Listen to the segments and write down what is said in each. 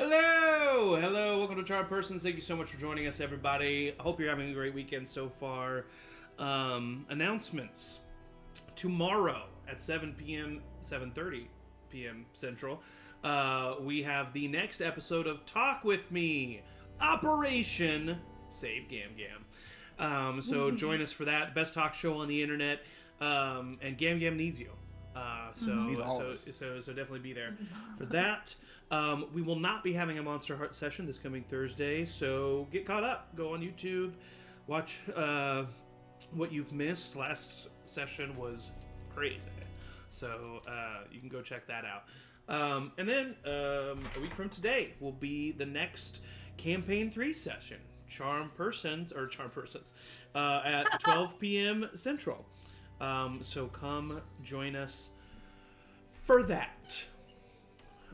Hello, welcome to CharmedPersons. Thank you so much for joining us, everybody. I hope you're having a great weekend so far. Announcements. Tomorrow at 7:30 p.m. Central, we have the next episode of Talk With Me, Operation Save Gam Gam. So join us for that. Best talk show on the internet, and Gam Gam needs you. So definitely be there for that. We will not be having a Monster Heart session this coming Thursday, so get caught up. Go on YouTube, watch what you've missed. Last session was crazy, so you can go check that out. And then a week from today will be the next Campaign 3 session, CharmedPersons at 12 p.m. Central. So come join us for that.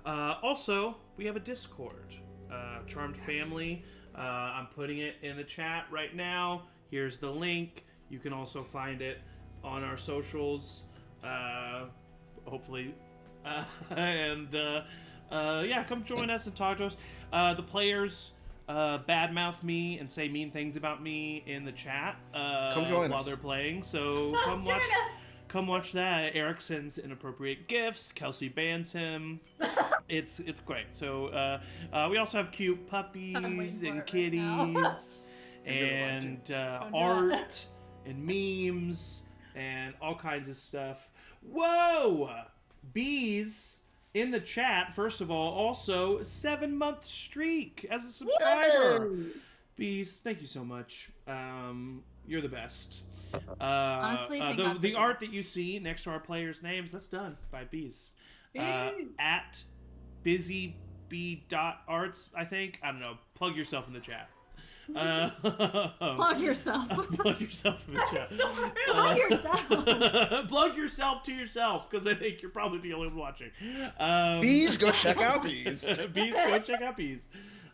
Also, we have a Discord, Charmed Family. I'm putting it in the chat right now. Here's the link. You can also find it on our socials, hopefully. Come join us and talk to us. The players badmouth me and say mean things about me in the chat while they're playing. So come watch that. Eric sends inappropriate gifts. Kelsey bans him. It's great. So we also have cute puppies and kitties and art and memes and all kinds of stuff. Whoa! Bees in the chat, first of all, also 7-month streak as a subscriber. Woo! Bees, thank you so much. You're the best. Honestly, the art that you see next to our players' names, that's done by Bees. At busybee.arts, I think. I don't know. Plug yourself in the chat. Plug yourself. Plug yourself in the chat. Plug yourself. Plug yourself to yourself, because I think you're probably the only one watching. Bees, go check out Bees. Bees, go check out Bees.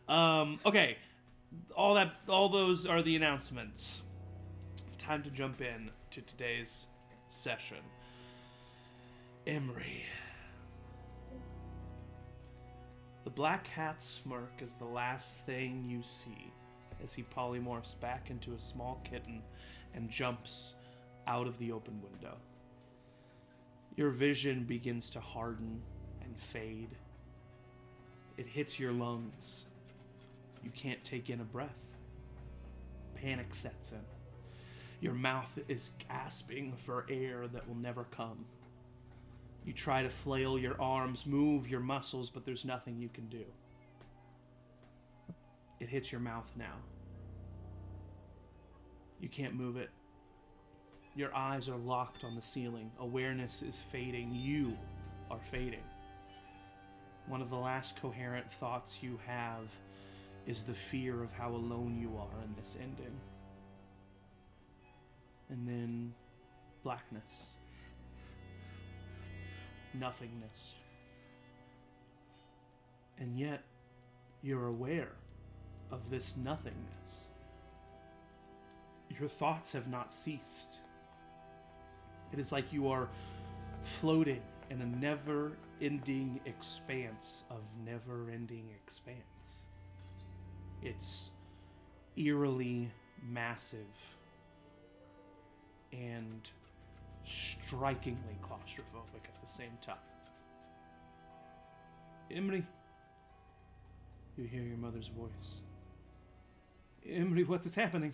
Okay, all those are the announcements. Time to jump in to today's session. Emory. The black hat's smirk is the last thing you see as he polymorphs back into a small kitten and jumps out of the open window. Your vision begins to harden and fade. It hits your lungs. You can't take in a breath. Panic sets in. Your mouth is gasping for air that will never come. You try to flail your arms, move your muscles, but there's nothing you can do. It hits your mouth now. You can't move it. Your eyes are locked on the ceiling. Awareness is fading. You are fading. One of the last coherent thoughts you have is the fear of how alone you are in this ending. And then blackness. Nothingness. And yet, you're aware of this nothingness. Your thoughts have not ceased. It is like you are floating in a never-ending expanse of never-ending expanse. It's eerily massive and strikingly claustrophobic at the same time. Emory, you hear your mother's voice. Emory, what is happening?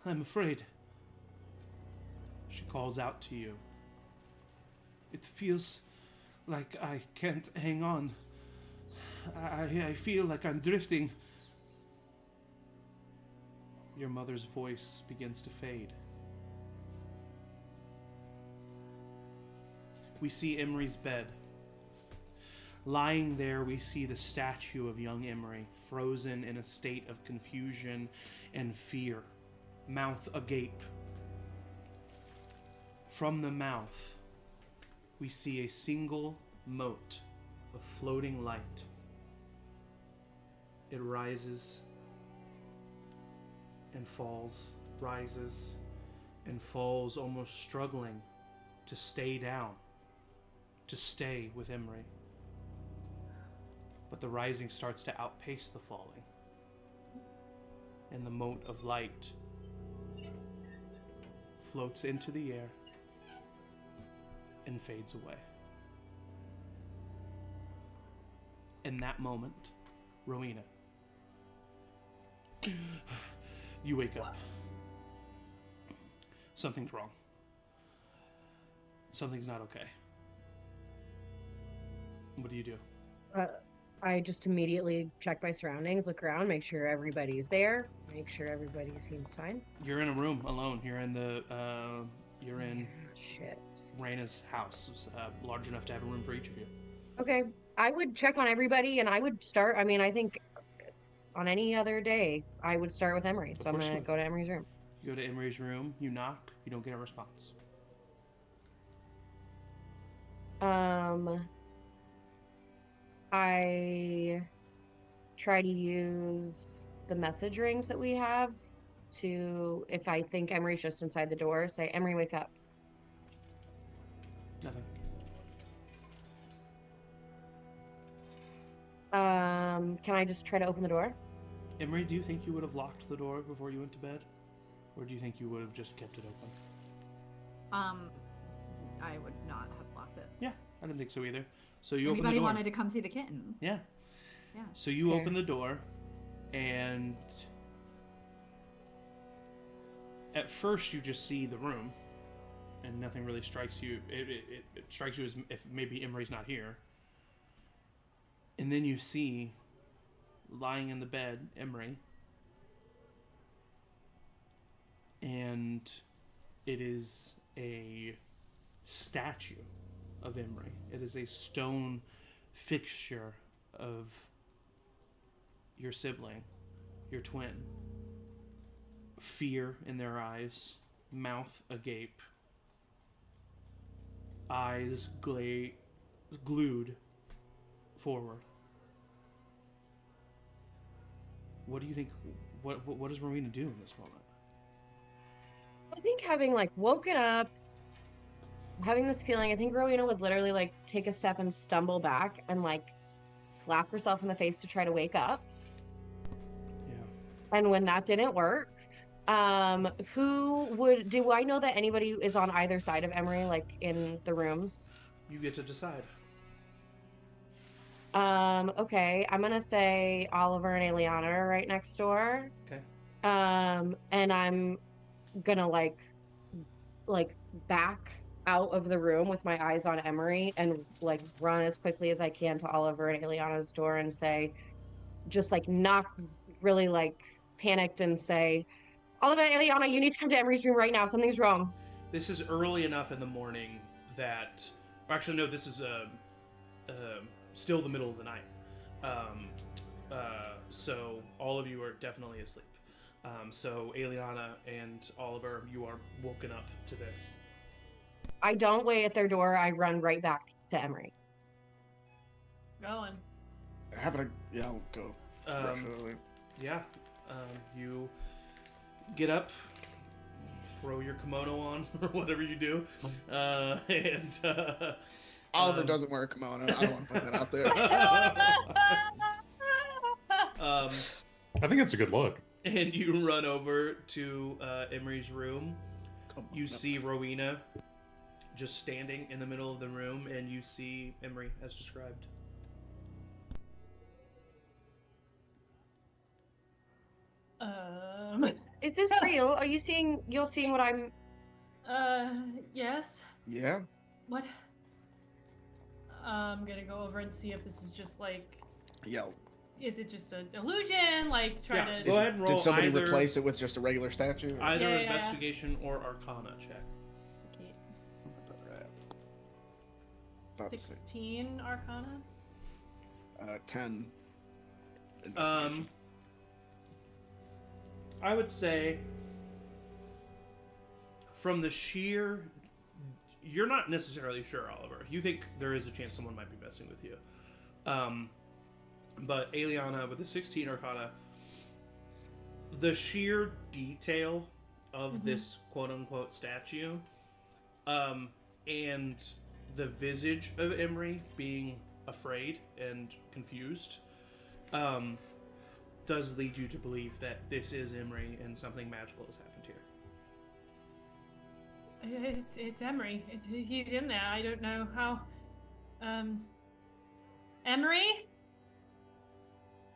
I'm afraid. She calls out to you. It feels like I can't hang on. I feel like I'm drifting. Your mother's voice begins to fade. We see Emory's bed. Lying there, we see the statue of young Emory, frozen in a state of confusion and fear, mouth agape. From the mouth, we see a single mote of floating light. It rises and falls, rises and falls, almost struggling to stay down, to stay with Emory. but the rising starts to outpace the falling. And the mote of light floats into the air and fades away. In that moment, Rowina, you wake up. Something's wrong. Something's not okay. What do you do? I just immediately check my surroundings, look around, make sure everybody's there, make sure everybody seems fine. You're in a room alone. You're in the, you're in Shit. Raina's house, large enough to have a room for each of you. Okay, I would check on everybody, and I would start, I think on any other day, I would start with Emory, so I'm going to go to Emory's room. You go to Emory's room, you knock, you don't get a response. I try to use the message rings that we have to, if I think Emory's just inside the door, say, Emory, wake up. Nothing. Can I just try to open the door? Emory, do you think you would have locked the door before you went to bed? Or do you think you would have just kept it open? I would not have locked it. Yeah, I didn't think so either. So you Anybody open the door. wanted to come see the kitten. Yeah. Yeah. So you Okay. open the door, and at first you just see the room, and nothing really strikes you. It strikes you as if maybe Emory's not here. And then you see, lying in the bed, Emory. And it is a statue of Emory. It is a stone fixture of your sibling, your twin. Fear in their eyes, mouth agape, eyes glued forward. What do you think? What does Rowina do in this moment? I think having woken up, having this feeling, I think Rowena would literally take a step and stumble back and slap herself in the face to try to wake up. Yeah. And when that didn't work, do I know that anybody is on either side of Emory, in the rooms? You get to decide. Okay, I'm gonna say Oliver and Aeliana are right next door. Okay. And I'm gonna back out of the room with my eyes on Emory and run as quickly as I can to Oliver and Aeliana's door and say, just knock really panicked and say, Oliver, Aeliana, you need to come to Emory's room right now. Something's wrong. This is early enough in the morning that, or actually no, this is still the middle of the night. So all of you are definitely asleep. So Aeliana and Oliver, you are woken up to this. I don't wait at their door. I run right back to Emory. Going. Yeah, I'll go. Definitely. Yeah. You get up, throw your kimono on, or whatever you do, and Oliver doesn't wear a kimono. I don't want to put that out there. I think it's a good look. And you run over to Emory's room. You see Rowina just standing in the middle of the room, and you see Emory as described. Is this real? Are you seeing? You're seeing what I'm? Yes. Yeah. What? I'm gonna go over and see if this is just Yo. is it just an illusion? Try Yeah, to. go ahead and roll. Did somebody either, replace it with just a regular statue? either Yeah. investigation or Arcana check? Okay. Alright. About to say. 16 Arcana. 10. Investigation. I would say from the sheer, you're not necessarily sure, Oliver. You think there is a chance someone might be messing with you. But Aeliana with the 16 Arcana, the sheer detail of this quote-unquote statue, and the visage of Emory being afraid and confused, does lead you to believe that this is Emory and something magical has happened here. It's Emory. He's in there. I don't know how. Emory?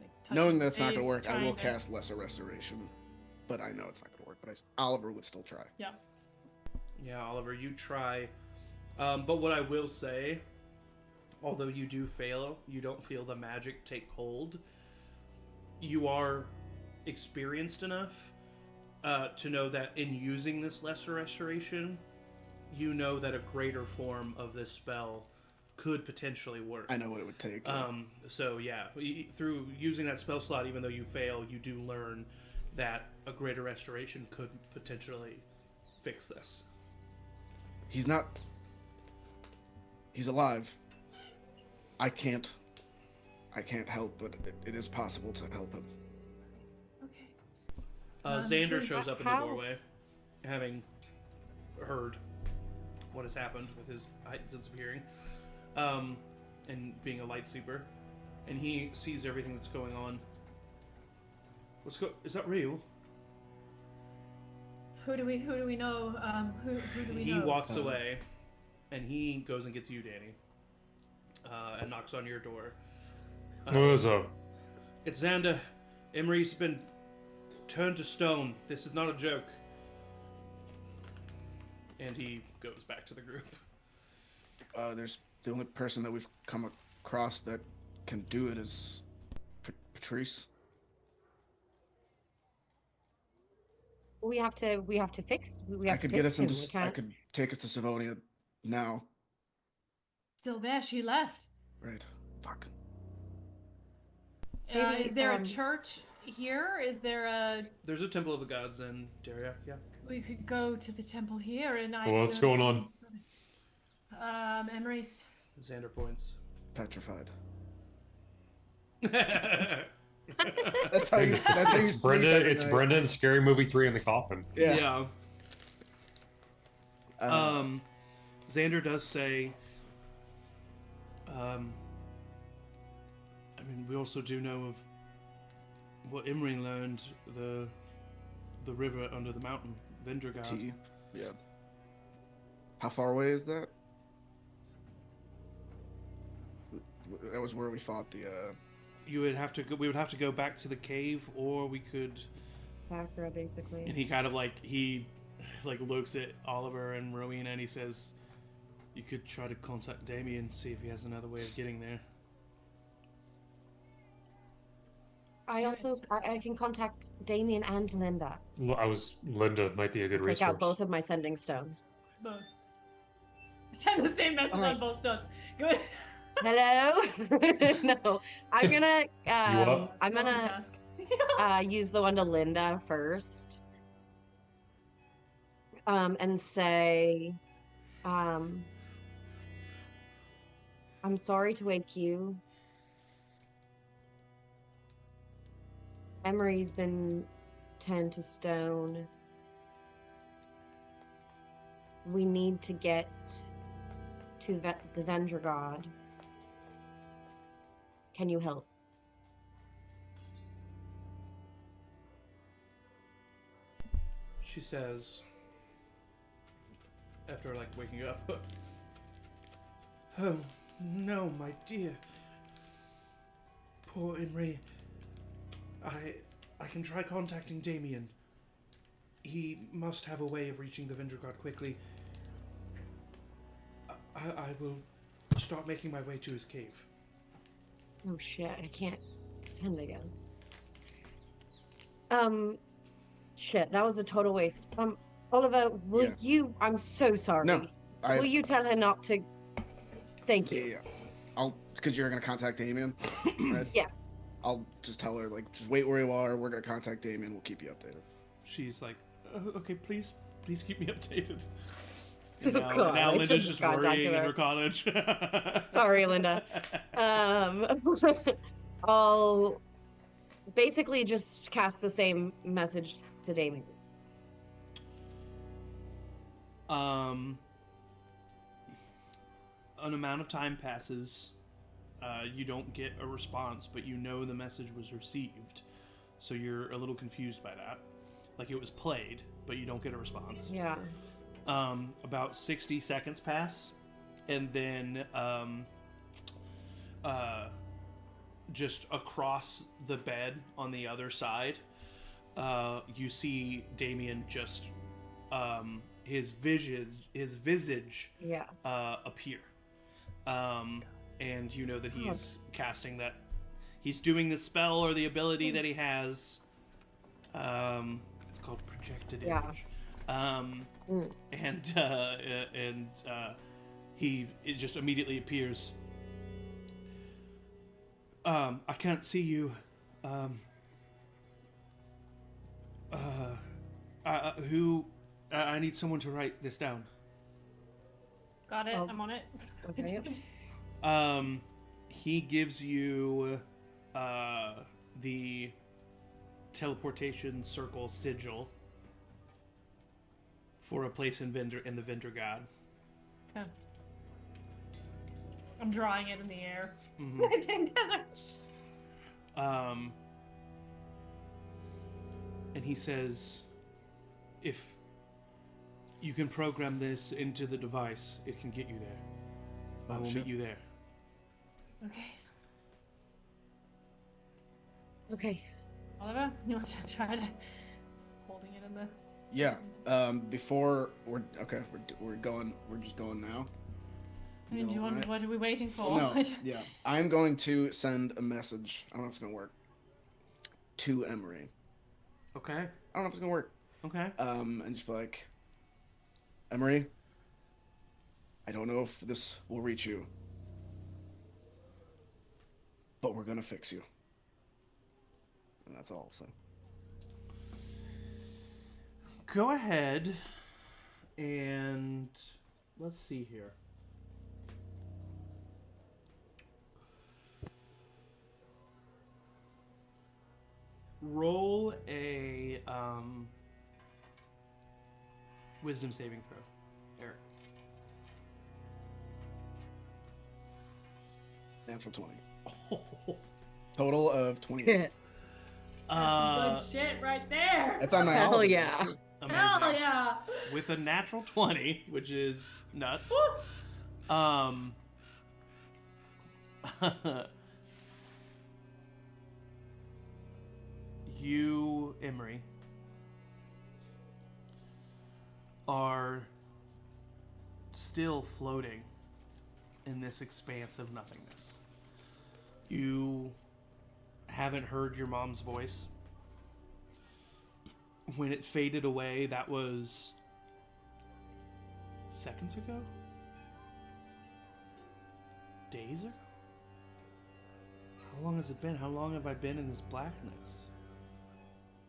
Like, Knowing touching that's not going to face, work, I will trying to- cast Lesser Restoration. But I know it's not going to work. But Oliver would still try. Yeah. Yeah, Oliver, you try. But what I will say, although you do fail, you don't feel the magic take hold. You are experienced enough to know that in using this Lesser Restoration, you know that a greater form of this spell could potentially work. I know what it would take. So yeah, through using that spell slot, even though you fail, you do learn that a greater restoration could potentially fix this. He's alive. I can't help, but it is possible to help him. Okay. Xander shows up in the how- doorway, having heard what has happened with his heightened sense of hearing, and being a light sleeper, and he sees everything that's going on. Is that real? Who do we know? Who do we He know? walks away, and he goes and gets you, Danny, and knocks on your door. What's up? It's Xander. Emory's been turned to stone. This is not a joke. And he goes back to the group. There's the only person that we've come across that can do it is Patrice. We have to fix. We I have to could get fix us him. into. We I can't. could take us to Savonia now. Still there? She left. Right. Fuck. Maybe, Is there a church here? Is there a? There's a Temple of the Gods in Daria, yeah. We could go to the temple here, and I. Well, what's going on? Emery's. Xander points. Petrified. Yeah. That's how you. It's, That's how you it's sleep Brenda. every It's night. Brenda in Scary Movie 3 in the coffin. Yeah. Xander does say, I mean, we also do know of what Emory learned, the river under the mountain, Vendragard. T. Yeah. How far away is that? That was where we fought the. We would have to go back to the cave, or we could. Baccarat, basically. And he kind of he looks at Oliver and Rowina, and he says, "You could try to contact Damien, see if he has another way of getting there." I can contact Damien and Linda. Linda might be a good Take resource. out both of my sending stones. Both. Send the same message Alright. on both stones. Good. Hello? No, I'm gonna up? I'm gonna use the one to Linda first. And say, I'm sorry to wake you. Emory's been turned to stone. We need to get to the Vendragod. Can you help? She says, after waking up, "Oh no, my dear, poor Emory. I can try contacting Damien. He must have a way of reaching the Vendragod quickly. I will start making my way to his cave." Oh shit, I can't send again. Shit, that was a total waste. Oliver, will Yeah. you? I'm so sorry. No, Will you tell her not to? Thank you. Yeah. Because you're gonna contact Damien. Right? Yeah. I'll just tell her just wait where you are. We're gonna contact Damien. We'll keep you updated. She's like, "Okay, please keep me updated." And Oh, God, now I Linda's shouldn't just have contacted worrying in her. her college. Sorry, Linda. I'll basically just cast the same message to Damien. An amount of time passes, You don't get a response, but you know the message was received. So you're a little confused by that. Like it was played, but you don't get a response. Yeah. About 60 seconds pass, and then just across the bed on the other side, you see Damien just his visage Yeah. appear, and you know that he's casting that. He's doing the spell or the ability that he has. It's called projected Yeah. image. And it just immediately appears. I can't see you. I need someone to write this down. Got it. Oh. I'm on it. Okay. He gives you the teleportation circle sigil for a place in the Vendor God. Okay. I'm drawing it in the air. Mhm. I think that's And he says, if you can program this into the device, it can get you there. I Oh, will shit. meet you there. okay. Okay. Oliver, you want to try to holding it in the? Yeah. Before we're just going now. I mean, do you want? right? What are we waiting for? No. Yeah. I'm going to send a message. I don't know if it's gonna work. To Emory. Okay. I don't know if it's gonna work. Okay. And just be like, Emory, I don't know if this will reach you, but we're gonna fix you. And that's all I'll say. Go ahead and let's see here. Roll a wisdom saving throw, Eric. Natural 20. Total of 20. That's some good shit right there. That's on my Hell album. yeah. Amazing. Hell yeah. With a natural 20, which is nuts. You, Emory, are still floating in this expanse of nothingness. You haven't heard your mom's voice. When it faded away, that was seconds ago? Days ago? How long has it been? How long have I been in this blackness?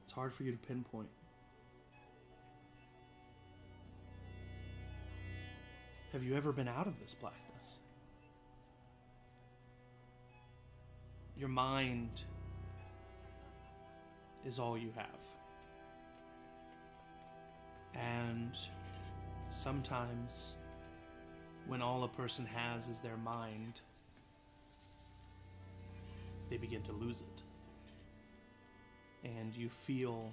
It's hard for you to pinpoint. Have you ever been out of this blackness? Your mind is all you have. And sometimes, when all a person has is their mind, they begin to lose it. And you feel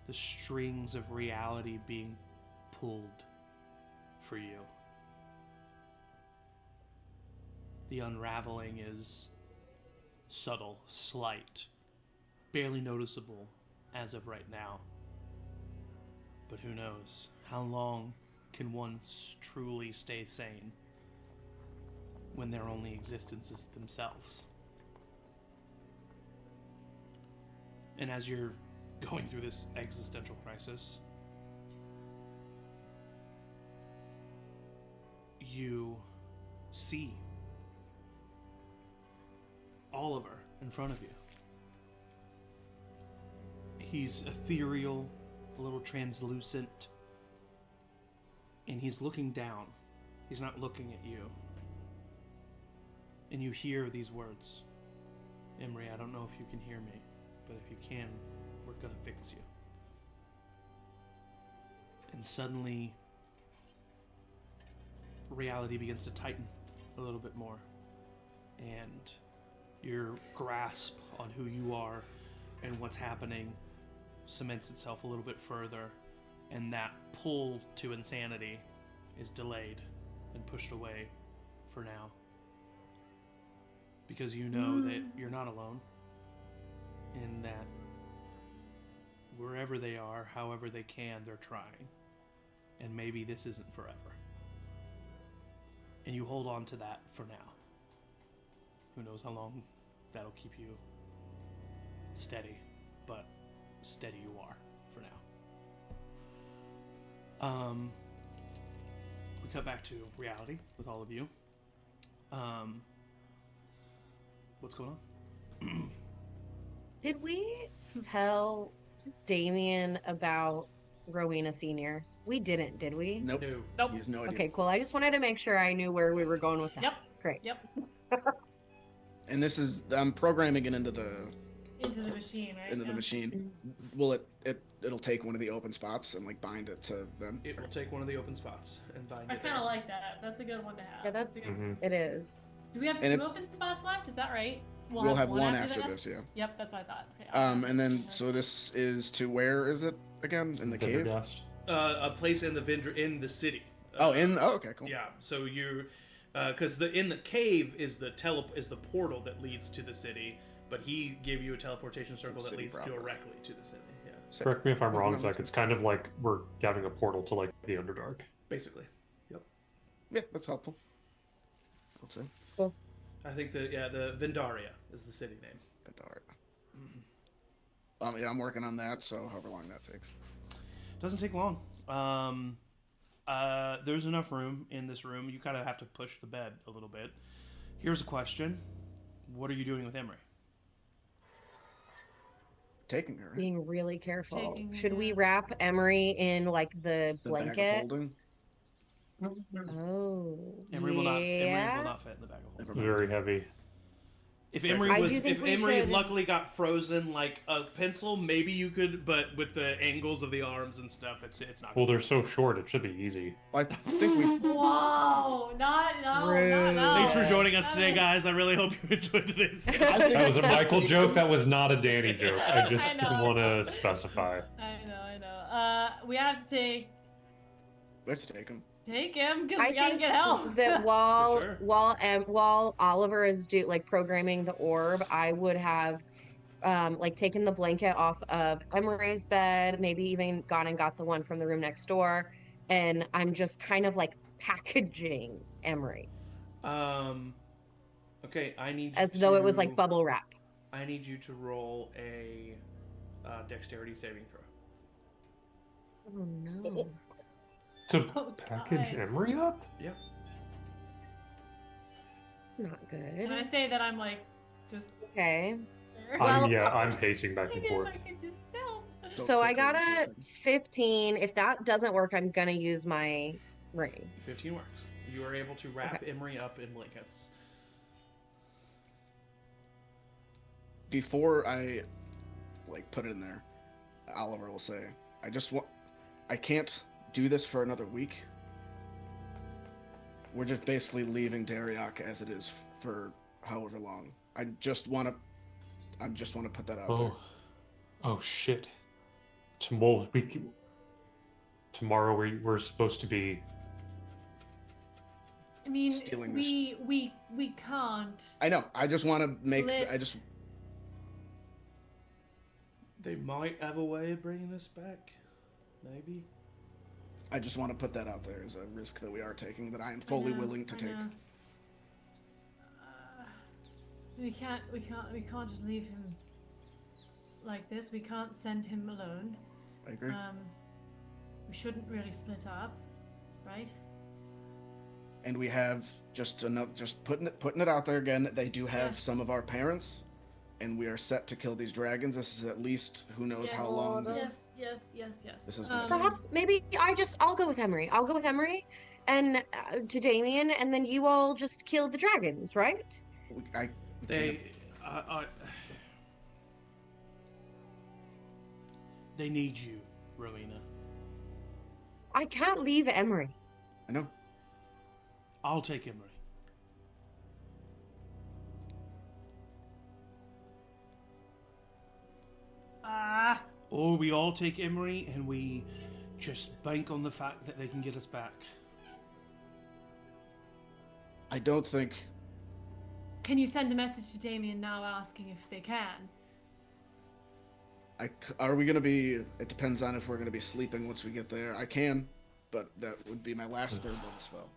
the strings of reality being pulled for you. The unraveling is subtle, slight, barely noticeable as of right now. But who knows? How long can one truly stay sane when their only existence is themselves? And as you're going through this existential crisis, you see Oliver in front of you. He's ethereal, a little translucent, and he's looking down. He's not looking at you. And you hear these words. Emory, I don't know if you can hear me, but if you can, we're gonna fix you. And suddenly, reality begins to tighten a little bit more, and your grasp on who you are and what's happening cements itself a little bit further, and that pull to insanity is delayed and pushed away for now. Because you know that you're not alone, in that wherever they are, however they can, they're trying. And maybe this isn't forever. And you hold on to that for now. Who knows how long that'll keep you steady, but steady you are for now. We cut back to reality with all of you. What's going on? Did we tell Damien about Rowina Senior? We didn't, did we? Nope. No. Nope. He has no idea. Okay, cool. I just wanted to make sure I knew where we were going with that. Yep. Great. Yep. And this is I'm programming it into the Into the machine, right? into the Yeah. machine. Will it'll take one of the open spots and like bind it to them? It will take one of the open spots and bind I it kind there. of like that. That's a good one to have. Yeah, that's Mhm. it is. Do we have And 2 if- open spots left? Is that right? We'll have one after this, yeah. Yep, that's what I thought. Okay, And then so this is to where is it again? In the cave? Vendergast. A place in the city. Oh, okay, cool. Yeah. So you, because in the cave is the portal that leads to the city, but he gave you a teleportation circle that City leads proper. directly to the city. Yeah. So- Correct me if I'm Oh, wrong, no, Zach. It's kind of like we're having a portal to like the Underdark. Basically. Yep. Yeah, that's helpful. I'll say. I think the Vendaria is the city name. Bedard. Yeah, I'm working on that, so however long that takes. Doesn't take long. There's enough room in this room. You kind of have to push the bed a little bit. Here's a question: what are you doing with Emory? Taking her. Right? Being really careful. Taking- Should we yeah. wrap Emory in like the The bag of blanket? holding. Oh. Emory will not. Emory will not fit in the bag of holding. Never mind. Very heavy. If Emory I was, do think if we Emory should- luckily got frozen like a pencil, maybe you could. But with the angles of the arms and stuff, it's not. Well, they're so short, it should be easy. I think we. Whoa! Not Rude. no. Thanks for joining us That today, was- guys. I really hope you enjoyed today's. I think That was a Michael joke. That was not a Danny joke. I just I know. want to specify. I know. We have to Let's take him. take him because I we gotta think get help. that while sure. while Oliver is programming the orb, I would have like taken the blanket off of Emory's bed, maybe even gone and got the one from the room next door, and I'm just kind of like packaging Emory Okay, I need as though it was to- like bubble wrap. I need you to roll a dexterity saving throw. Oh no. To Oh, package God. Emory up? Yep. Not And I good. say that I'm like just Okay. there. Well- I'm pacing back and If forth. I could just help. Go So I quickly, got a 15. If that doesn't work, I'm gonna use my ring. 15 works. You are able to wrap Okay. Emory up in blankets. Before I like put it in there, Oliver will say, I can't do this for another week. We're just basically leaving Dariak as it is for however long. I just want to put that out there. Oh shit. Tomorrow we're supposed to be. I mean, Stealing we can't. I know. I just want to make. Lit. They might have a way of bringing us back. Maybe. I just want to put that out there as a risk that we are taking that I am I fully know, willing to I take. know. We can't just leave him like this. We can't send him alone. I agree. We shouldn't really split up, right? And we have just putting it out there again. They do have Yeah. some of our parents, and we are set to kill these dragons. This is at least who knows how Yes. long. Yes. This is gonna take- Perhaps maybe I'll go with Emory. I'll go with Emory and to Damien, and then you all just kill the dragons, right? we They need you, Rowina. I can't leave Emory. I know. I'll take Emory. Or we all take Emory and we just bank on the fact that they can get us back. I don't think. Can you send a message to Damien now asking if they can? Are we gonna be? It depends on if we're gonna be sleeping once we get there. I can, but that would be my last third level spell.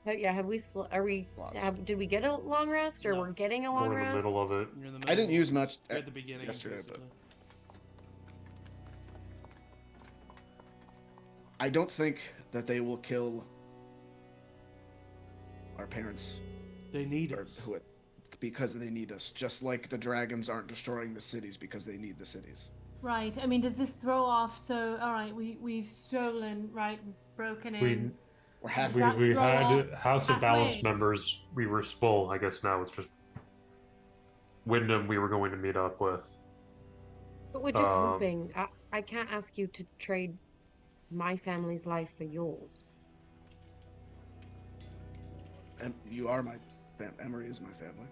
But yeah, did we get a long rest, or No. we're getting a long We're in the rest? middle of it. You're in the I didn't middle. use much You're at the beginning yesterday, basically. but I don't think that they will kill our parents They need or us. because they need us. Just like the dragons aren't destroying the cities because they need the cities. Right. I mean, does this throw off? So, all right, we've stolen, right? We've broken in. We're half. Does that We throw had off House of Balance halfway? members. We were full. I guess now it's just Wyndham we were going to meet up with. But we're just Um, hoping. I can't ask you to trade my family's life for yours. And you are my Emory is my family.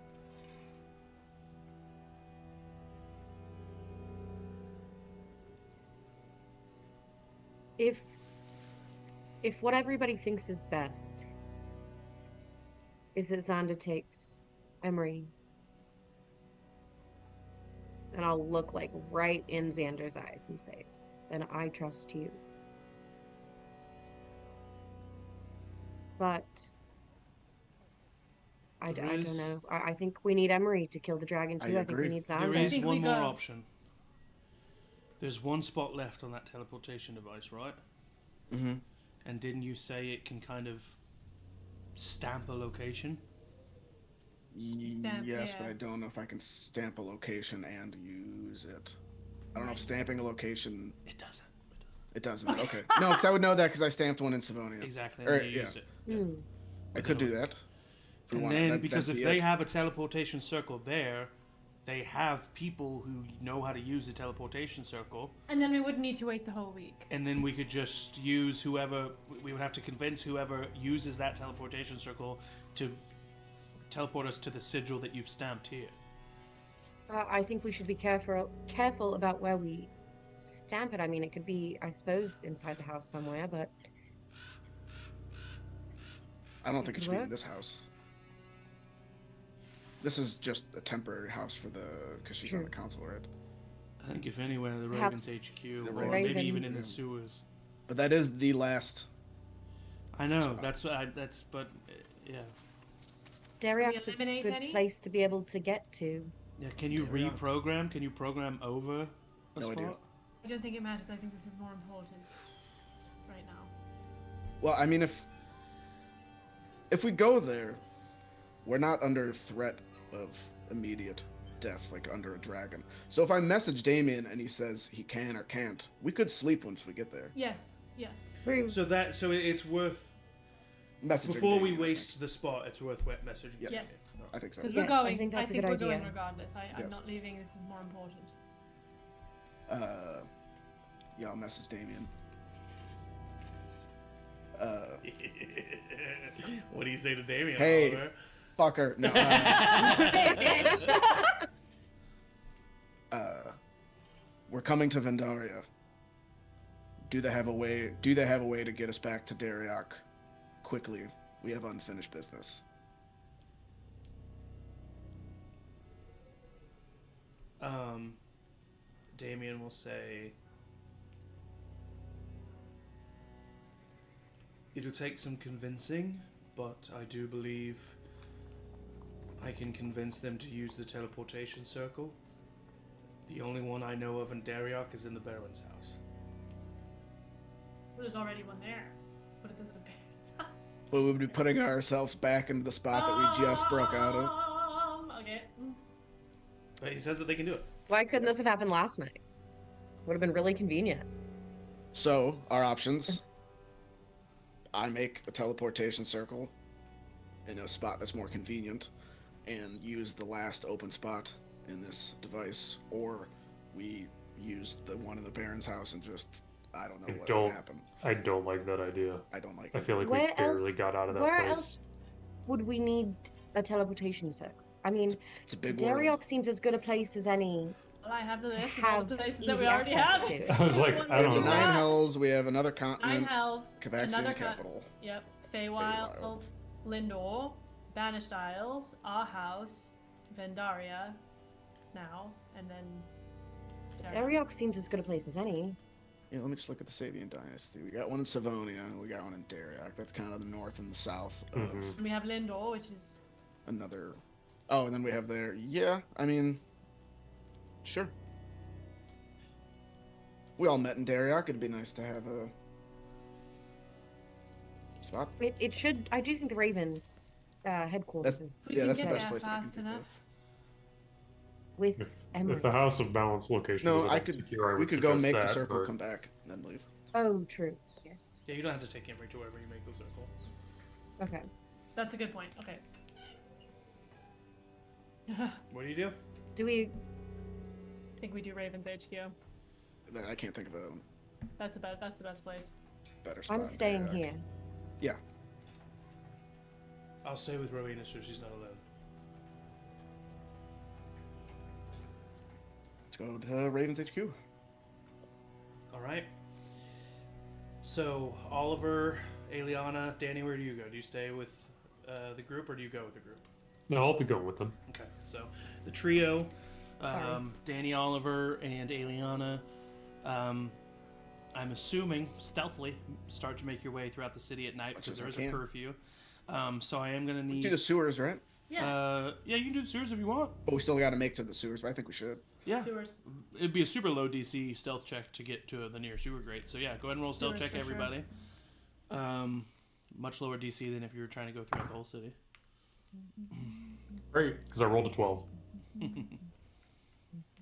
If what everybody thinks is best is that Xander takes Emory, then I'll look like right in Xander's eyes and say, then I trust you. But I There don't is- know. I think we need Emory to kill the dragon I too. I think we agree. need There Xander. is think one we more go. option. There's one spot left on that teleportation device, right? Mm-hmm. And didn't you say it can kind of stamp a location? Stamp, Yes, yeah. but I don't know if I can stamp a location and use it. I don't know if stamping a location. It doesn't. It doesn't. Okay. No, because I would know that because I stamped one in Savonia. Exactly. Or, And you yeah. used it. Hmm. I could do that. If we And wanted. then, because that'd if be they it. have a teleportation circle there, they have people who know how to use the teleportation circle, And then we wouldn't need to wait the whole week. and then we could just use whoever. We would have to convince whoever uses that teleportation circle to teleport us to the sigil that you've stamped here. I think we should be careful about where we stamp it. I mean, it could be, I suppose, inside the house somewhere, but I don't think it should be in What? this house. This is just a temporary house for because she's on the True. council, right? I think if anywhere, the Perhaps Ravens the HQ, or maybe even in the Ravens. sewers. But that is the last. I know. So- That's what. But yeah. Dariak's a eliminate good any? place to be able to get to. Yeah. Can you Yeah. reprogram? Can you program over a No spot? idea. I don't think it matters. I think this is more important right now. Well, I mean, if we go there, we're not under threat of immediate death like under a dragon. So if I message Damien and he says he can or can't, we could sleep once we get there. Yes. Yes. True. So it's worth Messaging before we Damien, I waste the spot. It's worth messaging. Yes. Yes. think. I think so. Because Yes, we're I going. think that's a good we're going idea. regardless. I'm Yes. not leaving. This is more important. Yeah, I'll message Damien. What do you say to Damien? Hey. Oliver? Fucker. No. We're coming to Vendaria. Do they have a way to get us back to Dariak quickly? We have unfinished business. Damien will say, it'll take some convincing, but I do believe I can convince them to use the teleportation circle. The only one I know of in Dariak is in the Baron's house. There's already one there. But it's in the bed. But we would be putting ourselves back into the spot that we just broke out of. Okay. But he says that they can do it. Why couldn't this have happened last night? Would have been really convenient. So, our options. I make a teleportation circle in a spot that's more convenient and use the last open spot in this device, or we use the one in the Baron's house and just, I don't know what would happen. I don't like that idea. I don't like I it. feel like Where we barely else- got out of that where place. else would we need a teleportation circle? I mean, It's a big Dariok world. seems as good a place as any Well, I have the to list of all have the places that easy we already access have. to. I was like, One I We don't have the know. Nine Hells. We have another Nine continent. Hells, Cavaxian another capital. Yep. Feywild. Feywild, Lindor, Banished Isles, our house, Vendaria, now, and then. Ariok seems as good a place as any. Yeah, let me just look at the Sabian dynasty. We got one in Savonia. We got one in Dariak. That's kind of the north and the south of Mhm. And we have Lindor, which is. another. Oh, and then we have there. Yeah, I mean, sure. We all met in Dariak. It'd be nice to have a spot. It should. I do think the Ravens headquarters is. We Yeah, can that's the get best there place I can fast think enough. of. With Emory. If the House of Balance location No, is I could. secure, I We would could go suggest make the that, circle, but- come back, and then leave. Oh, true. Yes. Yeah, you don't have to take Emory to wherever you make the circle. Okay. That's a good point. Okay. What do you do? Do we? I think we do Ravens HQ. I can't think of a That's the best place. better spot. I'm in staying Dariak. here. Yeah. I'll stay with Rowina so she's not alone. Let's go to Ravens HQ. All right. So Oliver, Aeliana, Danny, where do you go? Do you stay with the group or do you go with the group? No, I'll be going with them. Okay, so the trio, Sorry. Danny, Oliver, and Aeliana, I'm assuming stealthily start to make your way throughout the city at night Much because as there we is a can. curfew. So I am gonna Do need. the sewers, right? Yeah. Yeah, you can do the sewers if you want. But we still got to make to the sewers, but I think we should. Yeah, Sewers. it'd be a super low DC stealth check to get to the nearest sewer grate. So yeah, go ahead and roll a stealth Sewers check, for sure. everybody. Much lower DC than if you were trying to go throughout the whole city. Great, because I rolled a 12.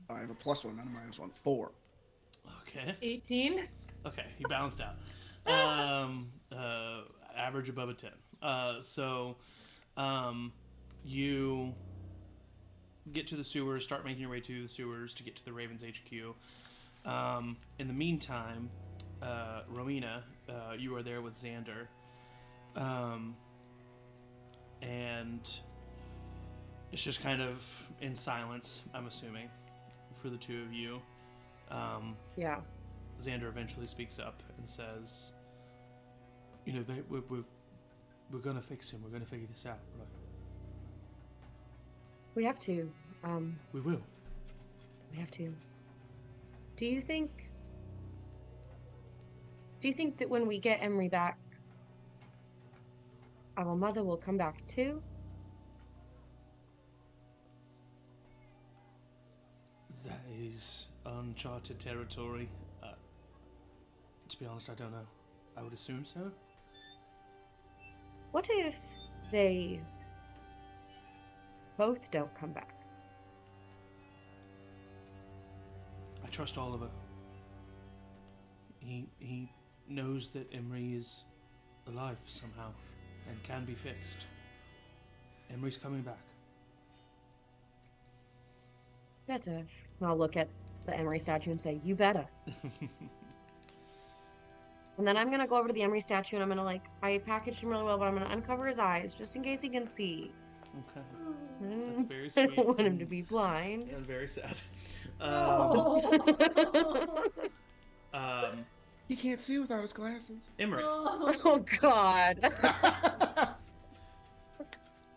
I have a +1 and a -1. 4. Okay. 18. Okay, he balanced out. Average above a 10. You get to the sewers, start making your way to the sewers to get to the Ravens HQ. In the meantime, Rowina, you are there with Xander. And it's just kind of in silence, I'm assuming, for the two of you. Yeah. Xander eventually speaks up and says, "You know, we're gonna fix him. We're gonna figure this out, right? We have to. We will." We have to. Do you think that when we get Emory back, our mother will come back too? That is uncharted territory. To be honest, I don't know. I would assume so. What if they both don't come back? I trust Oliver. He knows that Emory is alive somehow and can be fixed. Emory's coming back. Better. And I'll look at the Emory statue and say, "You better." And then I'm gonna go over to the Emory statue and I'm gonna I packaged him really well, but I'm gonna uncover his eyes just in case he can see. Okay. Mm. That's very I sweet. don't want him to be blind. And very sad. He can't see without his glasses. Emory, Oh God.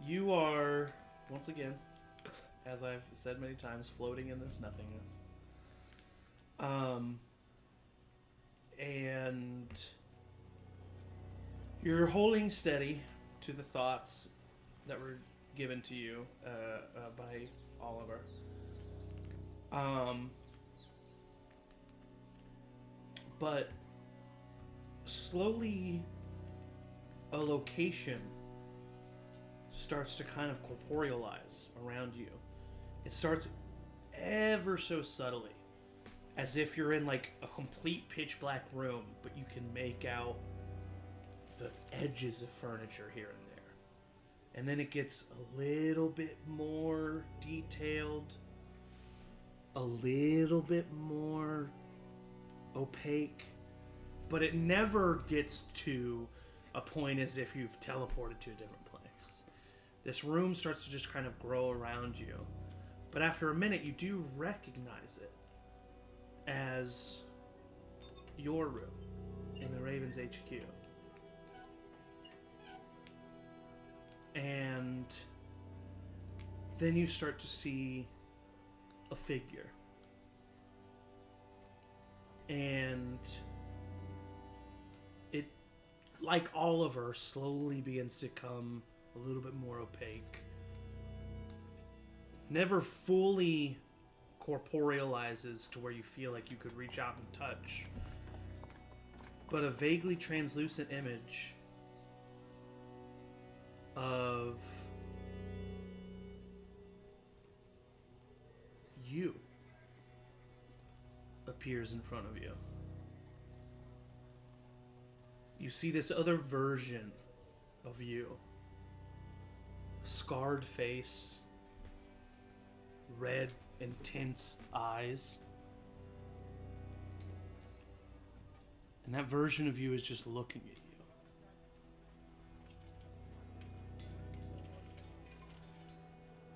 you are, once again, as I've said many times, floating in this nothingness. And you're holding steady to the thoughts that were given to you by Oliver. But slowly, a location starts to kind of corporealize around you. It starts ever so subtly, as if you're in a complete pitch black room, but you can make out the edges of furniture here and there. And then it gets a little bit more detailed, a little bit more opaque, but it never gets to a point as if you've teleported to a different place. This room starts to just kind of grow around you, But after a minute, you do recognize it as your room in the Ravens HQ. And then you start to see a figure. And it, like Oliver, slowly begins to become a little bit more opaque. Never fully corporealizes to where you feel like you could reach out and touch. But a vaguely translucent image of you appears in front of you. You see this other version of you. Scarred face, red, intense eyes. And that version of you is just looking at you.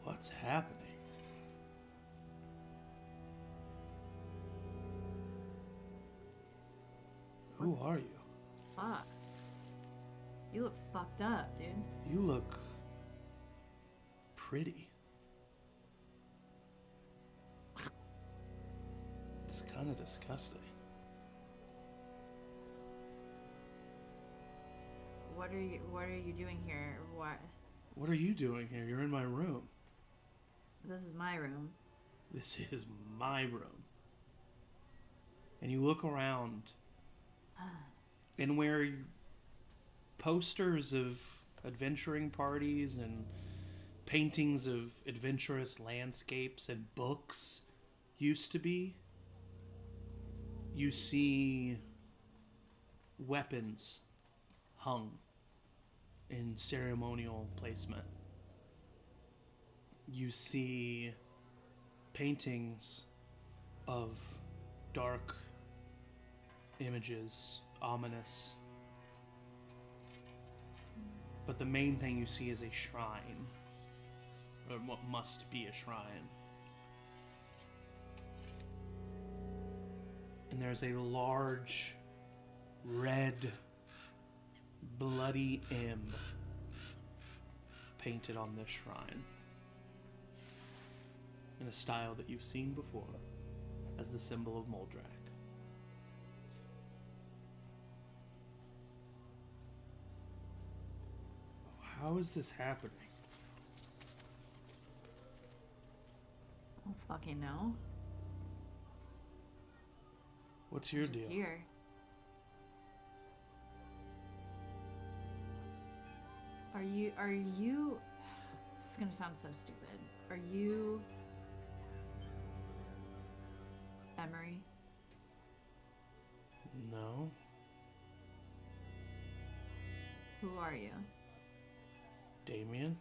What's happening? Who are you? Fuck. You look fucked up, dude. You look pretty. It's kind of disgusting. What are you doing here? What are you doing here? You're in my room. This is my room. This is my room. And you look around, and where posters of adventuring parties and paintings of adventurous landscapes and books used to be, you see weapons hung in ceremonial placement. You see paintings of dark images, ominous. But the main thing you see is a shrine, or what must be a shrine. And there's a large, red, bloody M painted on this shrine in a style that you've seen before as the symbol of Moldrak. How is this happening? I don't fucking know. What's your I'm just deal? here. Are you this is gonna sound so stupid. Are you Emory? No. Who are you? Damien?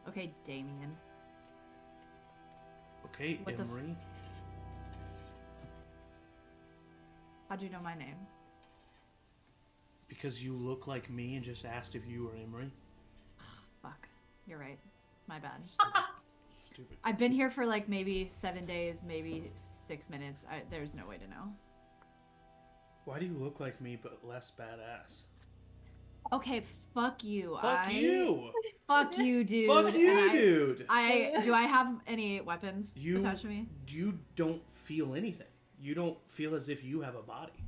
Okay, Damien. Okay, What the Emory. How'd you know my name? Because you look like me and just asked if you were Emory. Fuck. You're right. My bad. Stupid. I've been here for like maybe 7 days, maybe 6 minutes. There's no way to know. Why do you look like me but less badass? Okay, fuck you. Fuck you! Fuck you, dude. Fuck you, And dude! do I have any weapons attached to me? You don't feel anything. You don't feel as if you have a body.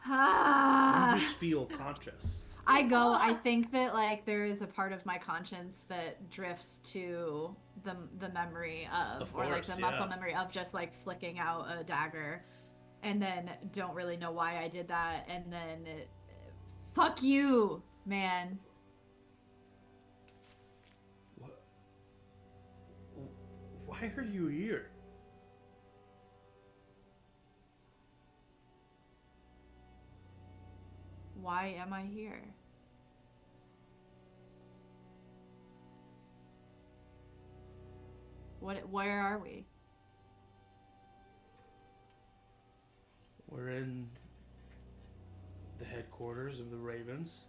Ah. You just feel conscious. I think that like there is a part of my conscience that drifts to the memory of or like course, the muscle yeah. memory of just like flicking out a dagger and then don't really know why I did that and then fuck you, man. What? Why are you here? Why am I here? Where are we? We're in the headquarters of the Ravens.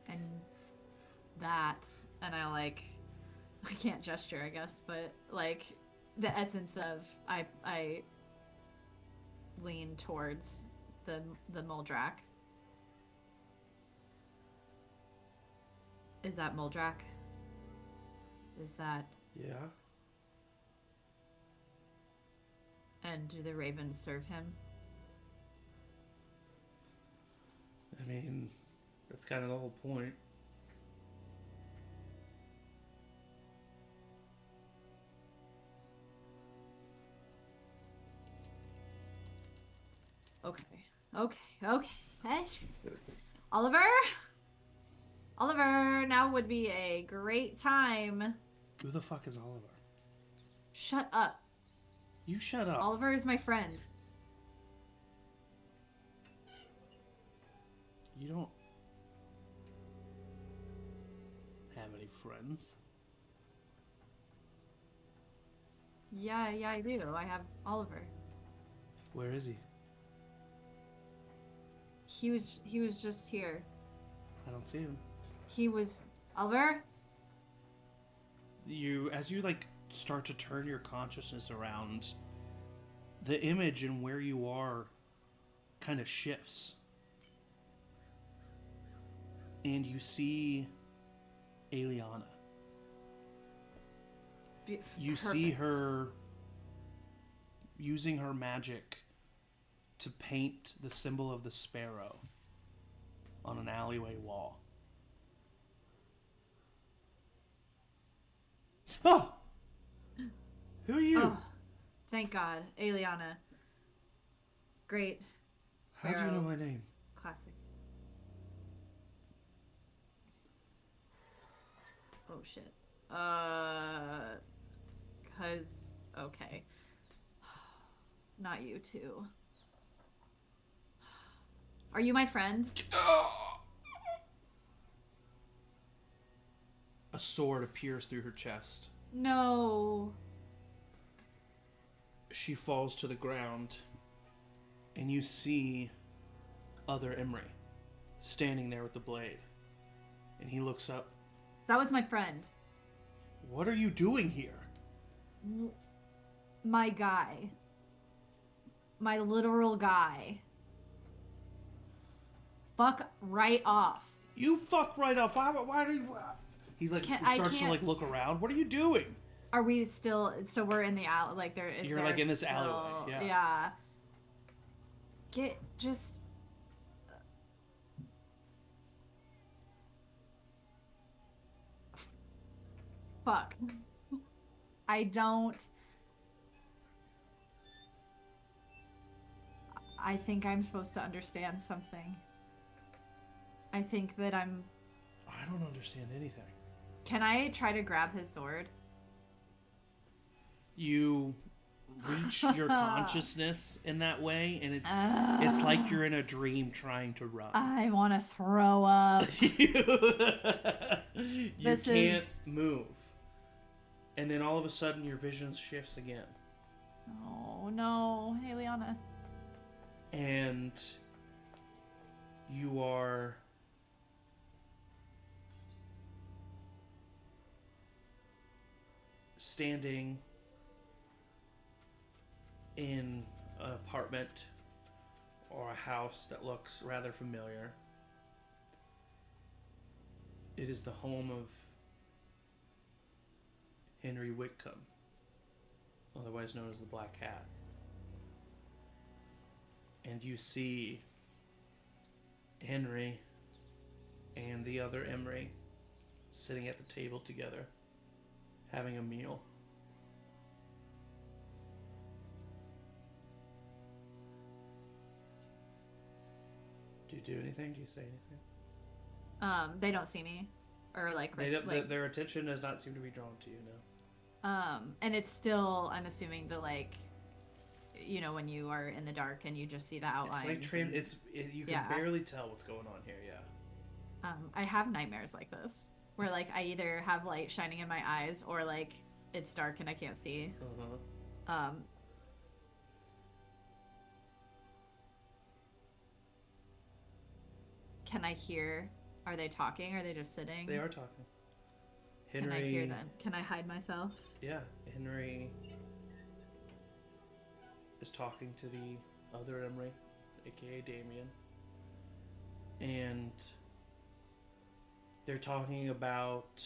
And that, and I can't gesture, I guess, but like the essence of I lean towards the Muldrak. Is that Muldrak? Is that... Yeah. And do the ravens serve him? I mean, that's kind of the whole point. Okay. Oliver? Oliver, now would be a great time. Who the fuck is Oliver? Shut up. You shut up. Oliver is my friend. You don't have any friends? Yeah, I do. I have Oliver. Where is he? He was just here. I don't see him. He was... Oliver? As you like start to turn your consciousness around, the image and where you are kind of shifts. And you see Aeliana. You see her using her magic to paint the symbol of the sparrow on an alleyway wall. Oh! Who are you? Oh, thank God. Aeliana. Great. How do you know my name? Classic. Oh, shit. 'Cause... Okay. Not you two. Are you my friend? A sword appears through her chest. No. She falls to the ground, and you see other Emory standing there with the blade. And he looks up. That was my friend. What are you doing here? My guy. My literal guy. Fuck right off. You fuck right off. Why do you... He like starts to like look around. What are you doing? Are we still... So we're in the alley. Like there is... You're like in this alleyway. Yeah. Yeah. Get... Just... Fuck. I don't... I think I'm supposed to understand something. I think that I'm... I don't understand anything. Can I try to grab his sword? You reach your consciousness in that way, and it's like you're in a dream trying to run. I want to throw up. You can't move. And then all of a sudden your vision shifts again. Oh no, Aeliana. And you are standing in an apartment or a house that looks rather familiar. It is the home of Henry Whitcomb, otherwise known as the Black Cat. And you see Henry and the other Emory sitting at the table together, having a meal. Do you do anything? Do you say anything? They don't see me, or like their attention does not seem to be drawn to you now. And it's still, I'm assuming the like, you know, when you are in the dark and you just see the outlines. It's like you can barely tell what's going on here. Yeah. I have nightmares like this, where like I either have light shining in my eyes or like it's dark and I can't see. Can I hear Are they talking? Or are they just sitting? They are talking. Can I hear them? Can I hide myself? Yeah, Henry is talking to the other Emory, aka Damien. And they're talking about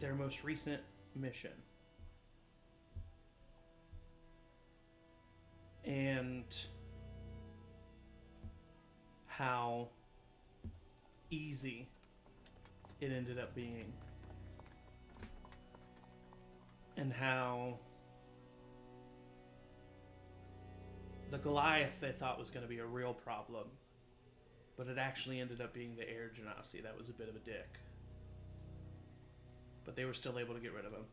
their most recent mission. And how easy it ended up being. And how the Goliath they thought was going to be a real problem, but it actually ended up being the Air Genasi that was a bit of a dick. But they were still able to get rid of him.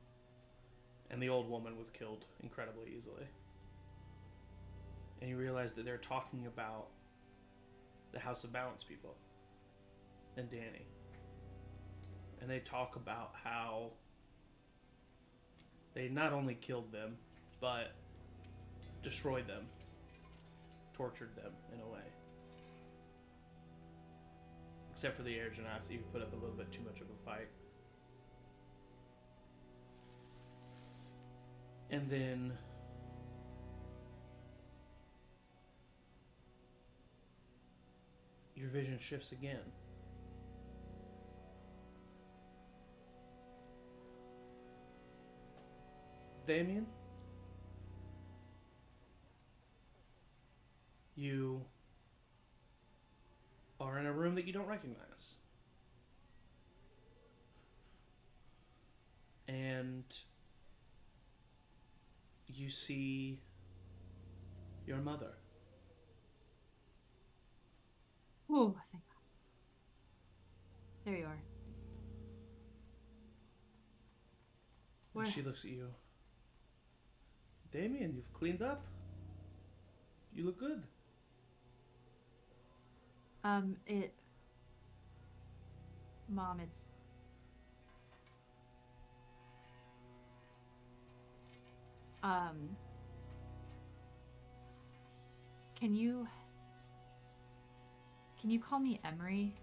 And the old woman was killed incredibly easily. And you realize that they're talking about the House of Balance people and Danny. And they talk about how they not only killed them, but destroyed them, tortured them in a way. Except for the Air Genasi, who put up a little bit too much of a fight. And then your vision shifts again. Damien, you are in a room that you don't recognize. And you see your mother. Oh, thank God. There you are. And she looks at you. Damien, you've cleaned up. You look good. Mom, it's... Can you call me Emory?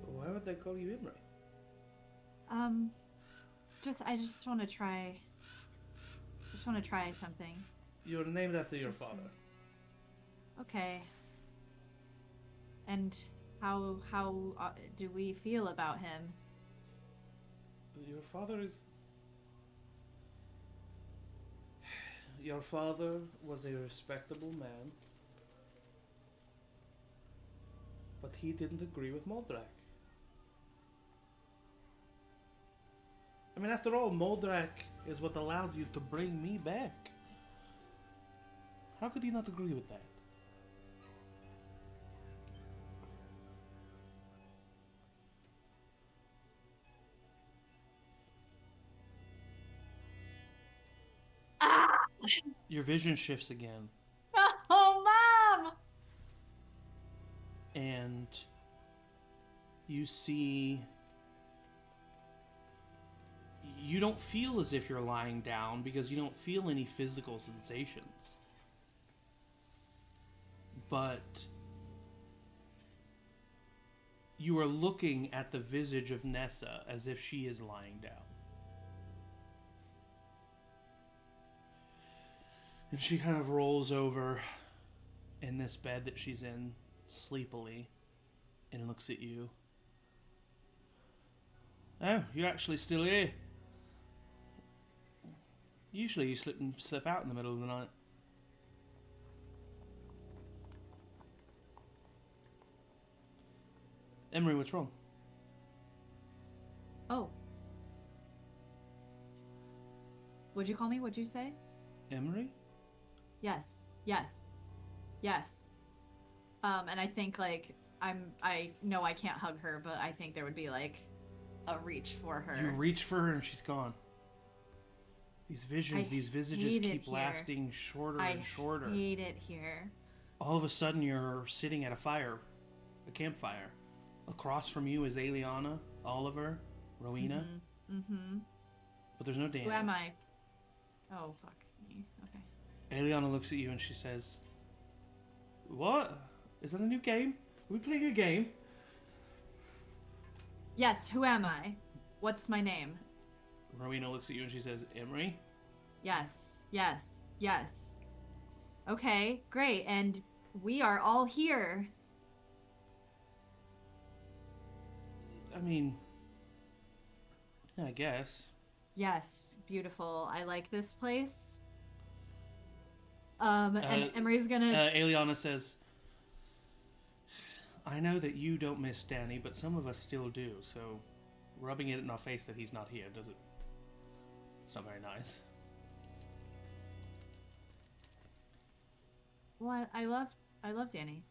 Why would they call you Emory? I just want to try... I just want to try something. You're named after your Just father. Okay. And how do we feel about him? Your father is... Your father was a respectable man. But he didn't agree with Moldrak. I mean, after all, Moldrak is what allowed you to bring me back. How could he not agree with that? Ah! Your vision shifts again, Oh, Mom! and you see... You don't feel as if you're lying down because you don't feel any physical sensations. But you are looking at the visage of Nessa as if she is lying down. And she kind of rolls over in this bed that she's in sleepily and looks at you. Oh, you're actually still here. Usually you slip out in the middle of the night. Emory, what's wrong? Oh. What'd you call me? What'd you say? Emory? Yes. And I think I know I can't hug her, but I think there would be a reach for her. You reach for her and she's gone. These visions, these visages keep lasting shorter and shorter. I hate it here. All of a sudden you're sitting at a campfire. Across from you is Aeliana, Oliver, Rowina. Mm-hmm. But there's no Danny. Who am I? Oh, fuck me. Okay. Aeliana looks at you and she says, "What? Is that a new game? Are we playing a game? Yes, who am I? What's my name? Rowina looks at you and she says, Emory? Yes, yes, yes. Okay, great. And we are all here. I mean, yeah, I guess. Yes, beautiful. I like this place. And Emery's gonna... Aeliana says, I know that you don't miss Danny, but some of us still do, so rubbing it in our face that he's not here doesn't... It's not very nice. What? I love Danny.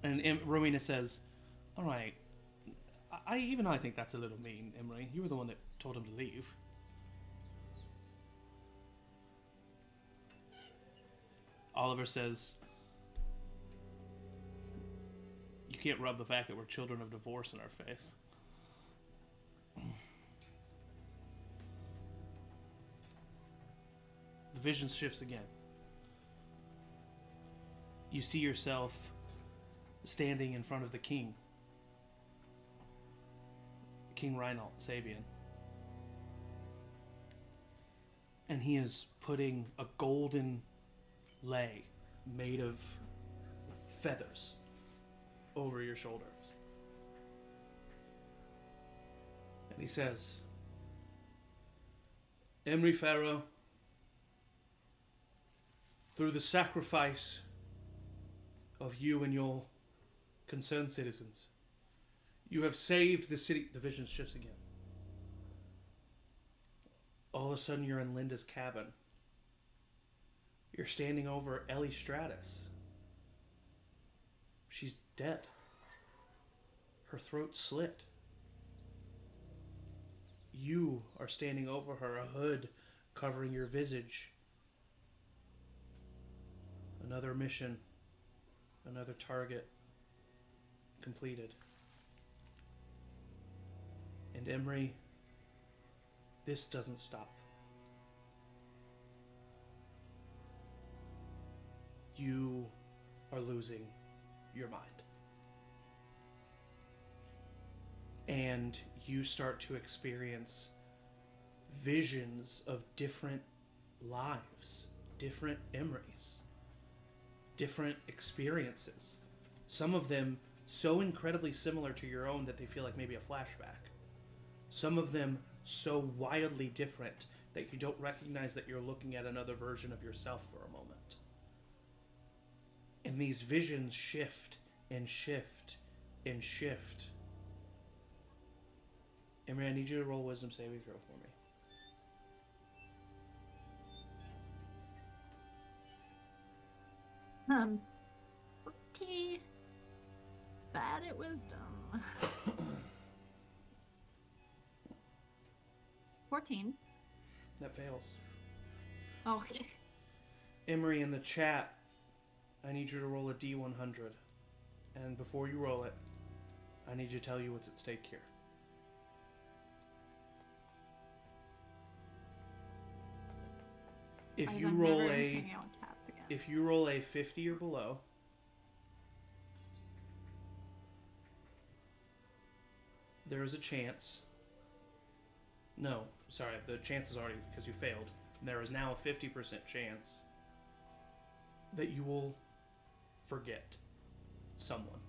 And Rowena says, all right, I think that's a little mean, Emory. You were the one that told him to leave. Oliver says, you can't rub the fact that we're children of divorce in our face. The vision shifts again. You see yourself standing in front of the king. King Reinald Sabian. And he is putting a golden lei made of feathers over your shoulders. And he says, Emory Farrow, through the sacrifice of you and your concerned citizens, you have saved the city. The vision shifts again. All of a sudden, you're in Linda's cabin. You're standing over Ellie Stratus. She's dead. Her throat slit. You are standing over her, a hood covering your visage. Another mission, another target completed. And Emory, this doesn't stop. You are losing your mind. And you start to experience visions of different lives, different Emorys, different experiences. Some of them so incredibly similar to your own that they feel like maybe a flashback. Some of them so wildly different that you don't recognize that you're looking at another version of yourself for a moment. And these visions shift and shift and shift. Emory, I need you to roll wisdom saving throw for me. Pretty bad at wisdom. 14. That fails. Oh. Emory, in the chat, I need you to roll a D100. And before you roll it, I need you to tell you what's at stake here. If you roll a 50 or below, there is a chance. No, sorry, the chance is already because you failed. There is now a 50% chance that you will forget someone.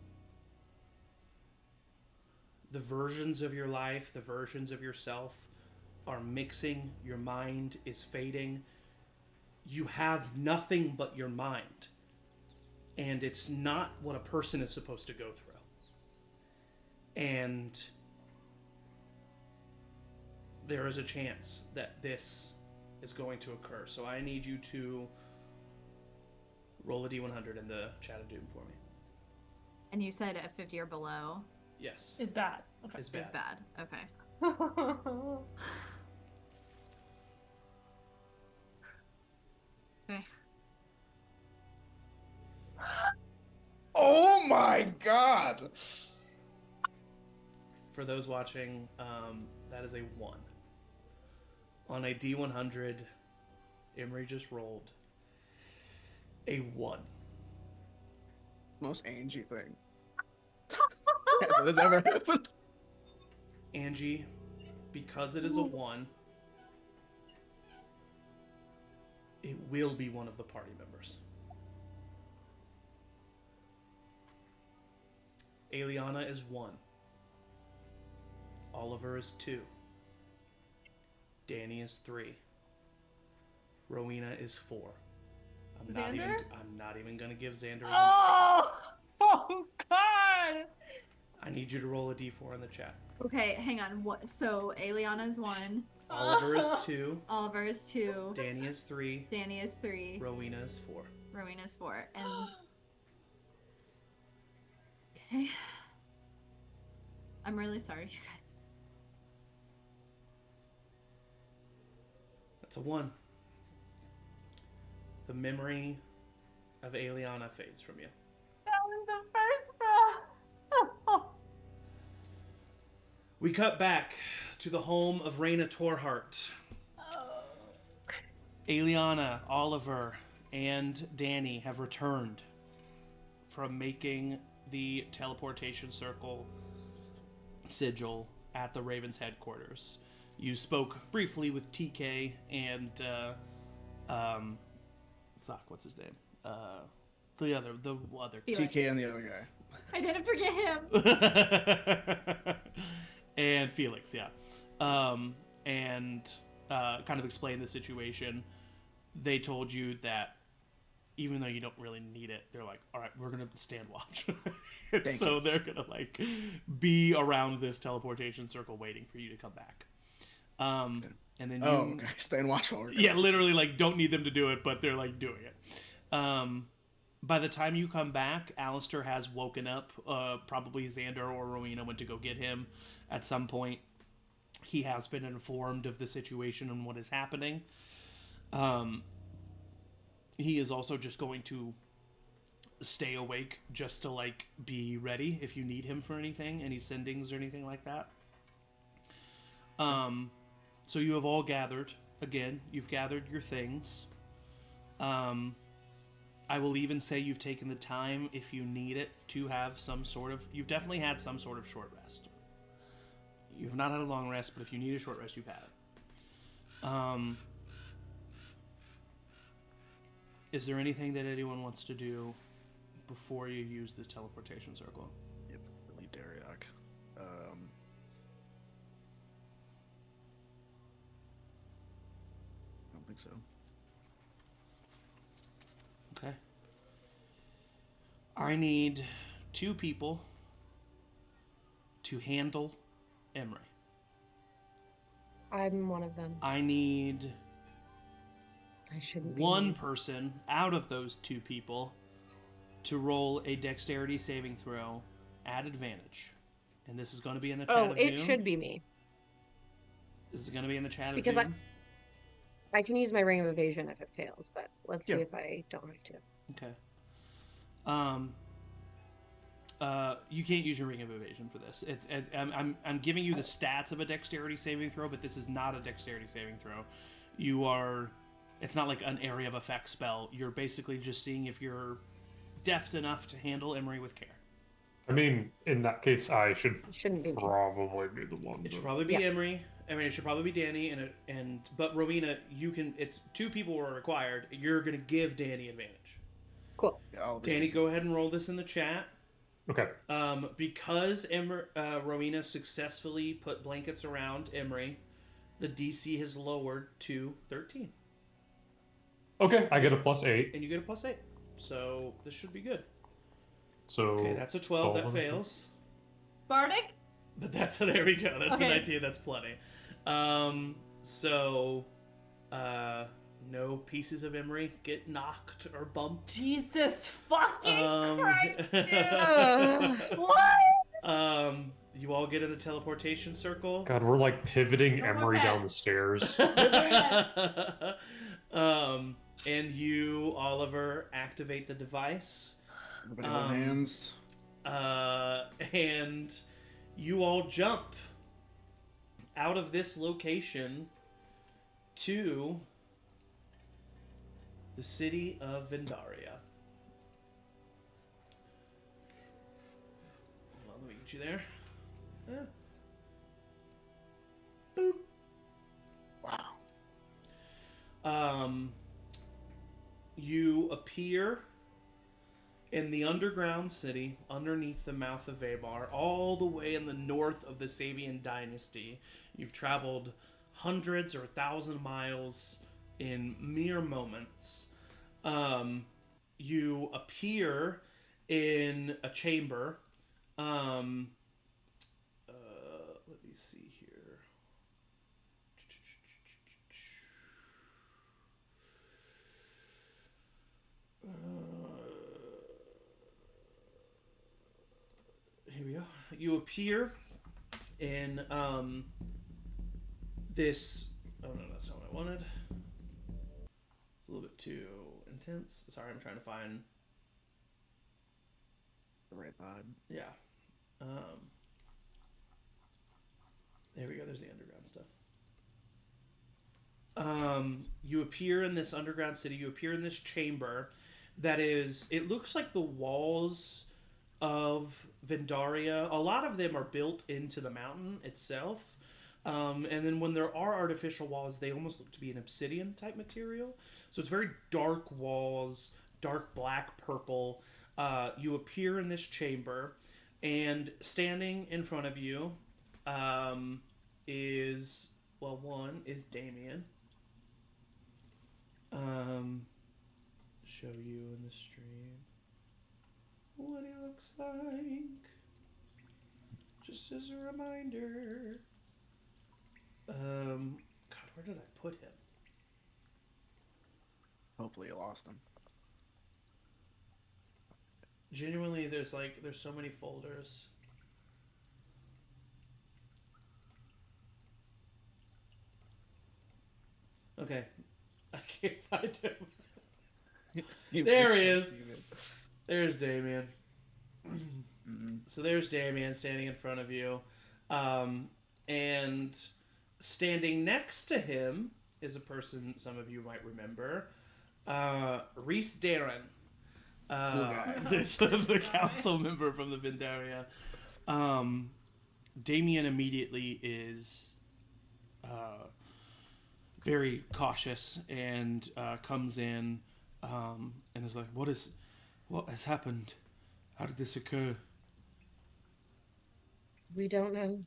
The versions of your life, the versions of yourself are mixing. Your mind is fading. You have nothing but your mind. And it's not what a person is supposed to go through. And there is a chance that this is going to occur. So I need you to roll a D100 in the chat of Doom for me. And you said a 50 or below? Yes. Is bad. Okay. Is bad. Is bad. Okay. Okay. Oh my god! For those watching, that is a 1. On a D100, Emory just rolled a 1. Most Angie thing that has ever happened. Angie, because it is a 1, it will be one of the party members. Aeliana is 1. Oliver is 2. Danny is 3. Rowina is 4. I'm not even gonna give Xander his Oh God! I need you to roll a d4 in the chat. Okay, hang on. What? So Aeliana's 1. Oliver is 2. Oliver is 2. Danny is 3. Danny is 3. Rowina is 4. Rowena's 4. And okay. I'm really sorry, you guys. That's a 1. The memory of Aeliana fades from you. That was the first round. We cut back to the home of Reyna Torhart. Aeliana, Oliver, and Danny have returned from making the teleportation circle sigil at the Raven's headquarters. You spoke briefly with TK and what's his name? The other Felix. TK and the other guy. I didn't forget him. And Felix, yeah. And kind of explained the situation. They told you that even though you don't really need it, they're like, all right, we're going to stand watch. So they're going to like be around this teleportation circle waiting for you to come back. And then you stand watch while we're yeah, literally like don't need them to do it, but they're like doing it. By the time you come back, Alistair has woken up. Probably Xander or Rowina went to go get him at some point. He has been informed of the situation and what is happening. He is also just going to stay awake just to like be ready if you need him for anything, any sendings or anything like that. So you have all gathered. Again, you've gathered your things. I will even say you've taken the time, if you need it, to have some sort of... You've definitely had some sort of short rest. You've not had a long rest, but if you need a short rest, you've had it. Is there anything that anyone wants to do before you use this teleportation circle? Yep, really Danrek. I don't think so. Okay. I need 2 people to handle Emory. I'm one of them. I need I shouldn't be. 1 person out of those 2 people to roll a dexterity saving throw at advantage. And this is going to be in the chat of it doom. should be me. This is going to be in the chat of Because doom. I can use my ring of evasion if it fails, but let's see Yeah. if I don't have to. Okay. You can't use your ring of evasion for this. I'm giving you the stats of a dexterity saving throw, but this is not a dexterity saving throw. It's not like an area of effect spell. You're basically just seeing if you're deft enough to handle Emory with care. I mean, in that case, I Shouldn't be me. probably be the one. It should probably be Emory. I mean, it should probably be Danny, but Rowina, you can. It's 2 people were required. You're gonna give Danny advantage. Cool. Yeah, Danny, go ahead and roll this in the chat. Okay. Because Rowina successfully put blankets around Emory, the DC has lowered to 13. Okay, I get a +8. And you get a +8. So this should be good. So Okay, that's a 12. That fails. Bardic? But there we go. That's Okay. a 19. That's plenty. No pieces of Emory get knocked or bumped. Jesus fucking Christ, dude! What? You all get in the teleportation circle. God, we're like pivoting No more Emory down the pets. stairs. And you, Oliver, activate the device. Everybody hold hands. And you all jump out of this location to the city of Vendaria. let me get you there. Boop. Wow. You appear in the underground city underneath the mouth of Abar, all the way in the north of the Savian dynasty. You've traveled hundreds or 1,000 miles in mere moments. You appear in a chamber. Let me see here. Here we go. You appear in this. Oh no, that's not what I wanted. It's a little bit too intense. Sorry, I'm trying to find The right vibe. Yeah. There we go. There's the underground stuff. You appear in this underground city. You appear in this chamber that is... It looks like the walls of Vendaria. A lot of them are built into the mountain itself. And then when there are artificial walls, they almost look to be an obsidian type material. So it's very dark walls, dark black, purple. You appear in this chamber, and standing in front of you is, well, one is Damien. Show you in the stream what he looks like, just as a reminder. God, where did I put him? Hopefully you lost him. Genuinely, there's so many folders. Okay, I can't find him. There he is. There's Damien. So there's Damien standing in front of you, and standing next to him is a person some of you might remember, Reese Darren. The council member from the Vendaria. Damien immediately is very cautious and comes in and is like, what has happened? How did this occur? We don't know.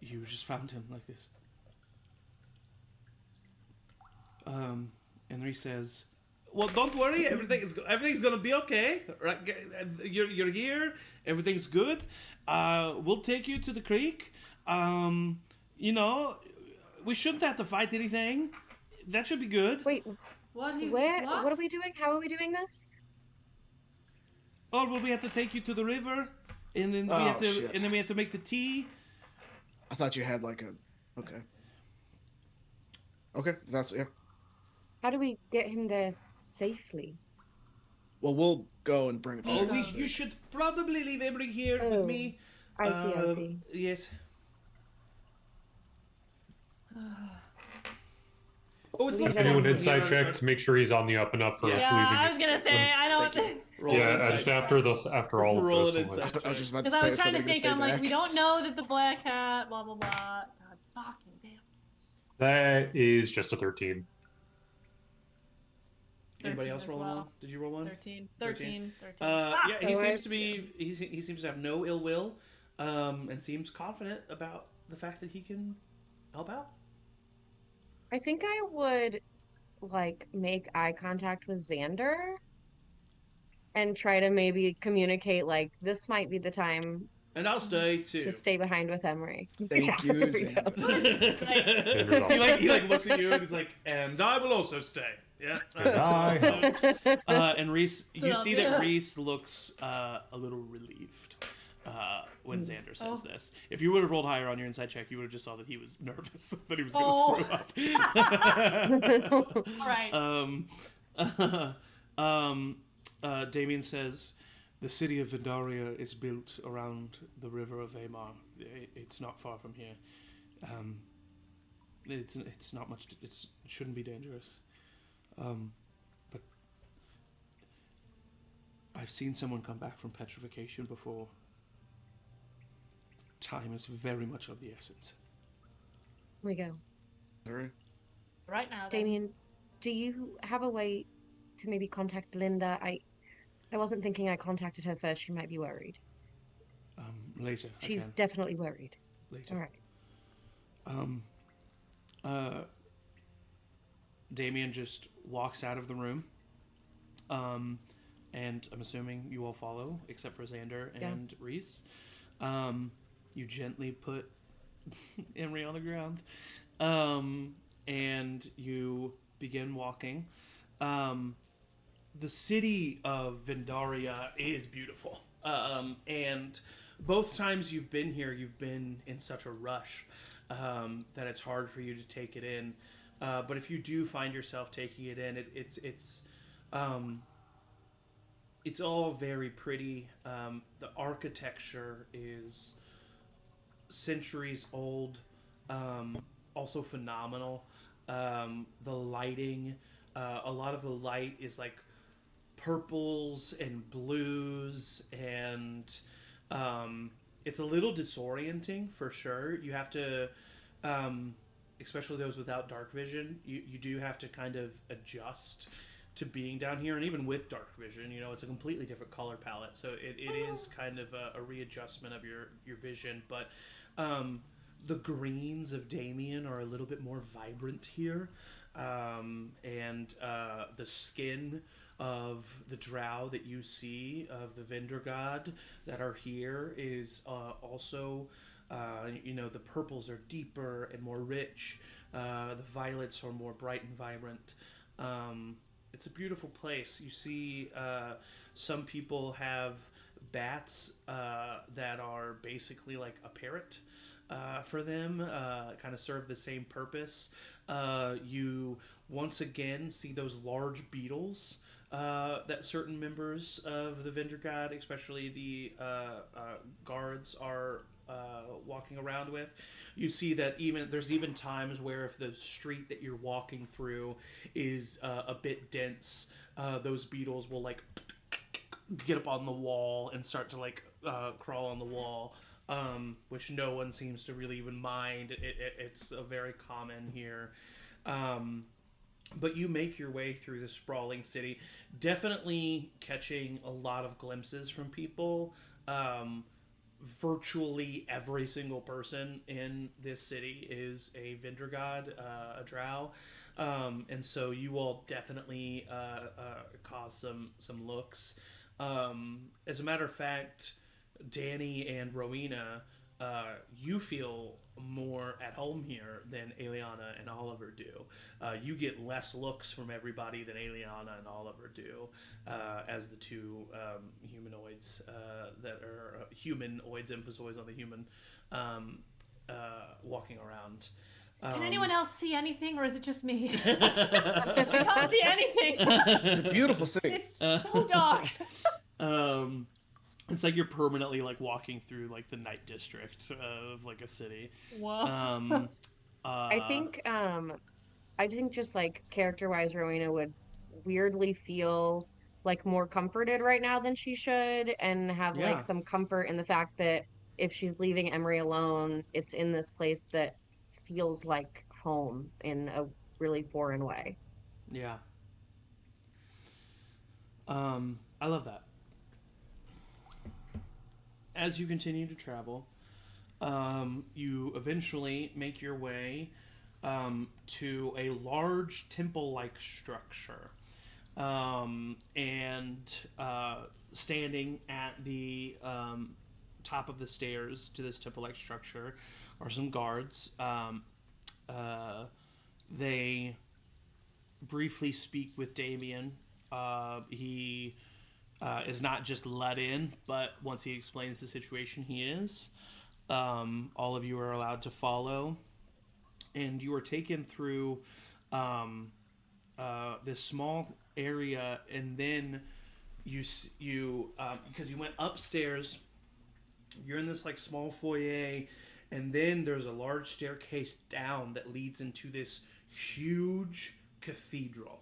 You just found him like this. And Reese says, well, don't worry. Everything's gonna be okay. Right? You're here. Everything's good. We'll take you to the creek. You know, we shouldn't have to fight anything. That should be good. Wait, What? what are we doing? How are we doing this? Oh, well, we have to take you to the river, and then Shit. we have to make the tea. I thought you had like a... Okay. Okay, that's... Yeah. How do we get him there safely? Well, we'll go and bring it Oh, back. you should probably leave Emory here Oh, with me. I see. Yes. Oh, it's not Anyone far from inside here. check to make sure he's on the up and up for Yeah. us Yeah, leaving. I was gonna say I don't. Roll Yeah, inside just check. after all Roll of it this. I'm inside. like, I was just about to Because say, I was trying to somebody think, stay I'm like, back. we don't know that the black hat, blah blah blah. God, fucking damn. that is just a 13. Anybody 13 else as roll well. one? Did you roll one? 13. Yeah, he Oh, seems to be. He seems to have no ill will, and seems confident about the fact that he can help out. I think I would like make eye contact with Xander and try to maybe communicate like this might be the time And I'll stay too. to stay behind with Emory. Thank you, there we go. Xander. he looks at you and he's like, and I will also stay. Yeah. And And Reese, you So, see yeah. that Reese looks a little relieved when Xander says Oh. this. If you would have rolled higher on your inside check, you would have just saw that he was nervous that he was going to screw up. Damien says, the city of Vendaria is built around the river of Amar. It's not far from here. It's not much. It shouldn't be dangerous. But I've seen someone come back from petrification before. Time is very much of the essence. Here we go. Sorry. Right now, then. Damien, do you have a way to maybe contact Linda? I wasn't thinking I contacted her first. She might be worried. Later. She's I can. definitely worried. Later. All right. Damien just walks out of the room. And I'm assuming you all follow, except for Xander and Reese. You gently put Emory on the ground. And you begin walking. The city of Vendaria is beautiful. And both times you've been here, you've been in such a rush that it's hard for you to take it in. But if you do find yourself taking it in, it's all very pretty. The architecture is centuries old, also phenomenal. The lighting, a lot of the light is like purples and blues, and it's a little disorienting for sure. You have to, especially those without dark vision, you do have to kind of adjust to being down here. And even with dark vision, it's a completely different color palette, so it is kind of a readjustment of your vision. But the greens of Damien are a little bit more vibrant here, and the skin of the drow that you see, of the Vendor God that are here, is also, the purples are deeper and more rich. The violets are more bright and vibrant. It's a beautiful place. You see some people have bats that are basically like a parrot for them, kind of serve the same purpose. You once again see those large beetles that certain members of the Vendor God, especially the guards, are walking around with. You see that there's even times where if the street that you're walking through is a bit dense, those beetles will like get up on the wall and start to like crawl on the wall, which no one seems to really even mind. It's very common here. But you make your way through the sprawling city, definitely catching a lot of glimpses from people. Virtually every single person in this city is a Vendor God, a drow. And so you all definitely cause some looks. As a matter of fact, Danny and Rowina, you feel more at home here than Aeliana and Oliver do. You get less looks from everybody than Aeliana and Oliver do, as the two humanoids that are humanoids, emphasoids on the human, walking around. Can anyone else see anything, or is it just me? I can't see anything. It's a beautiful city. It's so dark. It's like you're permanently like walking through like the night district of like a city. Wow. I think just like character-wise, Rowena would weirdly feel like more comforted right now than she should, and have Yeah. like some comfort in the fact that if she's leaving Emory alone, it's in this place that feels like home in a really foreign way. Yeah. I love that. As you continue to travel, you eventually make your way to a large temple-like structure. And standing at the top of the stairs to this temple-like structure are some guards. They briefly speak with Damien. He is not just let in, but once he explains the situation, he is. All of you are allowed to follow, and you are taken through this small area, and then you because you went upstairs, you're in this like small foyer, and then there's a large staircase down that leads into this huge cathedral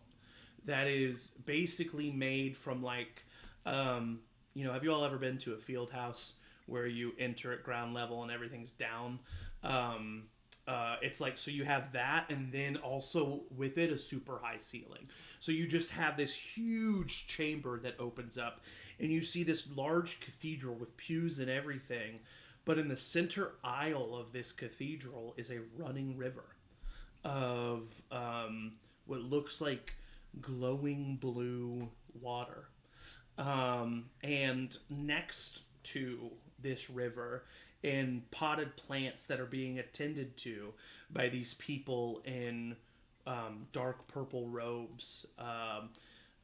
that is basically made from like Have you all ever been to a field house where you enter at ground level and everything's down? It's like, so you have that, and then also with it a super high ceiling. So you just have this huge chamber that opens up, and you see this large cathedral with pews and everything. But in the center aisle of this cathedral is a running river of what looks like glowing blue water. And next to this river, and potted plants that are being attended to by these people in dark purple robes,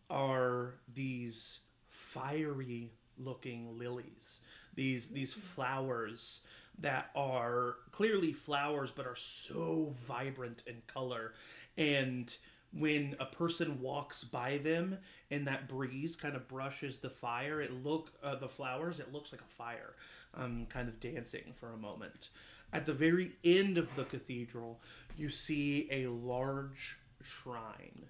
are these fiery looking lilies, these flowers that are clearly flowers but are so vibrant in color. And when a person walks by them and that breeze kind of brushes the fire, the flowers, it looks like a fire kind of dancing for a moment. At the very end of the cathedral, you see a large shrine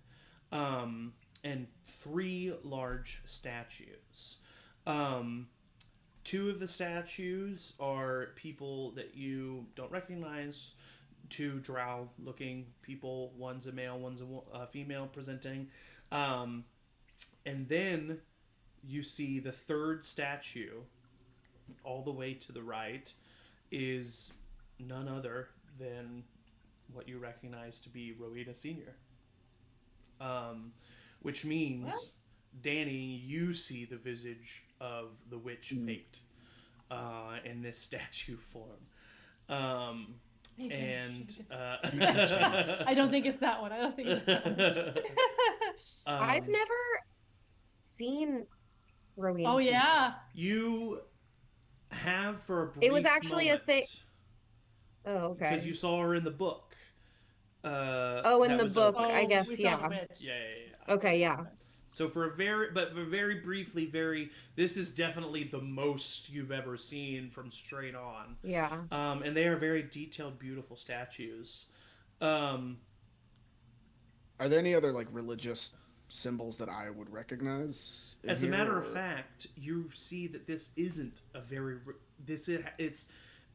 and 3 large statues. 2 of the statues are people that you don't recognize. 2 drow-looking people. One's a male, one's a female presenting. And then you see the 3rd statue, all the way to the right, is none other than what you recognize to be Rowina Sr. Which means, What? Danny, you see the visage of the witch Fate in this statue form. I don't think it's that one. I've never seen Rowena. Oh yeah. You have for a brief It was actually moment, a thing. Oh, okay. because you saw her in the book. In that the was book, open. I guess, we saw yeah. the witch. Yeah. Okay, yeah. So for very briefly, this is definitely the most you've ever seen from straight on. Yeah. And they are very detailed, beautiful statues. Are there any other like religious symbols that I would recognize? As a matter of fact, you see that this isn't a very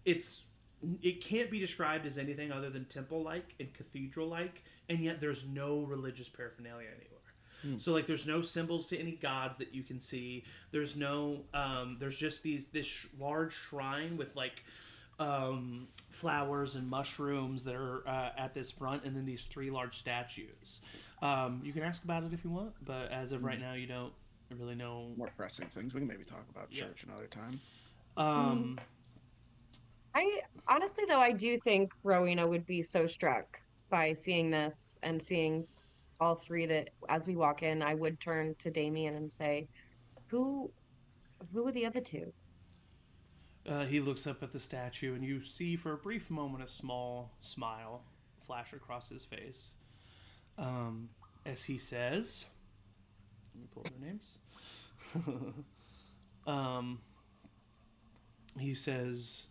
it can't be described as anything other than temple-like and cathedral-like, and yet there's no religious paraphernalia anywhere. So like there's no symbols to any gods that you can see. There's no there's just this large shrine with like flowers and mushrooms that are at this front, and then these 3 large statues. You can ask about it if you want, but as of right now you don't really know. More pressing things. We can maybe talk about church another time. I honestly, though, I do think Rowena would be so struck by seeing this and seeing all 3 that as we walk in, I would turn to Damien and say, who are the other 2? He looks up at the statue, and you see for a brief moment a small smile flash across his face as he says, let me pull up their names. He says,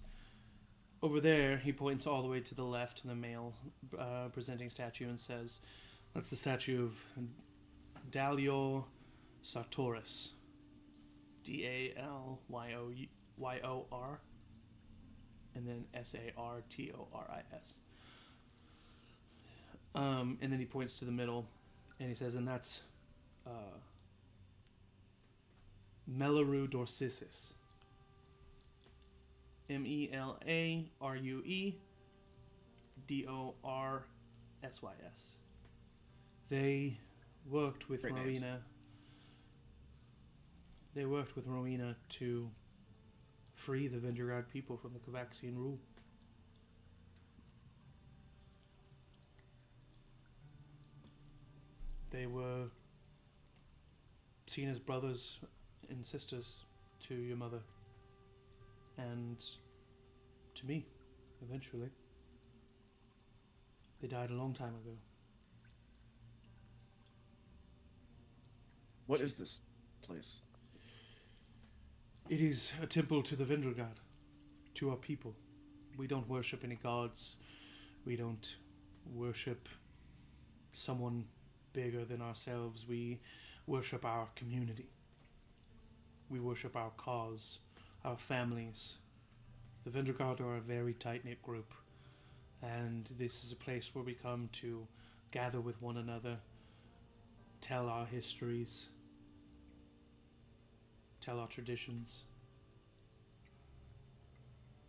over there, he points all the way to the left to the male presenting statue and says, that's the statue of Dalio Sartoris. Dalyoyor, and then Sartoris. And then he points to the middle, and he says, and that's Melaru Dorsisis. Melarue Dorsys. They worked with Rowina. They worked with Rowina to free the Vengerard people from the Kovaxian rule. They were seen as brothers and sisters to your mother. And to me, eventually. They died a long time ago. What is this place? It is a temple to the Vendragard, to our people. We don't worship any gods. We don't worship someone bigger than ourselves. We worship our community. We worship our cause, our families. The Vendragard are a very tight-knit group, and this is a place where we come to gather with one another, tell our histories, tell our traditions.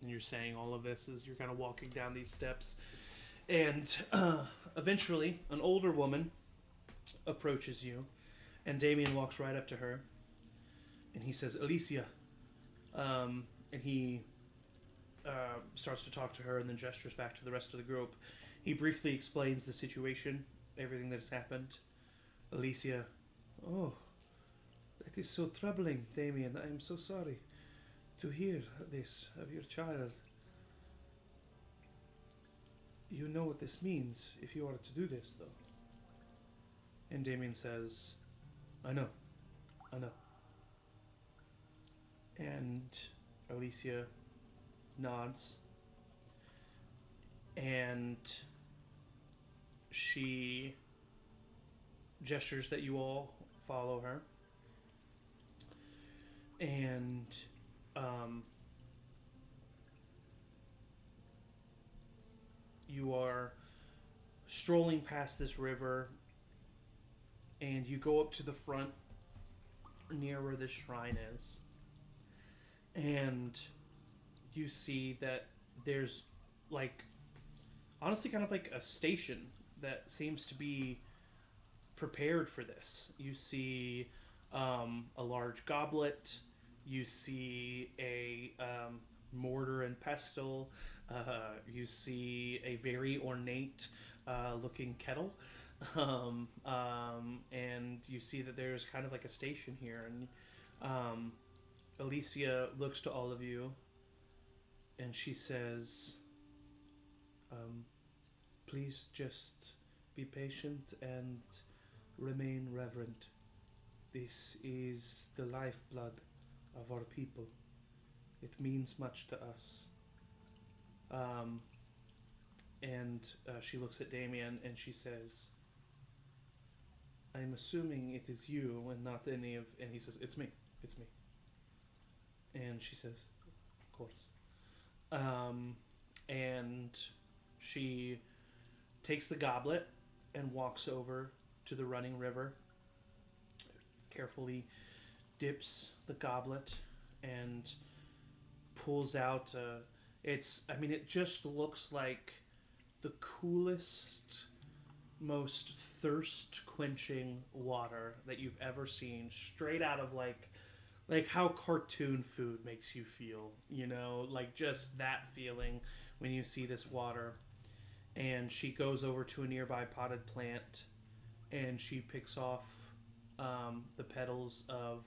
And you're saying all of this as you're kind of walking down these steps. And eventually, an older woman approaches you, and Damien walks right up to her, and he says, Alicia. And he starts to talk to her and then gestures back to the rest of the group. He briefly explains the situation, everything that has happened. Alicia, oh, that is so troubling, Damien. I am so sorry to hear this of your child. You know what this means if you are to do this, though. And Damien says, I know. And Alicia nods. And she gestures that you all follow her. And you are strolling past this river, and you go up to the front near where this shrine is, and you see that there's honestly kind of like a station that seems to be prepared for this. You see a large goblet, you see a mortar and pestle, you see a very ornate looking kettle, and you see that there's kind of like a station here. And Alicia looks to all of you, and she says, please just be patient and remain reverent. This is the lifeblood of our people. It means much to us. And she looks at Damien and she says, I'm assuming it is you and not any of... And he says, it's me. And she says, of course. And she takes the goblet and walks over to the running river, carefully dips the goblet and pulls out it just looks like the coolest, most thirst quenching water that you've ever seen, straight out of like how cartoon food makes you feel, like just that feeling when you see this water. And she goes over to a nearby potted plant and she picks off the petals of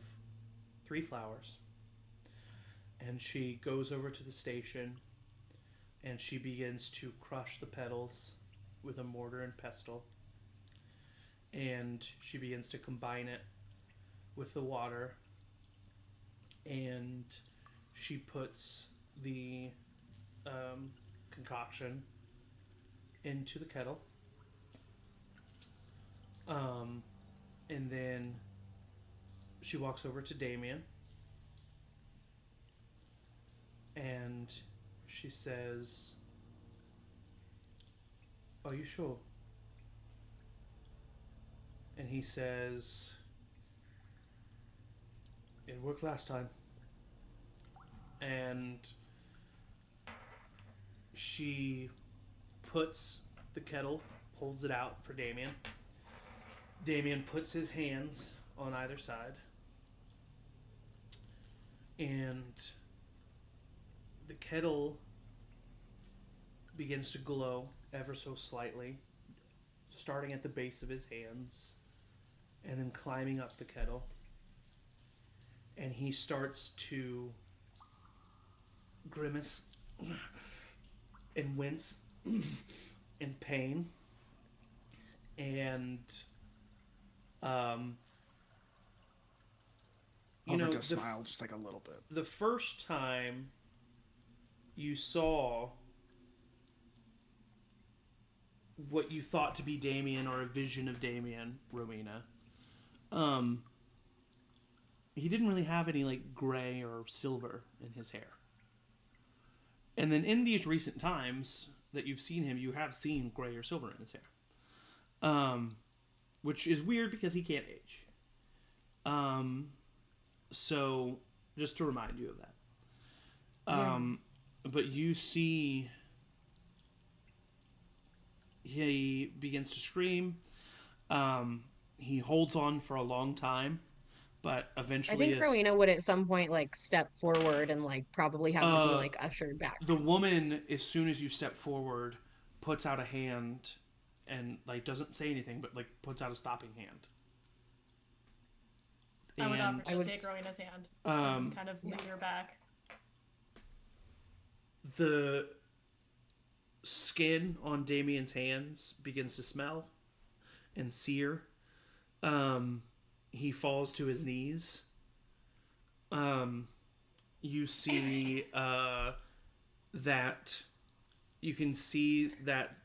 3 flowers. And she goes over to the station and she begins to crush the petals with a mortar and pestle. And she begins to combine it with the water. And she puts the concoction into the kettle. And then she walks over to Damien. And she says, are you sure? And he says, it worked last time. And she puts the kettle, holds it out for Damien. Damien puts his hands on either side. And the kettle begins to glow ever so slightly, starting at the base of his hands and then climbing up the kettle. And he starts to grimace and wince in pain. And smile just like a little bit. The first time you saw what you thought to be Damien, or a vision of Damien, Rowina, he didn't really have any like gray or silver in his hair. And then in these recent times that you've seen him, you have seen gray or silver in his hair. Which is weird because he can't age. So just to remind you of that. But you see he begins to scream. He holds on for a long time, but eventually I think Rowina would at some point like step forward and like probably have to be like ushered back. The woman, as soon as you step forward, puts out a hand and like doesn't say anything, but like puts out a stopping hand. I would offer to I would take Rowina's hand um, and kind of lead her back. The skin on Damien's hands begins to smell and sear. He falls to his knees. You see that you can see that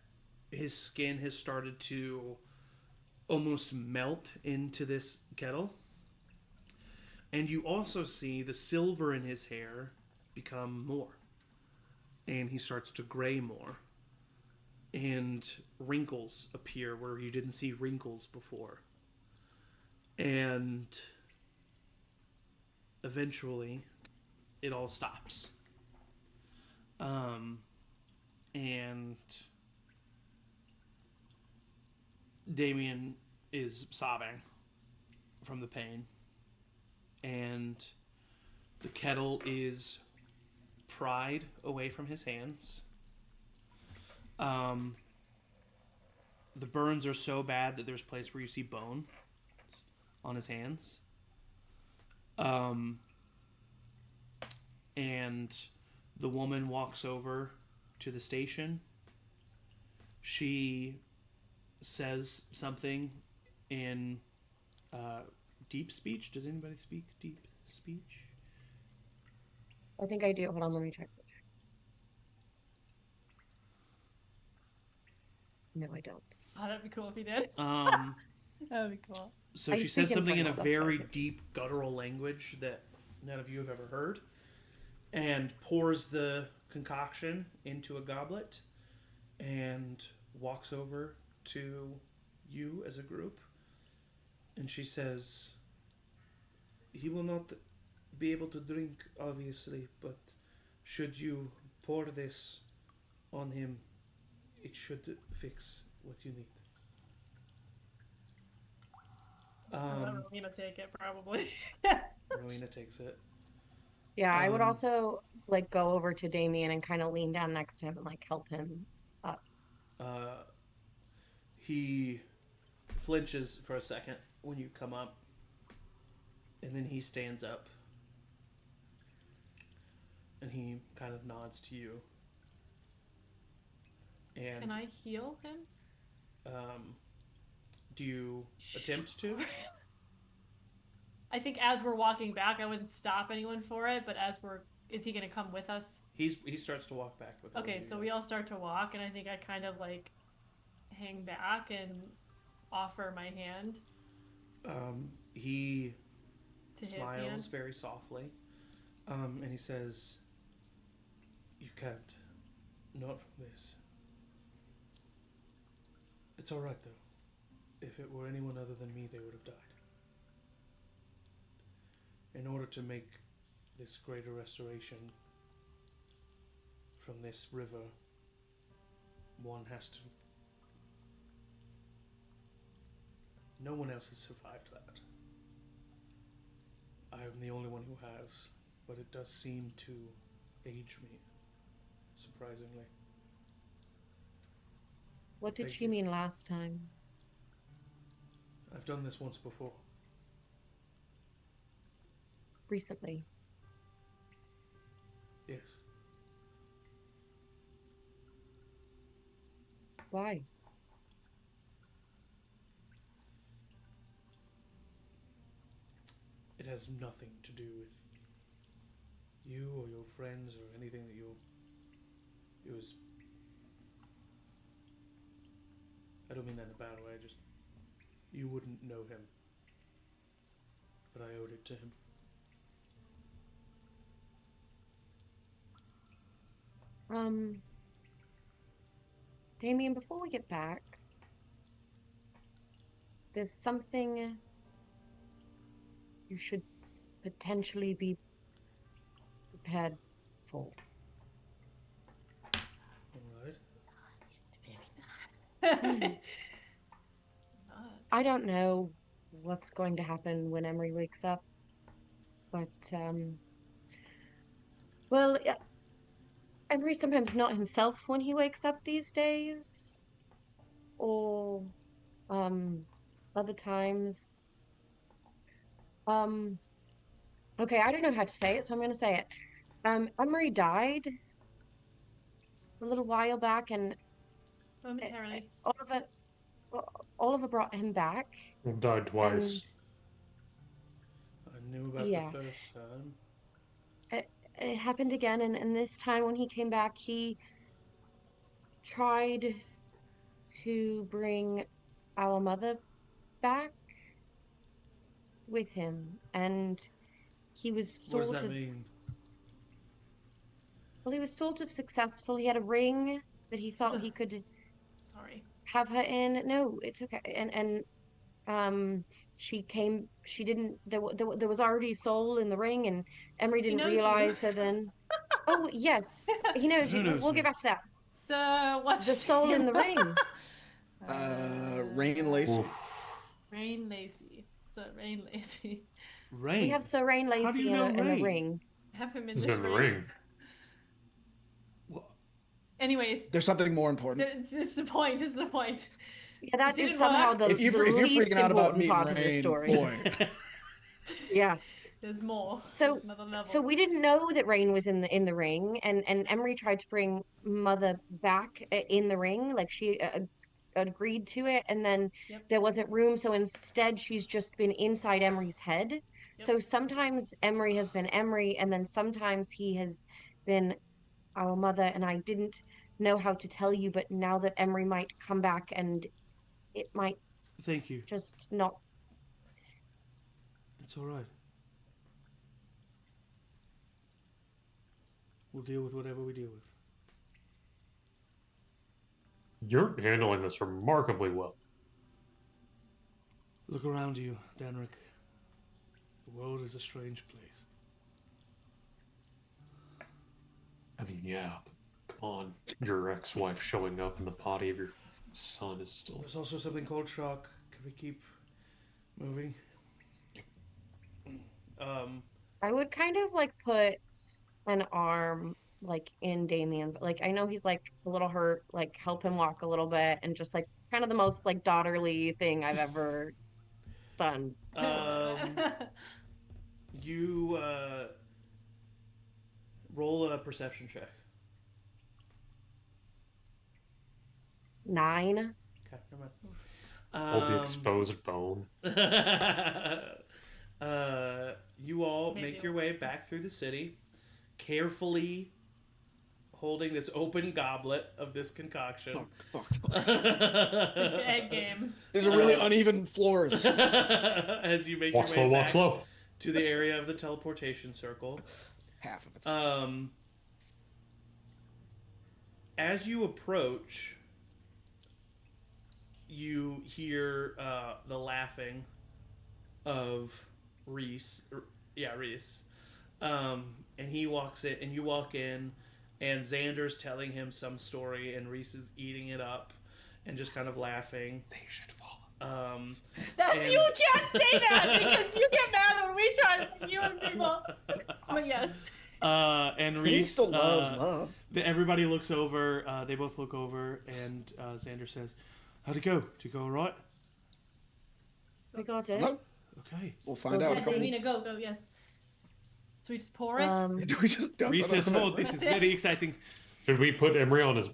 his skin has started to almost melt into this kettle. And you also see the silver in his hair become more. And he starts to gray more. And wrinkles appear where you didn't see wrinkles before. And eventually, it all stops. And Damien is sobbing from the pain. And the kettle is pried away from his hands. The burns are so bad that there's a place where you see bone on his hands. And the woman walks over to the station. She says something in deep speech. Does anybody speak deep speech? I think I do. Hold on, let me check. No, I don't. Oh, that'd be cool if he did. Um, That'd be cool. so I she speak says something in a Infernal, that's what I was very thinking. deep guttural language that none of you have ever heard, and pours the concoction into a goblet and walks over to you as a group. And she says, "He will not be able to drink, obviously, but should you pour this on him, it should fix what you need." I'll let Rowena take it, probably. Yes. Rowena takes it. Yeah, I would Um, also like go over to Damien and kind of lean down next to him and like help him up. He flinches for a second when you come up, and then he stands up, and he kind of nods to you. And Can I heal him? do you attempt to? I think as we're walking back, I wouldn't stop anyone for it, but is he gonna come with us? He starts to walk back with. Okay, so we all start to walk, and I think I kind of like hang back and offer my hand He to his smiles hand. very softly, and he says, "You can't. Not from this. It's all right though. If it were anyone other than me, they would have died. In order to make this greater restoration from this river, one has to. No one else has survived that. I am the only one who has, but it does seem to age me, surprisingly. What did Thank she you. mean last time? I've done this once before. Recently. Yes. Why? It has nothing to do with you or your friends or anything that you. It was. I don't mean that in a bad way. Just you wouldn't know him, but I owed it to him. Damien, before we get back, there's something you should potentially be prepared for. All right. I don't know what's going to happen when Emory wakes up, but well, Emory's sometimes not himself when he wakes up these days, or other times. Okay, I don't know how to say it, so I'm going to say it. Emory died a little while back, and Momentarily. Oliver brought him back. He died twice. I knew about Yeah. the first time. It happened again, and this time when he came back, he tried to bring our mother back with him, and he was What does sort that of mean? well, he was sort of successful. He had a ring that he thought So- he could Sorry. have her in. No, it's okay. And she came. She didn't. There was already soul in the ring, and Emory didn't knows you. realize. So then, oh yes, he knows Who you. knows We'll me? get back to that. What's The soul in the ring. Rain Lacey. Oof. Rain Lacey. So Rain Lacey. Rain. We have Sir Rain How do Lacey you in know a Rain? ring. Have him in He's this in the ring. ring. Anyways, There's something more important. it's the point. It's the point. Yeah, that didn't is somehow work. the If you're least freaking out about important meeting part of the Rain, story. boy, Yeah. There's more. So- There's another level. So we didn't know that Rain was in the ring, and Emory tried to bring Mother back in the ring, like she agreed to it, and then Yep. there wasn't room, so instead she's just been inside Emory's head. So sometimes Emory has been Emory, and then sometimes he has been our mother, and I didn't know how to tell you, but now that Emory might come back, and it might Thank you. just not. It's all right. We'll deal with whatever we deal with. You're handling this remarkably well. Look around you, Danrek. The world is a strange place. I mean, yeah, but come on. Your ex-wife showing up in the body of your son is still... There's also something called shock. Can we keep moving? I would kind of like put an arm like in Damien's. Like I know he's like a little hurt, like help him walk a little bit, and just like kind of the most like daughterly thing I've ever done. You roll a perception check. 9. Okay, never All the mind. exposed bone. You all Maybe make your way back through the city, carefully holding this open goblet of this concoction. fuck. Egg game. There's a really uneven floors. As you make Walk your slow, way walk back slow. to the area of the teleportation circle. Half of it. As you approach, you hear the laughing of Reese. Reese. And he walks in, and you walk in, and Xander's telling him some story, and Reese is eating it up and just kind of laughing. They should fall. And- You can't say that because you get mad when we try to pick you and people. But yes. And He Reese, still loves love. everybody looks over. They both look over, and Xander says, "How'd it go? Did it go all right?" We got it. No, Okay. we'll find Well, out. Yes, From... Rowina, go, yes. So we just pour it? Do we just dump Reese it on says, him? "Oh, this is very exciting." Should we put Emory on his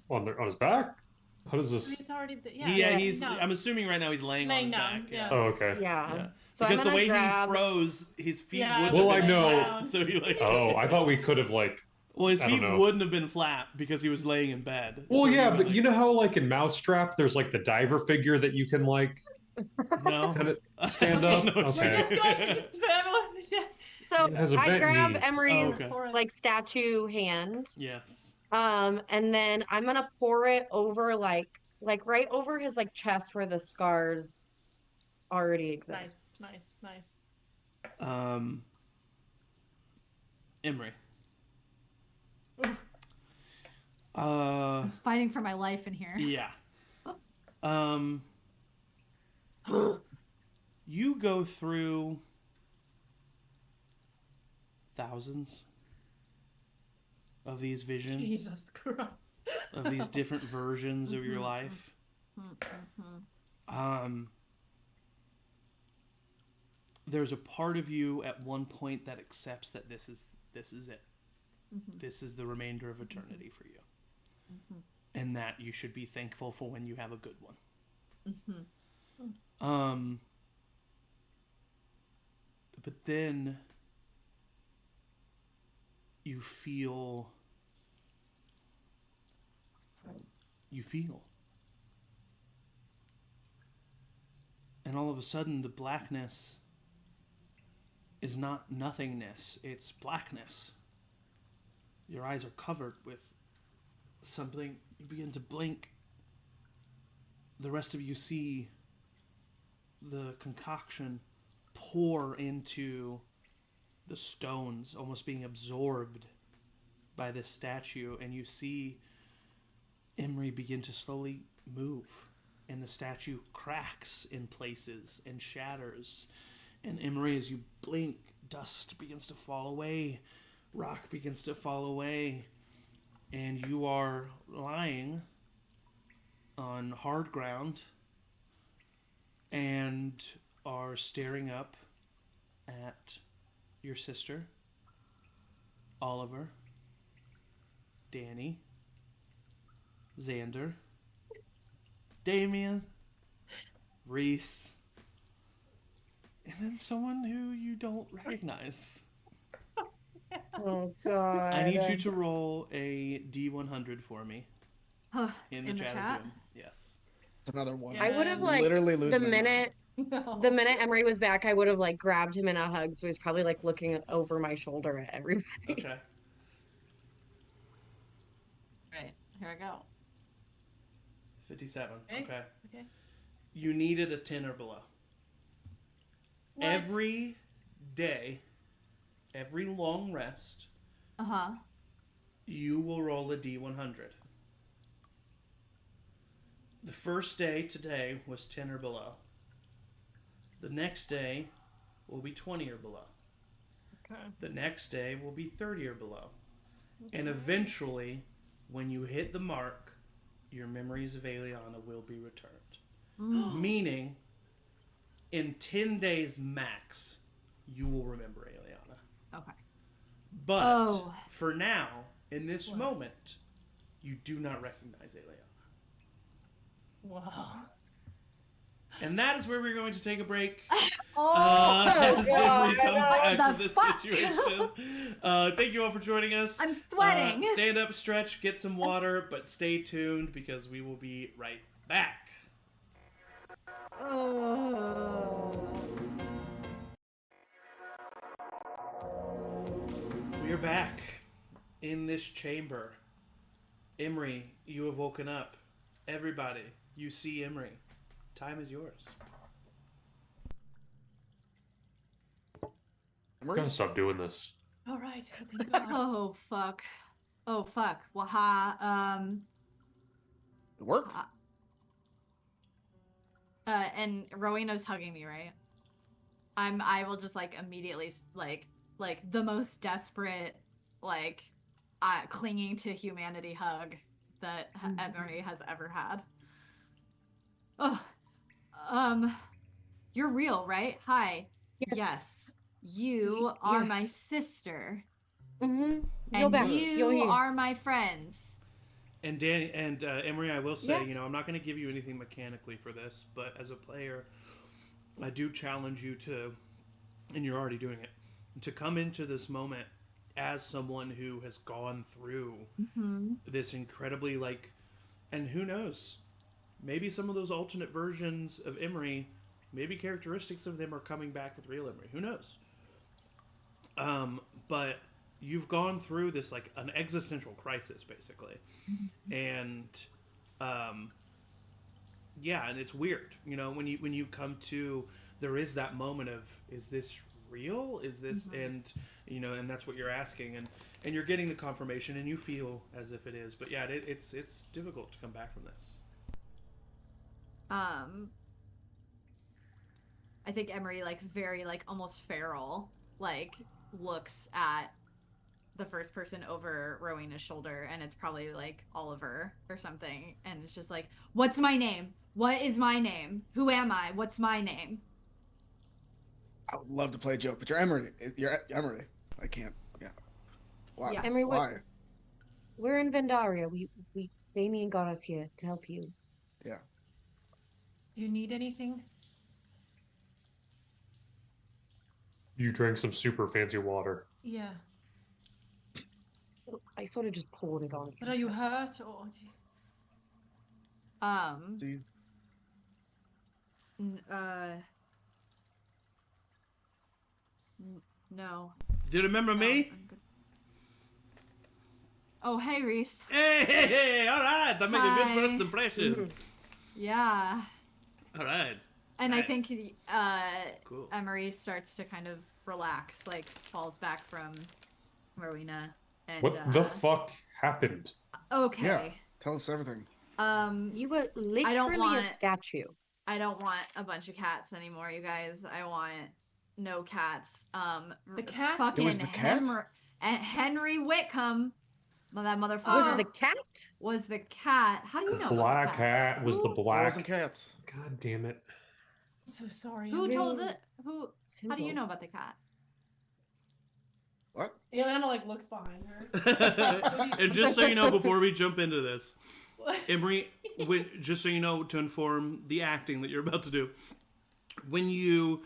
back? How does this? He's already, He's. no. I'm assuming right now he's laying on Laying his down, back. yeah. Oh, okay. Yeah. Yeah. So Because I'm the gonna way grab... he froze, his feet Yeah, wouldn't Well, have I been know. flat, so you like. Oh, I thought we could have like. Well, his I don't feet know. wouldn't have been flat because he was laying in bed. Well, So yeah, were but like, you know how like in Mousetrap, there's like the diver figure that you can like no. kind of stand I up. don't know what We're Okay. just going to just for everyone. So It has a I bent grab knee. Emery's Oh, okay. like statue hand, Yes. And then I'm gonna pour it over like right over his like chest where the scars already Nice, exist. nice. Emory. Oof. I'm fighting for my life in here. Yeah. You go through thousands of these visions, Jesus Christ. of these different versions of your life. There's a part of you at one point that accepts that this is it. This is the remainder of eternity for you. And that you should be thankful for when you have a good one. But then you feel and all of a sudden the blackness is not nothingness, it's blackness. Your eyes are covered with something. You begin to blink. The rest of you see the concoction pour into the stones, almost being absorbed by this statue, and you see Emory begin to slowly move, and the statue cracks in places and shatters. And Emory, as you blink, dust begins to fall away, rock begins to fall away, and you are lying on hard ground and are staring up at your sister, Oliver, Danny, Xander, Damien, Reese, and then someone who you don't recognize. Oh god. I need you to roll a D100 for me in the In the chat chat? room. Yes. Another one. I would have like Literally lose the my minute No. the minute Emory was back, I would have like grabbed him in a hug. So he's probably like looking over my shoulder at everybody. Okay. Right, here I go. 57. Okay. Okay. You needed a 10 or below. What? Every day, every long rest, you will roll a D100. The first day today was 10 or below. The next day will be 20 or below. Okay. The next day will be 30 or below. And eventually, when you hit the mark, your memories of Aeliana will be returned. Meaning, in 10 days max, you will remember Aeliana. Okay. But for now, in this What? moment, you do not recognize Aeliana. Wow. And that is where we're going to take a break. Oh, as Emory comes back the to this fuck? situation. Thank you all for joining us. I'm sweating. Stand up, stretch, get some water, but stay tuned because we will be right back. We are back in this chamber. Emory, you have woken up. Everybody, you see Emory. Time is yours. I'm gonna stop doing this. All right. Thank God. Oh fuck. Well, It worked. and Rowena's hugging me, right? I will just like immediately like the most desperate clinging to humanity hug that Emory has ever had. Oh, you're real, right? Hi. Yes. You are Yes. my sister. Mm-hmm. And you are my friends. And Danny and Emory, I will say, Yes. I'm not going to give you anything mechanically for this, but as a player, I do challenge you to, and you're already doing it, to come into this moment as someone who has gone through this incredibly and who knows, maybe some of those alternate versions of Emory, maybe characteristics of them are coming back with real Emory. Who knows? But you've gone through this like an existential crisis basically, and yeah, and it's weird, you know, when you come to, there is that moment of, is this real? Is this, and you know, and that's what you're asking, and you're getting the confirmation, and you feel as if it is, but yeah, it's difficult to come back from this. I think Emory, like, very, like, almost feral, like, looks at the first person over Rowena's shoulder, and it's probably, like, Oliver or something, and it's just like, what's my name? What is my name? Who am I? What's my name? I would love to play a joke, but you're Emory. You're Emory. I can't. Yeah. Why? Yes. Emory, Why? we're in Vendaria. We Damien got us here to help you. Yeah. Do you need anything? You drank some super fancy water. Yeah. I sort of just poured it on. But are you hurt or? Do you... Do you? No. Do you remember me? I'm good. Oh, hey, Reese. Hey, all right, that make a good Hi. first impression. Yeah. All right. And Nice. I think Cool. Emory starts to kind of relax, like falls back from Rowina. And What the fuck happened? Okay. Yeah. Tell us everything. You were literally a want- statue. I don't want a bunch of cats anymore, you guys. I want no cats. The cat? Fucking It was the cat? Henry Whitcomb. Well, that motherfucker Was it the cat? was the cat. How do you know? about Black the cat? cat was the Who- black. Frozen cats. God damn it. So sorry. Who Really told the who? How do you simple. know about the cat? What? Aeliana like looks behind her. And just so you know, before we jump into this, Emory, just so you know, to inform the acting that you're about to do, when you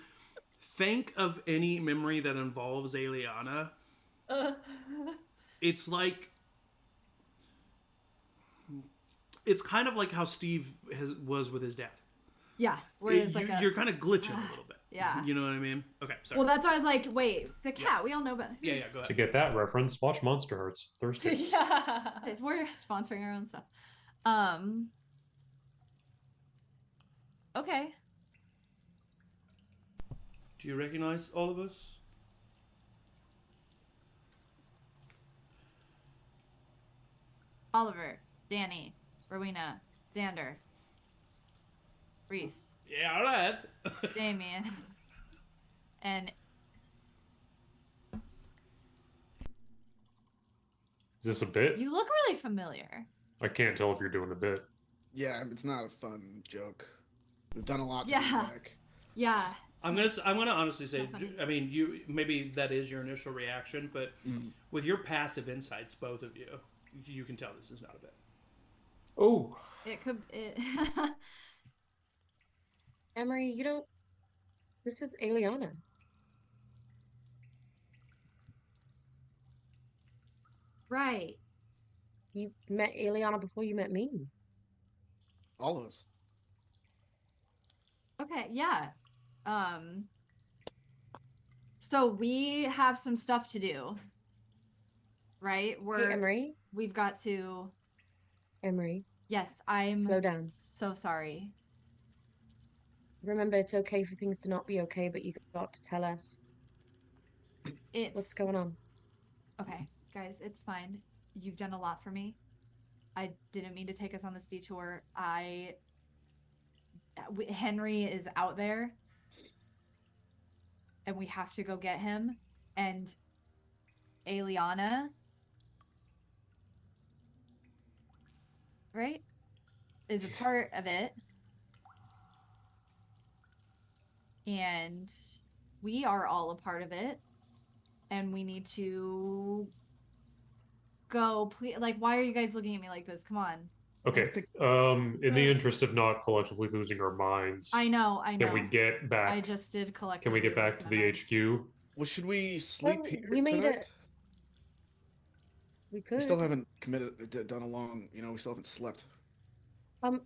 think of any memory that involves Aeliana, it's like, it's kind of like how Steve was with his dad. Yeah, where it's like you're kind of glitching a little bit. Yeah. You know what I mean? Okay, sorry. Well, that's why I was like, wait, the cat. We all know about. Yeah, go To ahead. get that reference, watch Monster Hearts Thursday. Yeah. We're sponsoring our own stuff. Okay. Do you recognize all of us? Oliver, Danny, Rowena, Xander, Reese, Yeah, all right. Damien, and Is this a bit? you look really familiar. I can't tell if you're doing a bit. Yeah, it's not a fun joke. We've done a lot to Yeah. get back. Yeah. I'm gonna honestly say, Not funny. I mean, you maybe that is your initial reaction, but Mm. with your passive insights, both of you, you can tell this is not a bit. Oh, It could. It. Emory, you don't. This is Aeliana. Right. You met Aeliana before you met me. All of us. Okay. Yeah. So we have some stuff to do. Right. Hey, Emory. We've got to. Emory, Yes, I'm slow down. so sorry. Remember, it's okay for things to not be okay, but you got to tell us It's what's going on. Okay, guys, it's fine. You've done a lot for me. I didn't mean to take us on this detour. Henry is out there, and we have to go get him. And Aeliana, right, is a part of it. And we are all a part of it. And we need to go. Please, like, why are you guys looking at me like this? Come on. okay. In the interest of not collectively losing our minds, I know. can we get back? I just did collect. Can we get back to the HQ? Well, should we sleep Well, here we made tonight? We could. We still haven't done a long. We still haven't slept.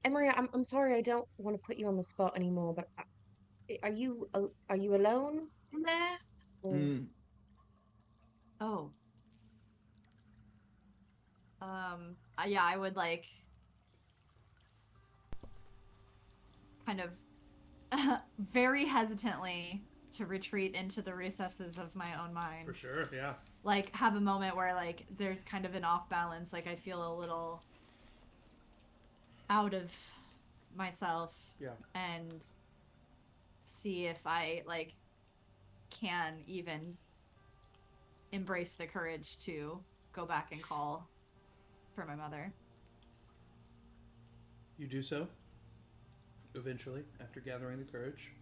Emory, I'm sorry, I don't want to put you on the spot anymore, but are you alone in there? Or- Mm. Oh, Yeah, I would like kind of very hesitantly to retreat into the recesses of my own mind. For sure, yeah. Like have a moment where like there's kind of an off balance, like I feel a little out of myself. Yeah. And see if I like can even embrace the courage to go back and call for my mother. You do so, eventually, after gathering the courage.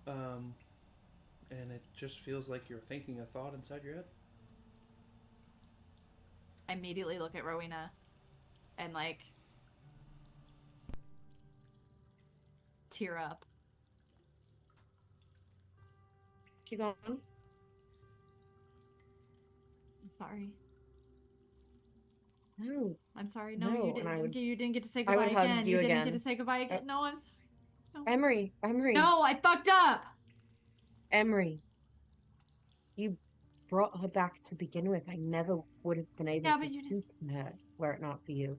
And it just feels like you're thinking a thought inside your head. I immediately look at Rowina and like tear up. She gone? I'm sorry. No. I'm sorry. No, No, you and didn't. I would- You didn't get to say I would goodbye hug again. you didn't again. get to say goodbye again. No, I'm sorry. No. Emory. No, I fucked up. Emory. You brought her back to begin with. I never would have been able Yeah, to but you speak to her were it not for you.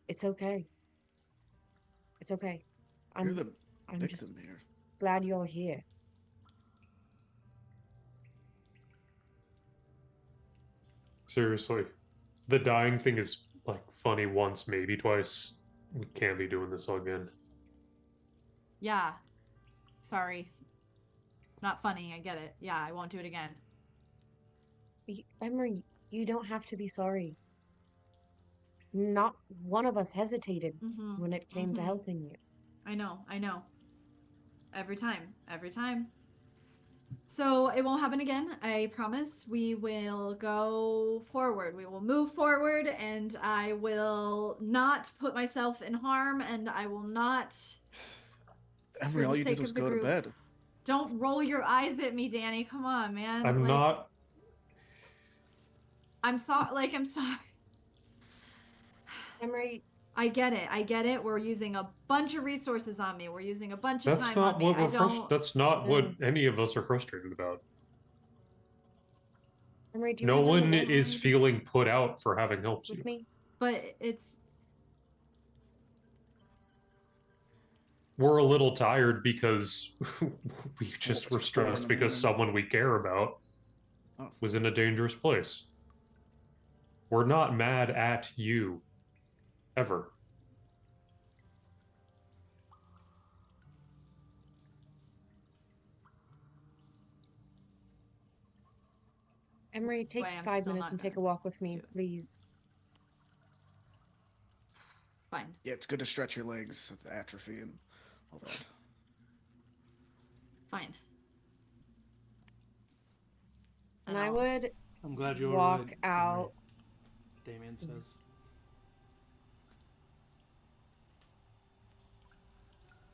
It's okay. It's okay. You're the I'm victim just here. glad you're here. Seriously. The dying thing is, like, funny once, maybe twice. We can't be doing this again. Yeah. Sorry. Not funny. I get it. Yeah, I won't do it again. Emory, you don't have to be sorry. Not one of us hesitated Mm-hmm. when it came to helping you. I know. Every time. So it won't happen again. I promise. We will go forward. We will move forward, and I will not put myself in harm, and I will not. Emory, for all the you sake did was of the go to group. bed. Don't roll your eyes at me, Danny. Come on, man. I'm like, not. I'm sorry. I'm sorry. Emory, I get it. We're using a bunch of resources on me. We're using a bunch of That's time not on me. what I we're don't. That's not No. what any of us are frustrated about. Emory, do you No want to one take is feeling put out for having helped with you. me? But it's. We're a little tired because we just were It's 4 in stressed the because morning. someone we care about Oh. was in a dangerous place. We're not mad at you. Ever. Emory, take Wait, I'm 5 still minutes not and take a done. walk with me, Do it. please. Fine. Yeah, it's good to stretch your legs with the atrophy and all that. Fine. And I I'll- would I'm glad you're walk alright, out. Emory, Damien says.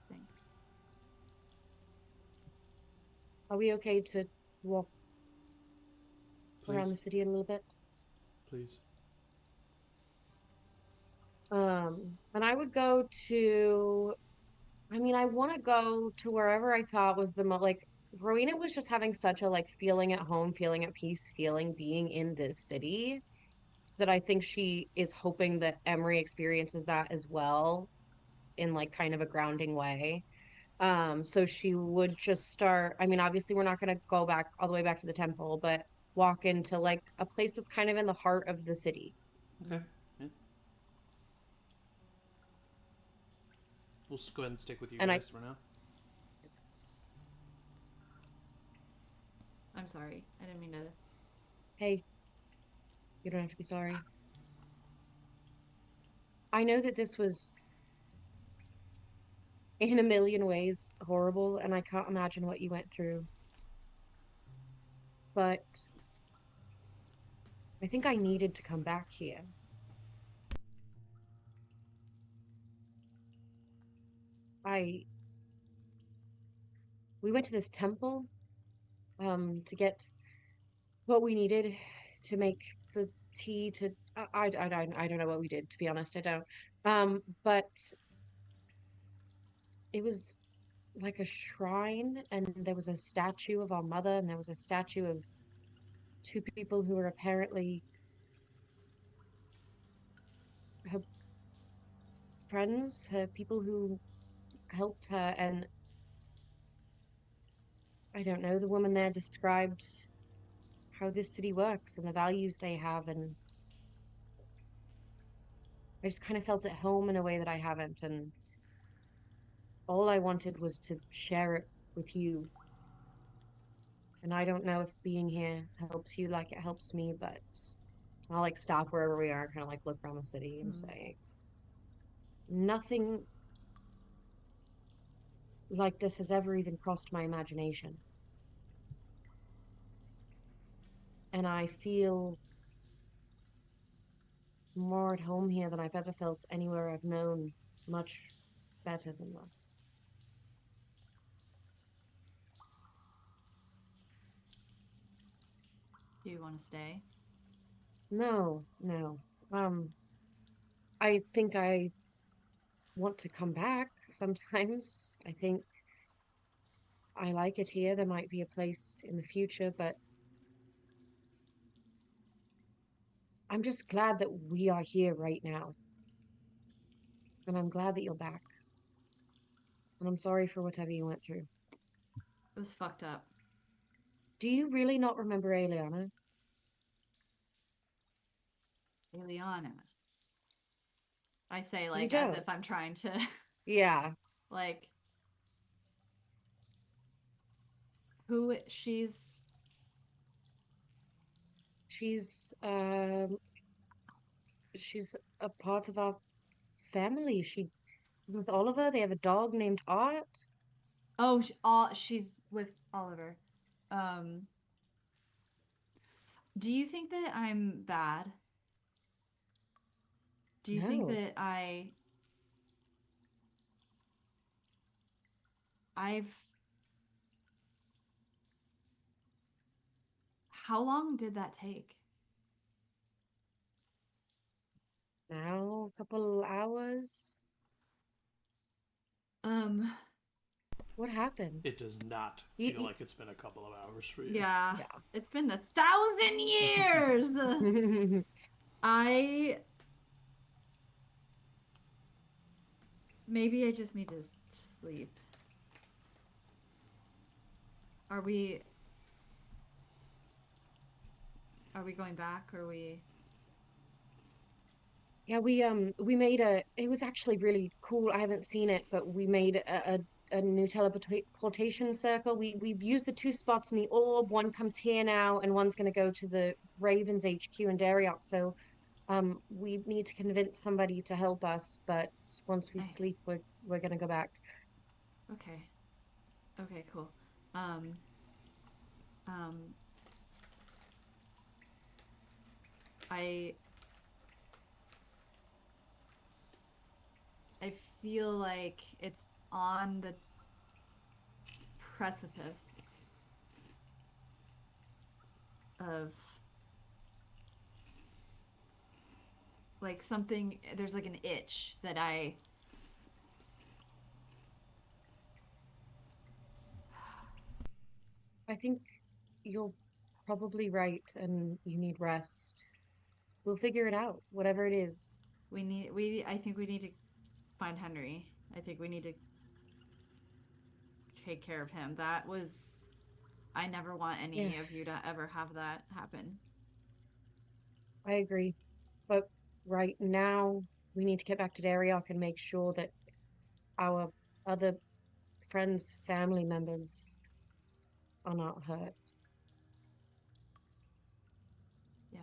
Thanks. Are we okay to walk around the Please, city a little bit? please. And I would go to, I mean, I want to go to wherever I thought was the most, like, Rowena was just having such a, like, feeling at home, feeling at peace, feeling being in this city that I think she is hoping that Emory experiences that as well in, like, kind of a grounding way. So she would just start, I mean, obviously we're not going to go back all the way back to the temple, but walk into, like, a place that's kind of in the heart of the city. Okay. Yeah. We'll just go ahead and stick with you And guys for now. I'm sorry. I didn't mean to. Hey, you don't have to be sorry. I know that this was in a million ways horrible, and I can't imagine what you went through. But I think I needed to come back here. We went to this temple to get what we needed to make the tea to I don't know what we did, to be honest. I don't. But it was like a shrine, and there was a statue of our mother, and there was a statue of two people who are apparently her friends, her people who helped her, and I don't know, the woman there described how this city works and the values they have, and I just kind of felt at home in a way that I haven't, and all I wanted was to share it with you. And I don't know if being here helps you like it helps me, but I'll like stop wherever we are, kind of like look around the city and say, nothing like this has ever even crossed my imagination. And I feel more at home here than I've ever felt anywhere I've known, much better than this. Do you want to stay? No, no. I think I want to come back sometimes. I think I like it here. There might be a place in the future, but I'm just glad that we are here right now. And I'm glad that you're back. And I'm sorry for whatever you went through. It was fucked up. Do you really not remember Aeliana? Aeliana. I say You like as don't? if I'm trying to Yeah. like who she's She's a part of our family. She is with Oliver. They have a dog named Art. oh she's with Oliver. Um do you think that I'm bad? Do you think No. that I've how long did that take? Now, a couple hours. Um What happened? It does not You- feel like it's been a couple of hours for you. yeah. Yeah. It's been 1,000 years. I maybe I just need to sleep. Are we going back? Or are we Yeah, we made it was actually really cool. I haven't seen it, but we made a new teleportation circle. We used the two spots in the orb. One comes here now, and one's going to go to the Ravens HQ in Dariok. So, we need to convince somebody to help us. But once we Nice. sleep, we're going to go back. okay? Okay, cool. Um, um, I feel like it's on the precipice of like something. There's like an itch that I I think you're probably right, and you need rest. We'll figure it out, whatever it is. I think we need to find Henry. I think we need to take care of him. That was I never want any Yeah. of you to ever have that happen. I agree. But right now, we need to get back to Dariok and make sure that our other friends, family members are not hurt. Yeah.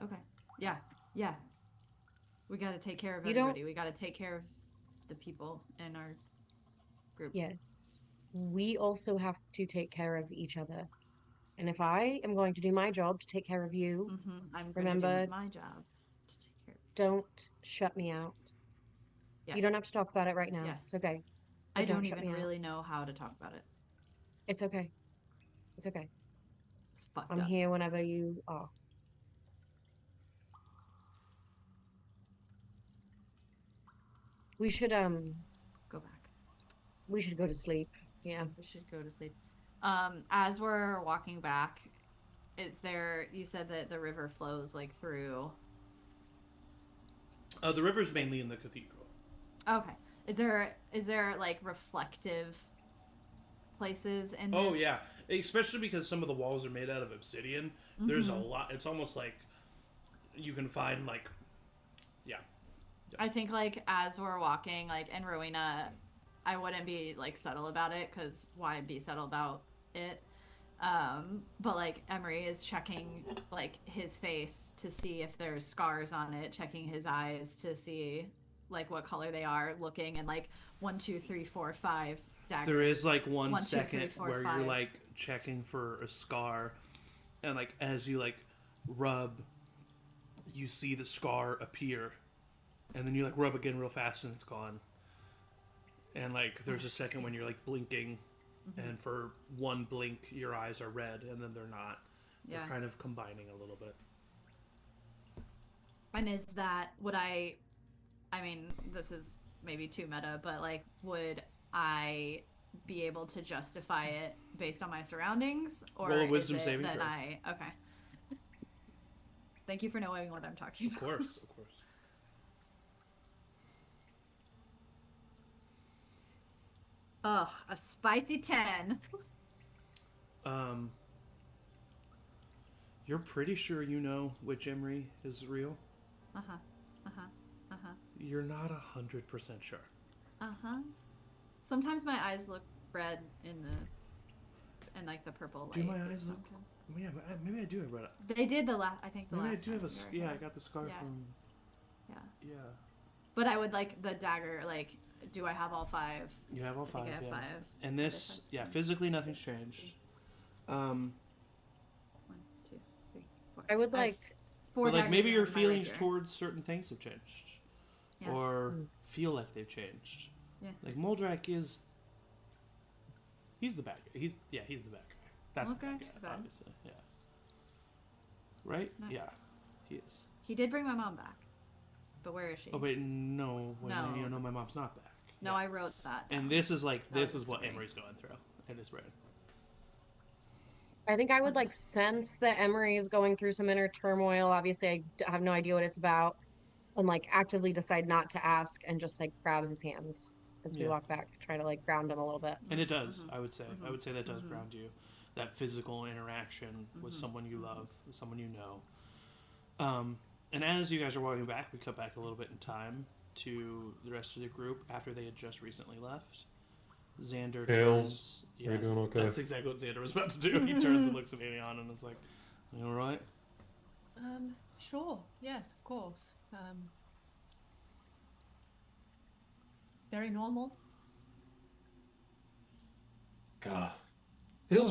Okay. Yeah. Yeah. We got to take care of You don't- everybody. We got to take care of the people in our group. Yes. We also have to take care of each other. And if I am going to do my job to take care of you, I'm going to Remember- do my job to take care of don't shut me out. Yes. You don't have to talk about it right now. Yes. It's okay. I But don't shut even me out. really know how to talk about it. It's okay. It's okay. It's fucked I'm up. here whenever you are. We should Go back. we should go to sleep. Yeah. We should go to sleep. As we're walking back, you said that the river flows like through. The river's mainly in the cathedral. Okay. Is there like reflective places in this? Oh yeah, especially because some of the walls are made out of obsidian. There's a lot. It's almost like you can find like, yeah. I think like as we're walking, like in Rowina, I wouldn't be like subtle about it because why be subtle about it? But like Emory is checking like his face to see if there's scars on it, checking his eyes to see like what color they are, looking and like 1, 2, 3, 4, 5 daggers. There is like 1 1, 2, 3, second 4, where 5. you're like checking for a scar, and like as you like rub, you see the scar appear, and then you like rub again real fast and it's gone. And like there's a second when you're like blinking, and for one blink your eyes are red, and then they're not. Yeah. They're kind of combining a little bit. And is that I mean, this is maybe too meta, but like, would I be able to justify it based on my surroundings, or Roll a wisdom is it saving that throw. okay? Thank you for knowing what I'm talking Of about. course, of course. Ugh, a spicy 10. You're pretty sure you know which Emory is real? You're not 100% sure. Sometimes my eyes look red in like the purple light. Do my eyes look? sometimes. Yeah, maybe I do have red. They did I think the Maybe I last do have time a. we were Yeah, I here. got the scar Yeah. from. Yeah. Yeah. But I would like the dagger. Like, do I have all 5? You have all I think 5. I have yeah. 5. And this, yeah, physically nothing's changed. 1, 2, 3, 4. I would I have like 4 But like daggers maybe in your my feelings rapier. towards certain things have changed, Yeah. or feel like they've changed. Yeah. Like Moldrak is. He's the bad guy. He's the bad guy. That's the bad Moldrak guy, is bad. obviously. Yeah. Right? No. Yeah, he is. He did bring my mom back, but where is she? Oh wait, no. No. You know my mom's not back. No, Yeah. I wrote that. And down. this is like That this was is what great. Emory's going through in his brain. I think I would like sense that Emory is going through some inner turmoil. Obviously, have no idea what it's about, and like actively decide not to ask and just like grab his hand as we Yeah. walk back, try to like ground him a little bit. And it does, Mm-hmm. I would say. I would say that does ground you. That physical interaction with someone you love, with someone you know. And as you guys are walking back, we cut back a little bit in time to the rest of the group after they had just recently left. Xander Tails, turns. are you doing okay? That's exactly what Xander was about to do. He turns and looks at Aeliana and is like, "You all right?" Sure. Yes, of course. Very normal. God. This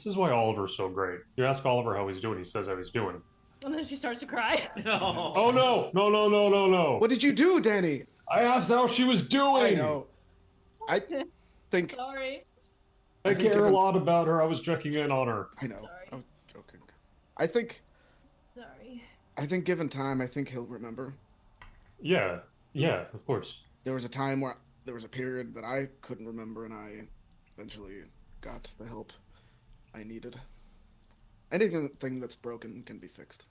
is why Oliver's so great. You ask Oliver how he's doing, he says how he's doing. And then she starts to cry. Oh no! No. What did you do, Danny? I asked how she was doing. I know. I think Sorry. I think care a given- lot about her. I was checking in on her. I know. Sorry. I was joking. I think Sorry. given time, I think he'll remember. Yeah, of course. There was a time where there was a period that I couldn't remember, and I eventually got the help I needed. Anything that's broken can be fixed.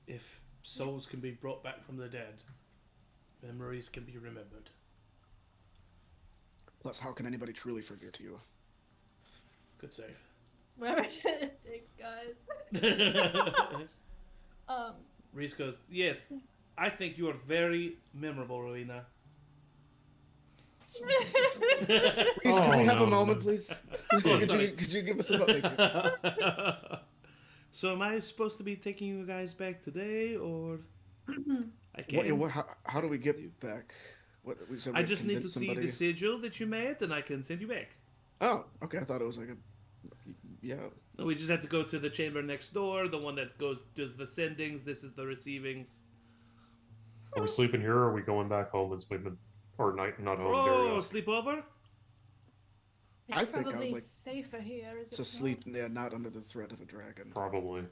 If souls can be brought back from the dead, memories can be remembered. Plus, how can anybody truly forget you? Good save. Whatever it takes, guys. Reese goes, "Yes, I think you are very memorable, Rowina." Please, can we have a moment, no. please? sorry. Could you give us a moment? So am I supposed to be taking you guys back today, or I can't? How do we get back? We said I we'd just need to convince see somebody. the sigil that you made, and I can send you back. Oh, okay. I thought it was like a. Yeah. No, we just have to go to the chamber next door, the one that does the sendings. This is the receivings. Are we sleeping here, or are we going back home and sleeping, or not home? Oh, sleepover? It's I think I would probably like safer here, is it to not? sleep, yeah, not under the threat of a dragon. Probably.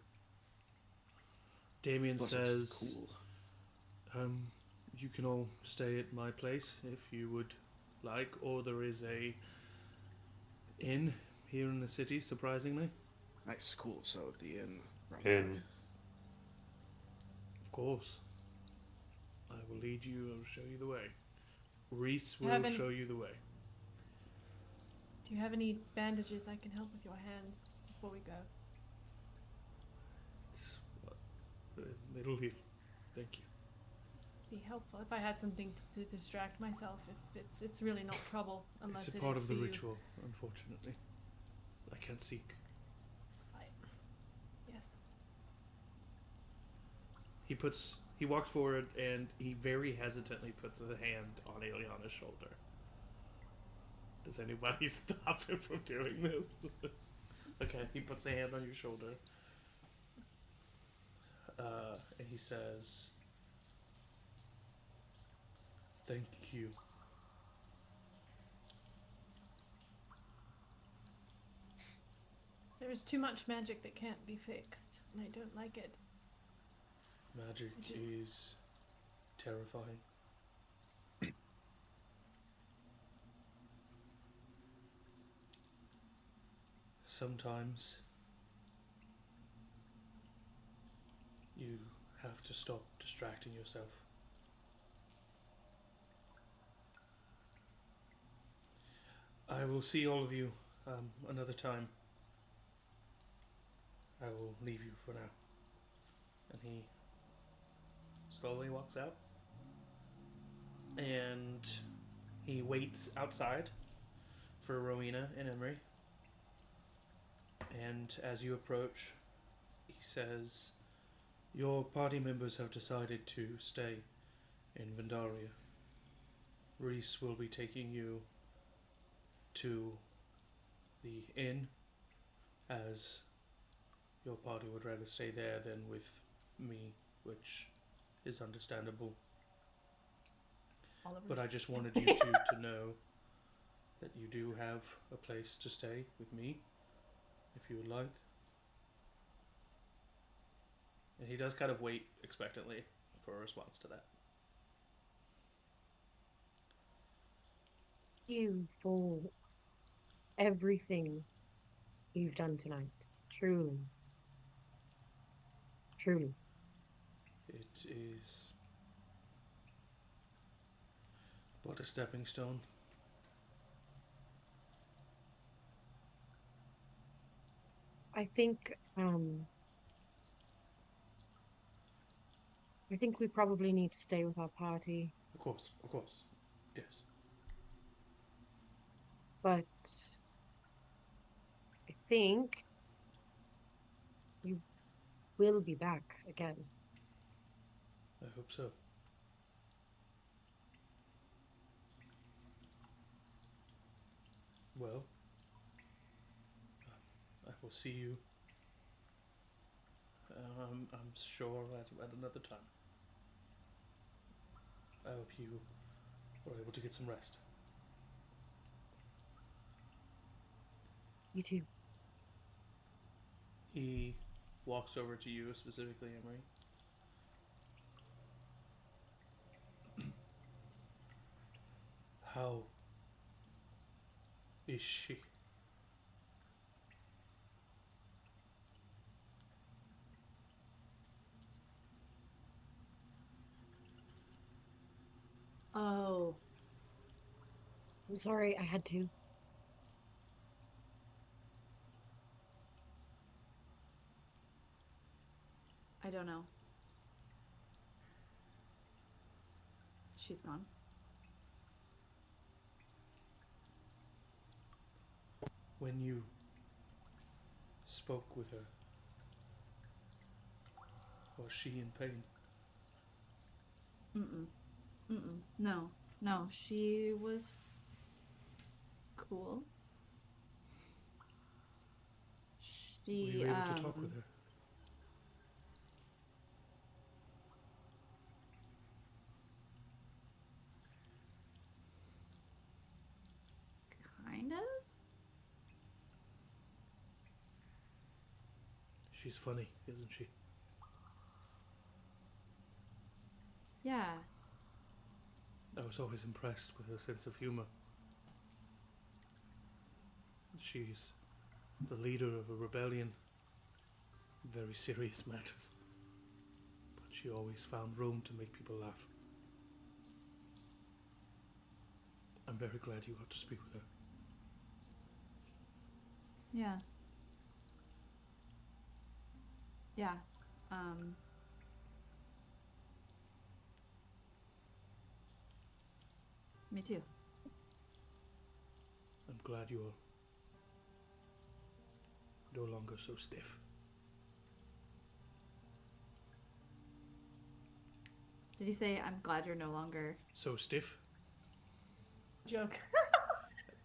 Damien Plus says, it's cool. you can all stay at my place if you would like, or there is a inn here in the city, surprisingly. Nice, cool. So the inn. In Of course. I will lead you, I will show you the way. Reese will Haven't- show you the way. Do you have any bandages I can help with your hands before we go? It's it'll heal. Thank you. Be helpful if I had something to distract myself. If it's really not trouble unless It's a it part is of the for you. ritual, unfortunately. I can't seek. Yes. He walks forward and he very hesitantly puts a hand on Aeliana's shoulder. Does anybody stop him from doing this? Okay, he puts a hand on your shoulder. And he says, "Thank you." There is too much magic that can't be fixed, and I don't like it. Magic is terrifying. Sometimes you have to stop distracting yourself. I will see all of you another time. I will leave you for now. And he slowly walks out. And he waits outside for Rowina and Emory. And as you approach, he says, "Your party members have decided to stay in Vandaria. Reese will be taking you to the inn, as your party would rather stay there than with me, which is understandable. Oliver's. But I just wanted you two to know that you do have a place to stay with me, if you would like." And he does kind of wait expectantly for a response to that. You for everything you've done tonight. Truly. Truly. It is but a stepping stone. I think we probably need to stay with our party, Of course, yes. but I think you will be back again. I hope so. Well, I will see you. I'm sure at another time. I hope you were able to get some rest. You too. He walks over to you specifically, Emory. How is she? Oh. I'm sorry, I had to. I don't know. She's gone. When you spoke with her, was she in pain? No, she was cool. Were She, you able to talk with her? kind of? She's funny, isn't she? Yeah. I was always impressed with her sense of humor. She's the leader of a rebellion. Very serious matters. But she always found room to make people laugh. I'm very glad you got to speak with her. Yeah. Yeah. Me too. I'm glad you're no longer so stiff. Did he say, I'm glad you're no longer... So stiff? Joke.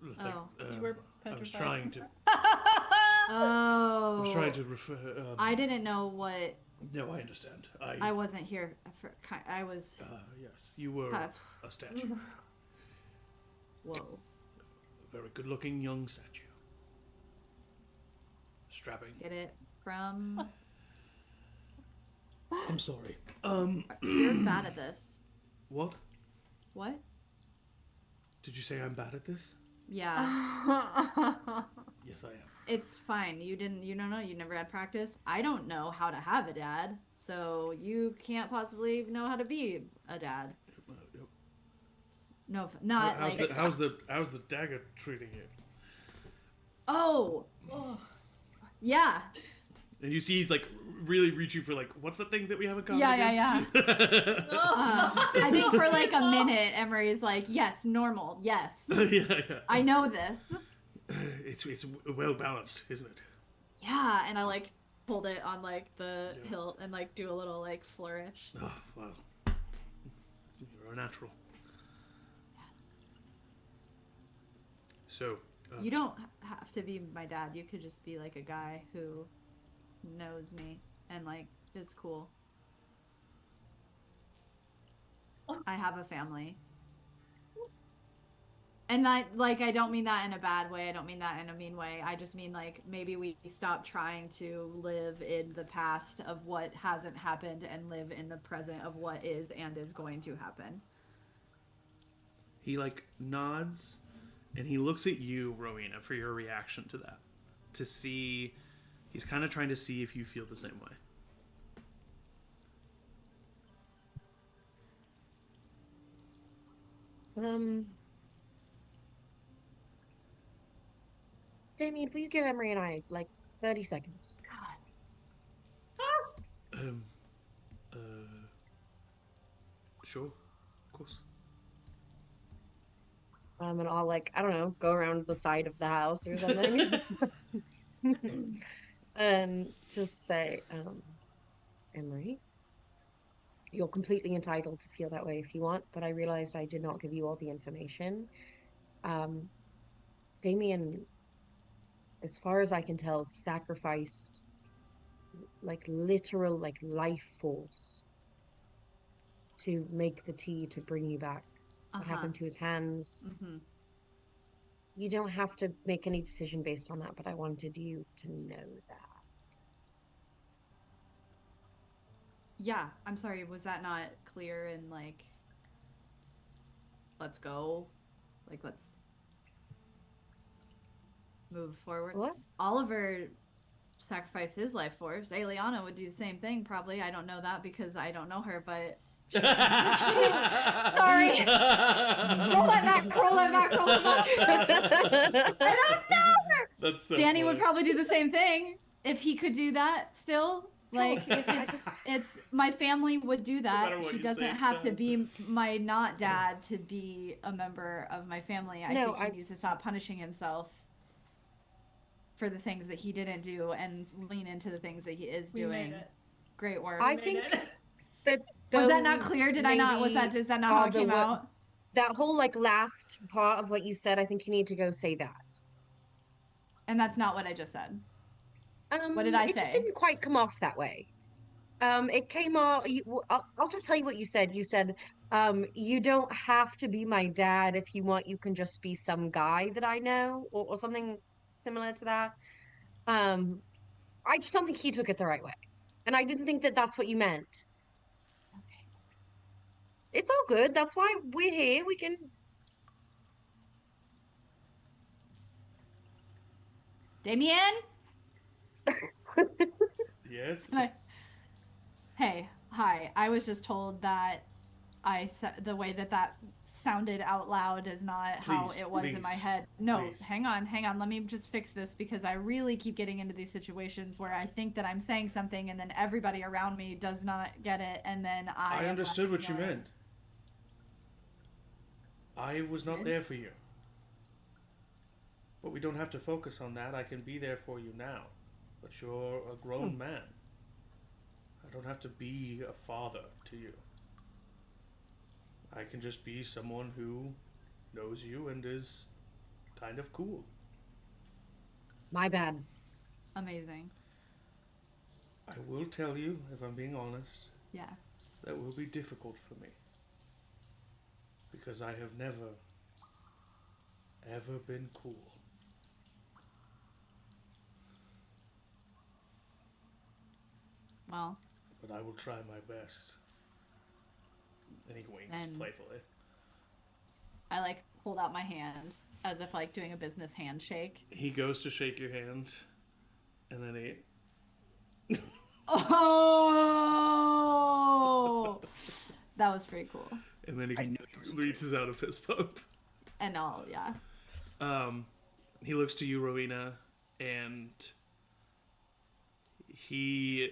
Like, Oh. You were I was petrified. trying to. Oh. I was trying to refer. I didn't know what... No, I understand. I wasn't here for... I was... Yes, you were a statue. Whoa. A very good-looking young statue. Strapping. Get it from... I'm sorry. You're bad at this. What? What? Did you say I'm bad at this? Yeah. Yes, I am. It's fine. You don't know. You never had practice. I don't know how to have a dad, so you can't possibly know how to be a dad. No, not how's like... how's the dagger treating you? Oh! Yeah. And you see he's like really reaching for like, what's the thing that we have in common? Yeah. I think for like a minute, Emory's like, yes, normal, yes. Yeah. I know this. It's well balanced, isn't it? Yeah, and I like hold it on like the hilt and like do a little like flourish. Oh, wow. You're a natural. So... you don't have to be my dad. You could just be like a guy who knows me and like is cool. I have a family. And I don't mean that in a bad way. I don't mean that in a mean way. I just mean like maybe we stop trying to live in the past of what hasn't happened and live in the present of what is and is going to happen. He like nods and he looks at you, Rowina, for your reaction to that. To see, he's kind of trying to see if you feel the same way. Damien, will you give Emory and I like 30 seconds? Sure, of course. And I'll like, I don't know, go around the side of the house or something. And just say, Emory, you're completely entitled to feel that way if you want, but I realized I did not give you all the information. Damien, as far as I can tell, sacrificed like literal like life force to make the tea to bring you back. What happened to his hands? Mm-hmm. You don't have to make any decision based on that, but I wanted you to know that. Yeah, I'm sorry, was that not clear and like, let's go? Like, let's move forward. What? Oliver sacrificed his life force. Aeliana would do the same thing, probably. I don't know that because I don't know her, but... Sorry! Roll that back! I don't know her! That's so Danny funny. would probably do the same thing if he could do that still. Like, it's my family would do that. matter what He you doesn't say, it's have to done. be my not dad to be a member of my family. I think he needs to stop punishing himself for the things that he didn't do and lean into the things that he is doing. Great work. I think that was that not clear? Did I not? Is that not how it came out? That whole like last part of what you said, I think you need to go say that. And that's not what I just said. What did I say? It just didn't quite come off that way. It came off. I'll just tell you what you said. You said, "You don't have to be my dad if you want. You can just be some guy that I know, or something similar to that." I just don't think he took it the right way, and I didn't think that that's what you meant. Okay. It's all good. That's why we're here. We can. Damien? Yes. Hey, hi. I was just told that the way that sounded out loud is not how Please, it was in my please, head. No, please. hang on. Let me just fix this because I really keep getting into these situations where I think that I'm saying something and then everybody around me does not get it, and then I understood what you meant. I was not there for you. But we don't have to focus on that. I can be there for you now. But you're a grown man. I don't have to be a father to you. I can just be someone who knows you and is kind of cool. My bad. Amazing. I will tell you, if I'm being honest, Yeah. that will be difficult for me. Because I have never, ever been cool. Well. But I will try my best. And he winks And- playfully. I hold out my hand as if doing a business handshake. He goes to shake your hand, and then he... Oh! That was pretty cool. And then I he knew he was reaches out a fist bump. And yeah. He looks to you, Rowina, and he,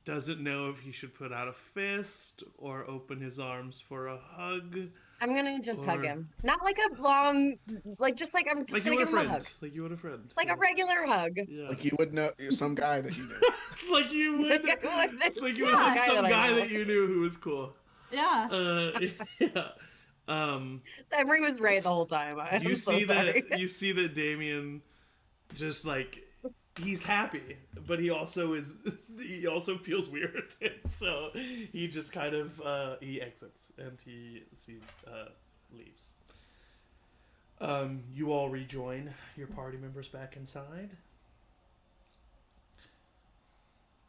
doesn't know if he should put out a fist or open his arms for a hug. I'm gonna just hug Or- him. Not like a long, I'm just Like gonna you give would a him a friend. hug. Like you would a friend. Like a regular hug. Yeah. Like you would know some guy that you knew. Like you would. Like Like you would hug guy some that I guy know. that you knew who was cool. Yeah. Yeah. Emory was right the whole time. I'm You so see sorry. that you see that Damien just he's happy, but he also feels weird. So he just kind of he exits and he leaves. You all rejoin your party members back inside.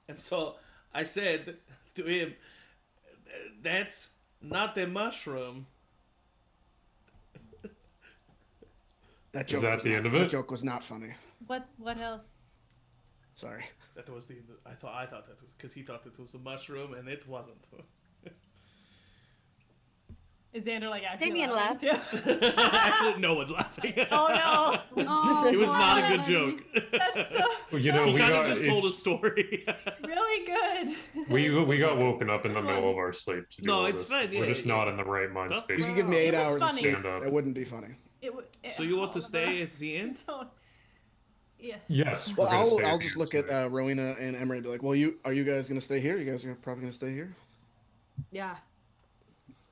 And so I said to him, that's not the mushroom. That Is joke that was the not- end of That it? joke was not funny. What else? Sorry. That was I thought that was because he thought it was a mushroom and it wasn't. Is Xander actually Damien laughing laughed. too? Actually, no one's laughing. Oh no! Oh, It was not a God. good joke. That's so Well, you know, He we kind got of just told a it's- story. really good. we got woken up in the middle of our sleep to do No, all it's this. fine, We're yeah, just yeah. not in the right mind Tough space. If you give me 8 It was hours funny. of sleep, Stand up. that wouldn't be funny. So you want to stay at the inn? Don't. Yeah. Yes. Well, we're gonna stay I'll here just look at tonight. Rowina and Emory and be like, well, are you guys gonna stay here? You guys are probably gonna stay here? Yeah.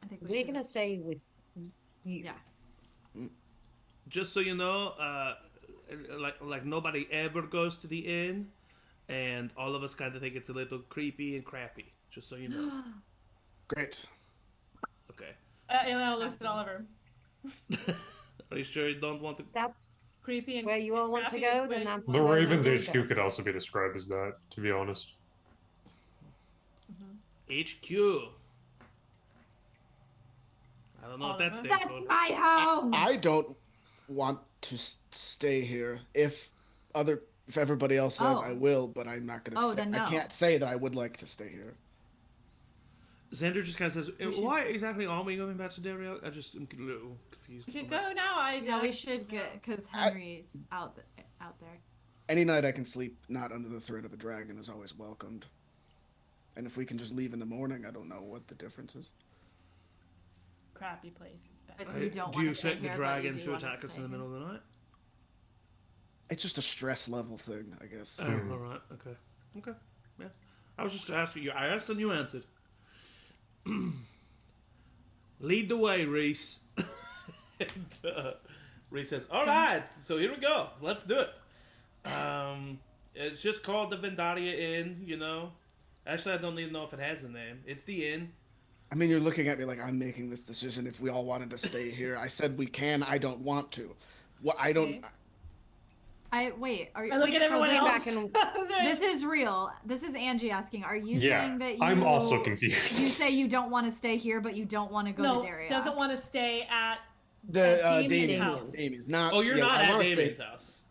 I think We're gonna stay with you. Yeah. Just so you know, like nobody ever goes to the inn, and all of us kind of think it's a little creepy and crappy. Just so you know. Great. Okay. Aeliana looks at Oliver. Are you sure you don't want to? That's Creepy and where you all want to crappy is go. Then way- that's The where Ravens we'll HQ go. could also be described as that, to be honest. HQ. I don't know what that Oliver? stands That's for. my home. I don't want to stay here. If everybody else does, Oh. I will, but I'm not gonna. Oh, say, then no. I can't say that I would like to stay here. Xander just kind of says, should- "Why exactly are we going back to Dario?" I just am a little confused. We could on that. go now. Yeah, we should get because Henry's out there. Any night I can sleep not under the threat of a dragon is always welcomed. And if we can just leave in the morning, I don't know what the difference is. Crappy places. But I- you don't do wanna you stay expect the here, but dragon you do to wanna attack us stay in the here. middle of the night? It's just a stress level thing, I guess. Oh, all right. Okay. Okay. Yeah. I was just asking you. I asked and you answered. Lead the way, Reese. And Reese says, "All right. So here we go. Let's do it. It's just called the Vendaria Inn. You know. Actually, I don't even know if it has a name. It's the inn. I mean, you're looking at me like I'm making this decision if we all wanted to stay here. I said we can. I don't want to. What I don't. Okay. Wait. Are you? I look wait, at so everyone came else. back and this is real. This is Angie asking. Are you Yeah, saying that you? I'm also You confused. say you don't want to stay here, but you don't want to go no, to Daria. doesn't want to stay at The Damien's Damien's house. Damien's not. Oh, you're yeah, not I at wanna stay- Damien's house.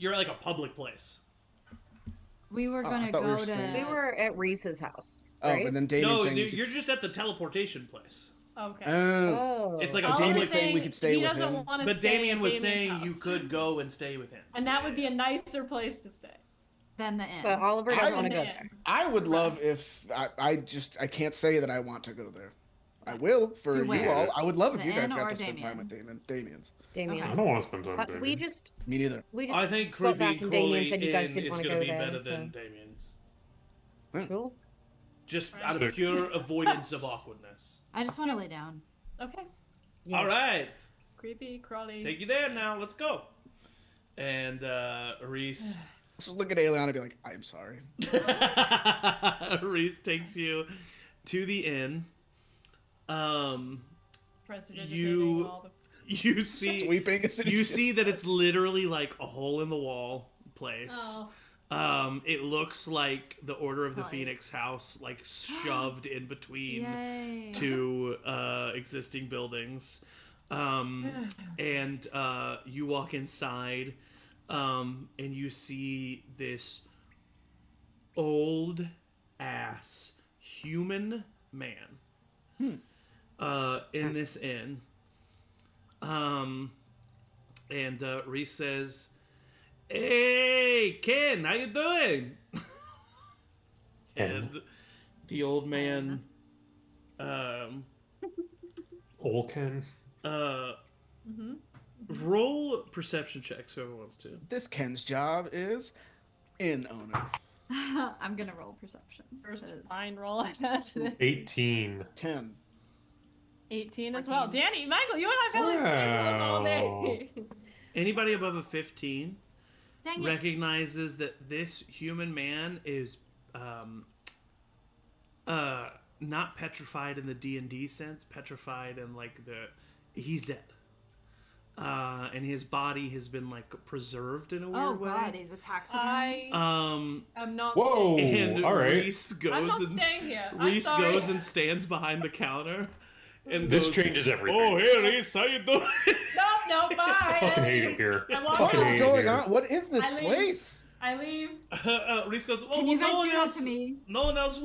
You're at like a public place. We were Oh, I gonna thought we were go staying- to. We were at Reese's house, Oh, right? and then Damien No, saying you're just at the teleportation place. Okay. Oh. Oh. It's like a And All Damien we're public. saying we saying could stay he with doesn't him. want to But stay Damien at was Damien's saying house. you could go and stay with him. And that would be a nicer place to stay. Then the inn. But Oliver doesn't I- want to go Yeah. there. I would love Right. if I can't say that I want to go there. I will for To you where? all. I would love if The you guys inn got or to spend time Damien? with Damien's. Damien. I don't want to spend time with We Damien. just Me neither. I think got Creepy back and Damien Crowley said you guys Inn didn't is wanna gonna go be there, better so- than Damien's. Cool. Just Right. out of pure avoidance of awkwardness. I just want to lay down. Okay. Yes. All right, Creepy, crawly. take you there now. Let's go. And Reese, So look at Aeliana and be like, I'm sorry. Reese takes you to the inn. Prestidigitating all the... You see, Weeping. you see that it's literally like a hole in the wall place. Oh. It looks like the Order of the Right. Phoenix house, like shoved in between Yay. two existing buildings. And you walk inside, and you see this old ass human man in this inn. And Reese says, "Hey, Ken, how you doing?" And the old man, Old Ken. roll perception checks, whoever wants to. This Ken's job is inn owner. I'm gonna roll perception. First 'cause- fine roll I had today. 18. 10. 18 as well. 14. Danny, Michael, you and I feel like same rolls all day. Anybody above a 15 Dang it. recognizes that this human man is not petrified in the D&D sense, petrified in like he's dead. And his body has been like preserved in a weird Oh way. god, he's a taxidermy. I am not Whoa! staying. And all right. Reese goes I'm not and staying here. I'm Reese sorry. goes and stands behind the counter. And This goes, changes everything. "Oh, hey Reese, how you doing?" No, bye. Fucking hate it here. I walk What out. is going on? What is this I leave. place? I leave. Reese goes, "Oh, Can well, you guys no one do that else. to me? No one else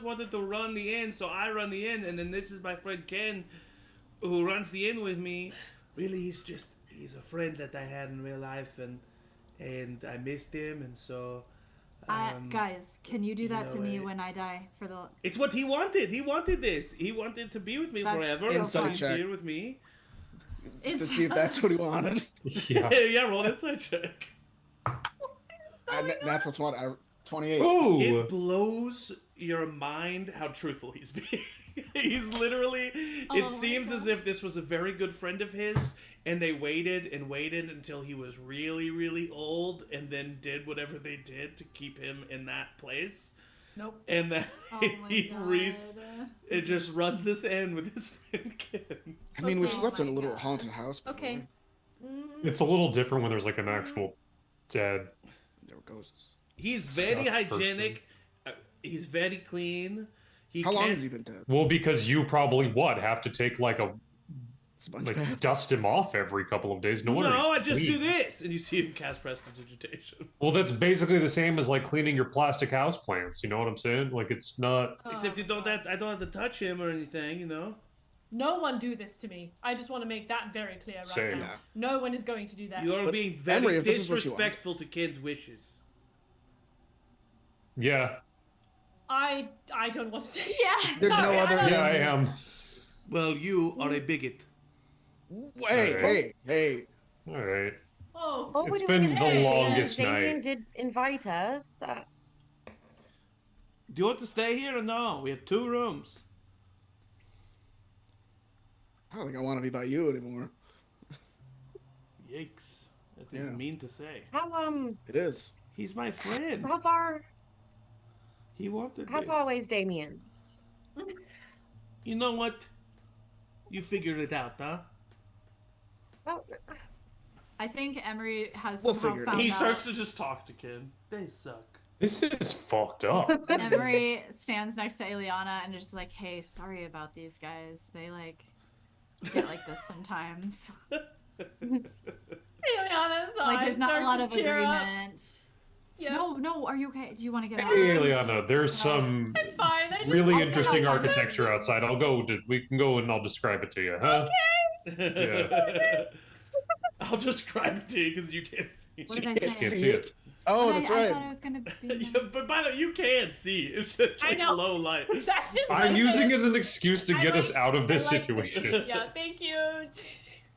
wanted to run the inn, so I run the inn, and then this is my friend Ken, who runs the inn with me. Really, he's a friend that I had in real life, and I missed him, and so." Guys, can you do you that know to me it. when I die for the? It's what he wanted. He wanted this. He wanted to be with me That's forever. so and so fun. he's check. here with me. To see if that's what he wanted. Yeah. Yeah, roll an insight check. Natural 28. Oh! It blows your mind how truthful he's being. He's literally. Oh It my seems as God. if this was a very good friend of his, and they waited and waited until he was really, really old, and then did whatever they did to keep him in that place. Nope. And then Oh my Reese, god. it just runs this end with his friend Ken. I mean, we've Okay. slept Oh in a my little God. haunted house before. Okay. It's a little different when there's like an actual dead. There were ghosts. He's very Stuff hygienic. He's very clean. He How long can't- has he been dead? Well, because you probably have to take like Sponge like bath? dust him off every couple of days. No wonder. No, I he's just do clean. this, and you see him cast prestidigitation. Well, that's basically the same as like cleaning your plastic house plants. You know what I'm saying? Like it's not. Except you don't have, I don't have to touch him or anything, you know. No one do this to me. I just want to make that very clear right Same. now. Yeah. No one is going to do that. You are But, being very Emory, if this is what you want. disrespectful to Ken's wishes. Yeah. I don't want to say. Yeah. There's no Sorry, other- I don't- Yeah, I am. Well, you are a bigot. Hey, Alright. hey. All right. Oh. Oh, It's we been didn't the say longest Damien night. did invite us. Do you want to stay here or no? We have 2 rooms. I don't think I want to be by you anymore. Yikes. That is Yeah. mean to say. How It is. He's my friend. how far He wanted how this. far away is Damien's? You know what? You figured it out, huh? Oh, I think Emory has We'll somehow figure it found out. He out. starts to just talk to Ken. They suck. This is fucked up. Emory stands next to Aeliana and is just like, "Hey, sorry about these guys. They like get like this sometimes." Aeliana's Like, there's eyes not a start lot to of tear up. agreement. Yeah. No, are you okay? Do you want to get out? Hey, Aeliana, there's some I'm fine. I just really I'll sit interesting outside with architecture you. outside. We can go and I'll describe it to you, huh? I'll describe it to you because you can't see. What did I Can't say? Can't see see it. it. Oh, But that's I right. thought I was gonna be. Yeah, but by the way, you can't see. It's just I like know. low light. That's just I'm like using it. it as an excuse to I get us like- out of this I like situation. Yeah, thank you.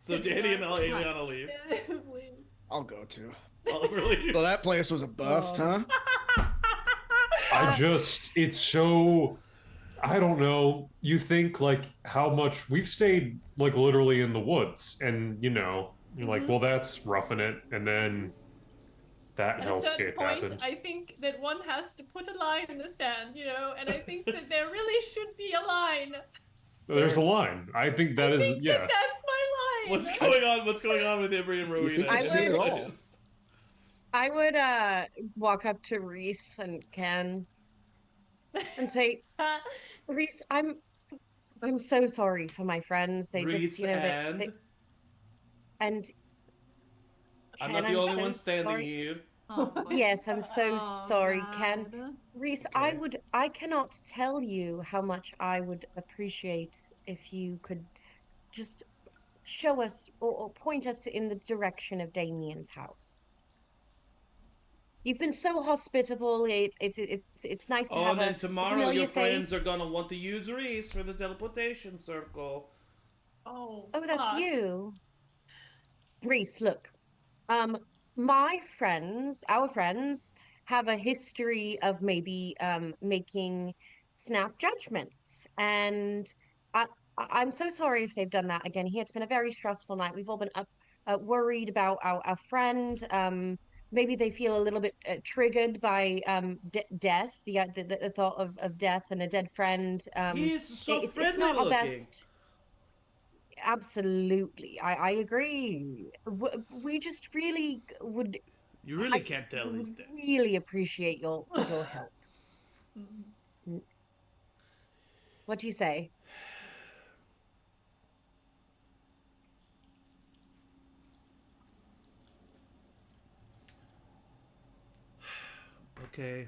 So Danny and Aeliana leave. I'll go too. Oliver leaves. So that place was a bust, huh? It's so, I don't know. You think like how much we've stayed like literally in the woods, and you're like, well, that's roughing it, and then that At a certain hellscape point, happened. I think that one has to put a line in the sand, and I think that there really should be a line. There's a line. I think that is, yeah. That's my line. What's going on? What's going on with Emory and You Rowina? think I see it would- all? I would walk up to Reese and Ken and say, Reese, I'm so sorry for my friends. They Reese just, they and I'm Ken, not the only so one standing sorry. here. Oh, Yes, I'm so oh, sorry, Ken. God. Reese, Okay. I cannot tell you how much I would appreciate if you could just show us or point us in the direction of Damien's house. You've been so hospitable. It's nice to Oh, have and then a tomorrow familiar your friends face. are gonna want to use Reese for the teleportation circle. Oh, Oh, that's fuck. you. Reese, look. My friends, our friends, have a history of maybe making snap judgments, and I'm so sorry if they've done that again here. It's been a very stressful night. We've all been worried about our friend. Maybe they feel a little bit triggered by death, the thought of death and a dead friend. He's so It's friendly not our looking. best. Absolutely, I agree. We just really would You really can't tell he's dead. really appreciate your help. What do you say? Okay,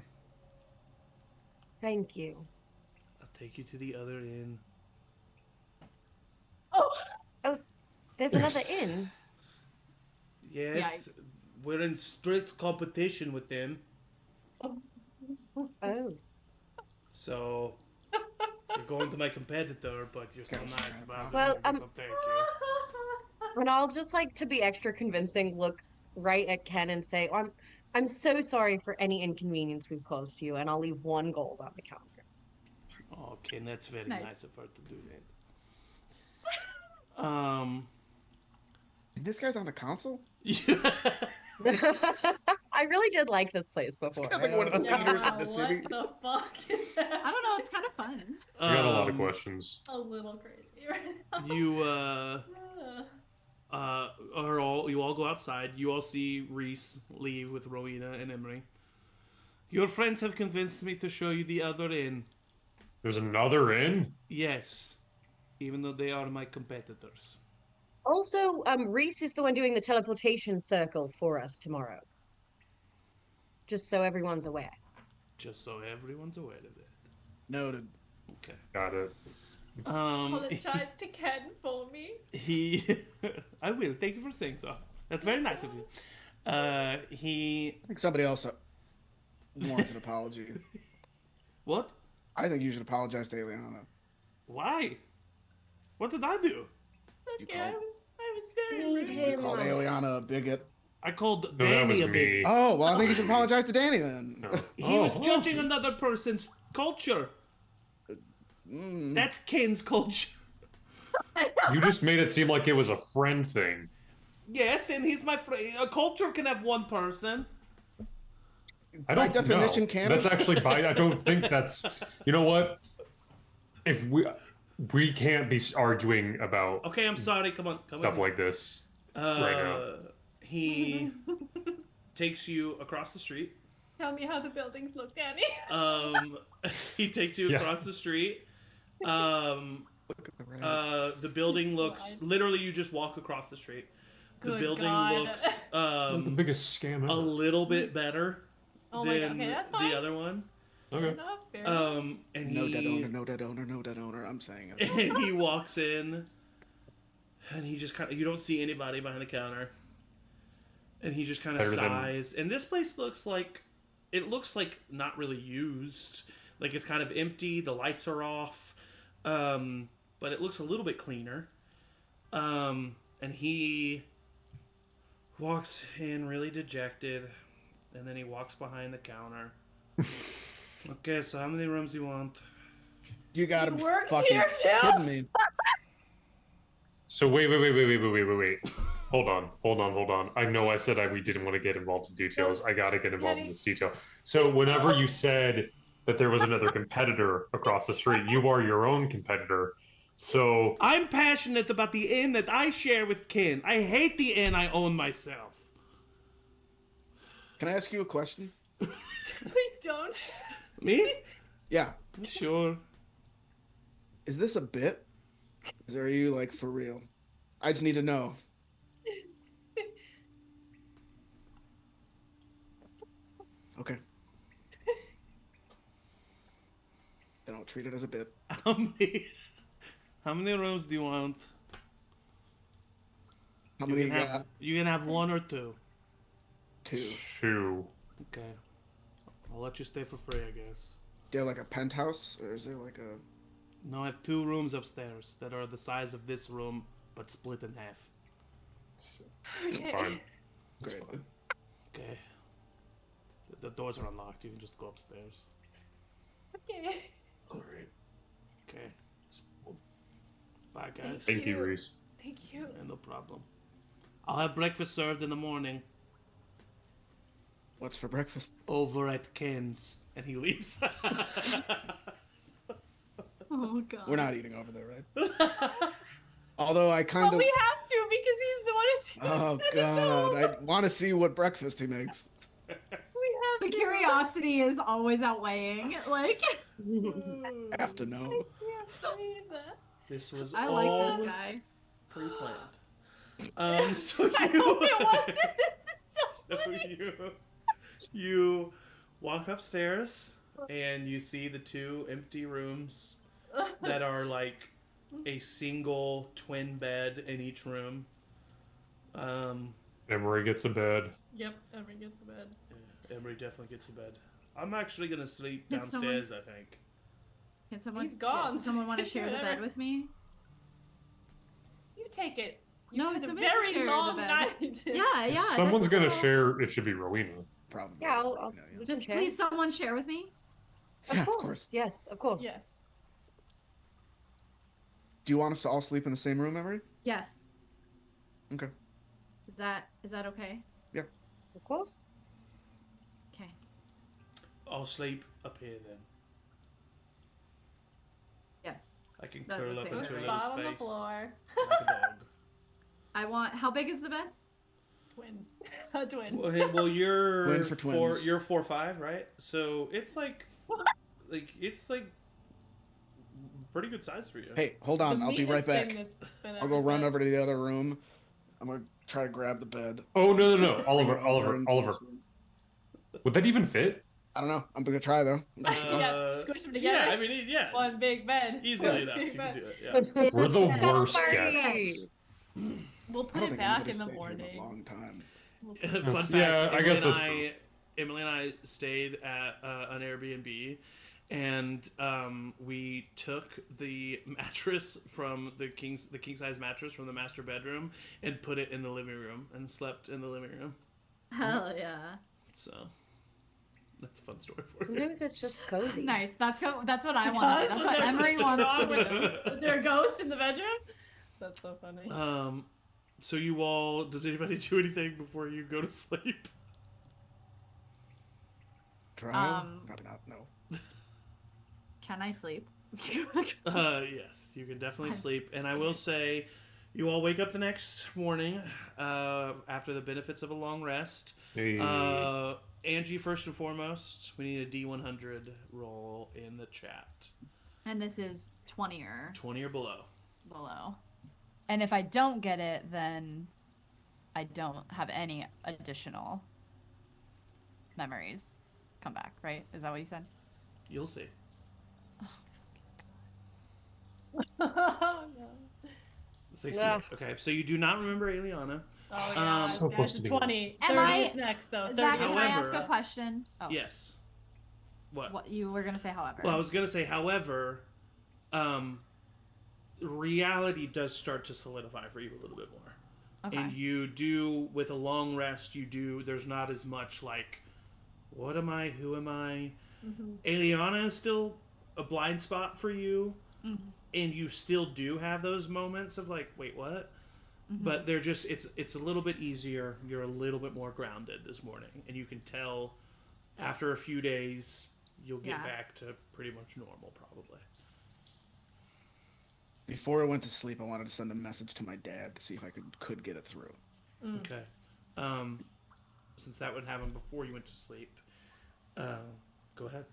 Thank you. I'll take you to the other inn. Oh, There's another inn. Yes, Yikes. we're in strict competition with them, Oh, so you're going to my competitor, but you're so nice about Well, it. So thank you. and I'll just like to be extra convincing. Look right at Ken and say, I'm so sorry for any inconvenience we've caused you, and I'll leave 1 gold on the counter." Okay, that's very Nice. nice of her to do that. This guy's on the council? I really did like this place before. Guy's like one of the yeah, leaders of the what city. the fuck is I that? don't know. It's kind of fun. I got a lot of questions. A little crazy right now. You all go outside. You all see Reese leave with Rowina and Emory. Your friends have convinced me to show you the other inn. There's another inn? Yes, even though they are my competitors. Also, Reese is the one doing the teleportation circle for us tomorrow. Just so everyone's aware. Just so everyone's aware of it. Noted. Okay. Got it. Apologize to Ken for me. I will. Thank you for saying so. That's very nice of you. He. I think somebody else warrants an apology. What? I think you should apologize to Aeliana. Why? What did I do? You Yeah, I called, was very Need rude. you him. called Aeliana a bigot. I called No, that Danny was a big. me. Oh, well, I think you should apologize to Danny then. No. He was judging another person's culture. Mm. That's Ken's culture. You just made it seem like it was a friend thing. Yes, and he's my friend. A culture can have one person. I By don't definition, know. can That's it? actually I don't think that's. You know what? If we can't be arguing about Okay, I'm sorry. Come on. stuff like this right now. He takes you across the street. Tell me how the buildings look, Danny. He takes you Yeah. across the street. Look at the red. The building looks literally. You just walk across the street. The Good building God. looks This is the biggest scam a ever. little bit better Oh my God, than okay, that's the fine. other one. Fair Okay. enough, fair enough. And No he dead owner, no dead owner, no dead owner. I'm saying it. and he walks in, and he just kind of, you don't see anybody behind the counter, and he just kind of Better than- sighs. And this place looks like not really used. Like it's kind of empty. The lights are off, but it looks a little bit cleaner. And he walks in really dejected, and then he walks behind the counter. Okay, so how many rooms do you want? You gotta He be works fucking here, too? kidding me. So wait. Hold on. I know I said we didn't want to get involved in details. I gotta get involved in this detail. So whenever you said that there was another competitor across the street, you are your own competitor. So I'm passionate about the inn that I share with Kin. I hate the inn I own myself. Can I ask you a question? Please don't. Me? Yeah. Sure. Is this a bit? Are you like for real? I just need to know. Okay. Then I'll treat it as a bit. How many rooms do you want? How You many can you have got? you can have one or two. 2. 2. Okay. I'll let you stay for free, I guess. Do you have like a penthouse, or is there like a? No, I have 2 rooms upstairs that are the size of this room, but split in half. It's Okay. fine. It's Great. fine. Okay. The doors are unlocked. You can just go upstairs. Okay. All right. Okay. Bye, guys. Thank you, Reese. Thank you. Yeah, no problem. I'll have breakfast served in the morning What's for breakfast? over at Ken's. And he leaves. Oh god. We're not eating over there, right? Although I kind Well, of. we have to because he's the one who's Oh sent us God! home. I want to see what breakfast he makes. We have The to. curiosity is always outweighing. Like, I have to know. can't believe that. This was I all like this guy. pre-planned. So you, It wasn't. This is so so funny. you walk upstairs and you see the 2 empty rooms that are like a single twin bed in each room. Emory gets a bed. Yep, Emory gets the bed. Emory definitely gets a bed. I'm actually gonna sleep Can downstairs. someone- I think. Can someone? He's gone. Does someone want to share the Whatever. bed with me? You take it. No, You've had a somebody can very share the long bed. night. Yeah, yeah. If someone's that's gonna cool. share, it should be Rowina. Probably. Yeah, I'll You know, we can Just share. please, someone share with me. Yeah, Of course. Yes, of course. Yes. Do you want us to all sleep in the same room, Emory? Yes. Okay. Is that okay? Of course. Okay. I'll sleep up here then. Yes. I can That curl was up the into a same. little Spot on the space floor. like a dog. I want. How big is the bed? Twin. A twin. Well, hey, well, you're Win for twins. You're 4'5", right? So it's like pretty good size for you. Hey, hold on. The I'll be right meanest thing back. that's been I'll go ever run said. over to the other room. I'm gonna try to grab the bed. Oh no! Bring it over into Oliver. this room. Would that even fit? I don't know. I'm gonna try though. Yeah, squish them together. Yeah, I mean, yeah, One big bed. easily One enough. big You can bed. do it. Yeah. We're the worst Party. guests. We'll I put don't it think back anybody's in the stayed here in morning. a long time. Fun fact: Yeah, I guess that's Emily and I stayed at an Airbnb, and we took the mattress from the king size mattress from the master bedroom and put it in the living room and slept in the living room. Hell yeah. So that's a fun story for you. Sometimes it's just cozy. Nice. That's what I want to do. That's what Emory wants to do. Is there a ghost in the bedroom? That's so funny. So you all, does anybody do anything before you go to sleep? Try? Probably not. No. Can I sleep? Yes, you can definitely sleep. And I will say, you all wake up the next morning after the benefits of a long rest. Hey. Angie, first and foremost, we need a D100 roll in the chat. And this is 20 or 20 or below. below. And if I don't get it, then I don't have any additional memories come back, right? Is that what you said? You'll see. Oh, no. 68. Ugh. Okay, so you do not remember Aeliana. Oh, yeah. So That's close a to being 20. Am 30 I- is next, though. 30 Zach, is can I ask However- a question? Oh, Yes. What? you were gonna say, however. Well, I was gonna say, however, reality does start to solidify for you a little bit more. Okay. And you do, with a long rest, there's not as much like, what am I? Who am I? Mhm. Aeliana is still a blind spot for you. Mhm. And you still do have those moments of like, wait, what? Mhm. But they're just, it's a little bit easier. You're a little bit more grounded this morning. And you can tell after a few days, you'll get Yeah. back to pretty much normal, probably. Before I went to sleep, I wanted to send a message to my dad to see if I could get it through. Mm. Okay. Since that would happen before you went to sleep, go ahead.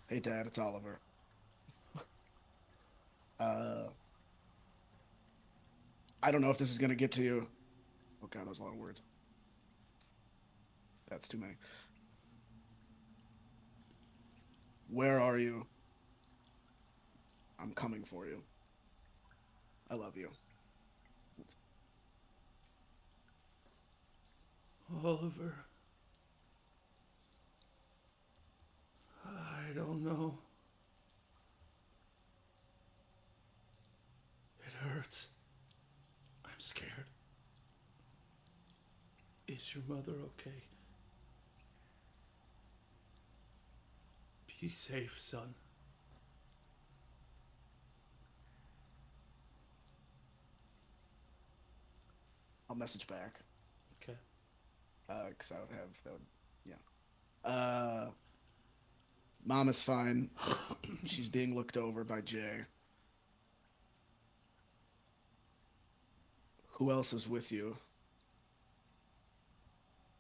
Hey, Dad, it's Oliver. I don't know if this is gonna get to you. Oh God, that was a lot of words. That's too many. Where are you? I'm coming for you. I love you. Oliver. I don't know. It hurts. I'm scared. Is your mother okay? Be safe, son. I'll message back. Okay. Cause I would have that. Yeah. Mom is fine. She's being looked over by Jay. Who else is with you?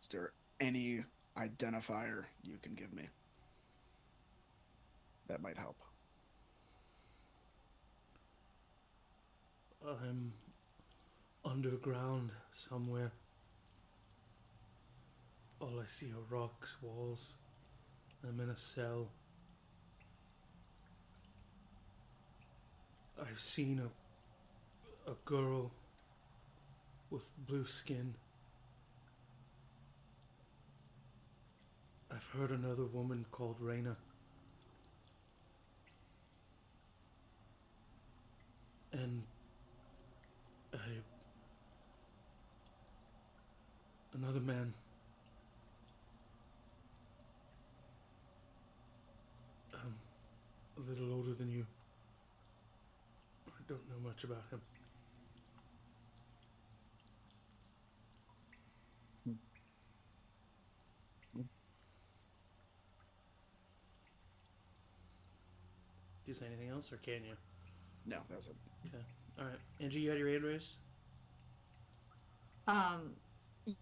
Is there any identifier you can give me? That might help. I'm underground somewhere. All I see are rocks, walls. I'm in a cell. I've seen a girl with blue skin. I've heard another woman called Rowina. And another man. A little older than you. I don't know much about him. Do you say anything else, or can you? No, that's it. Okay. All right. Angie, you had your hand raised?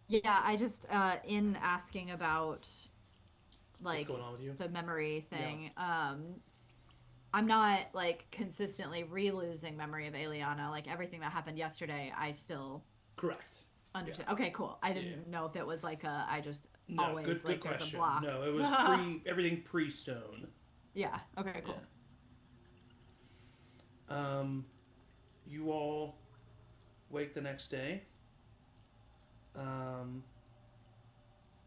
Yeah, I just in asking about like What's going on with you? the memory thing, I'm not like consistently re-losing memory of Aeliana. Like everything that happened yesterday, I still Correct. understand. Okay, cool. I didn't know if it was like I just No, always good like there's question. a block. No, it was everything pre-stone. Yeah. Okay. Cool. Yeah. You all wake the next day.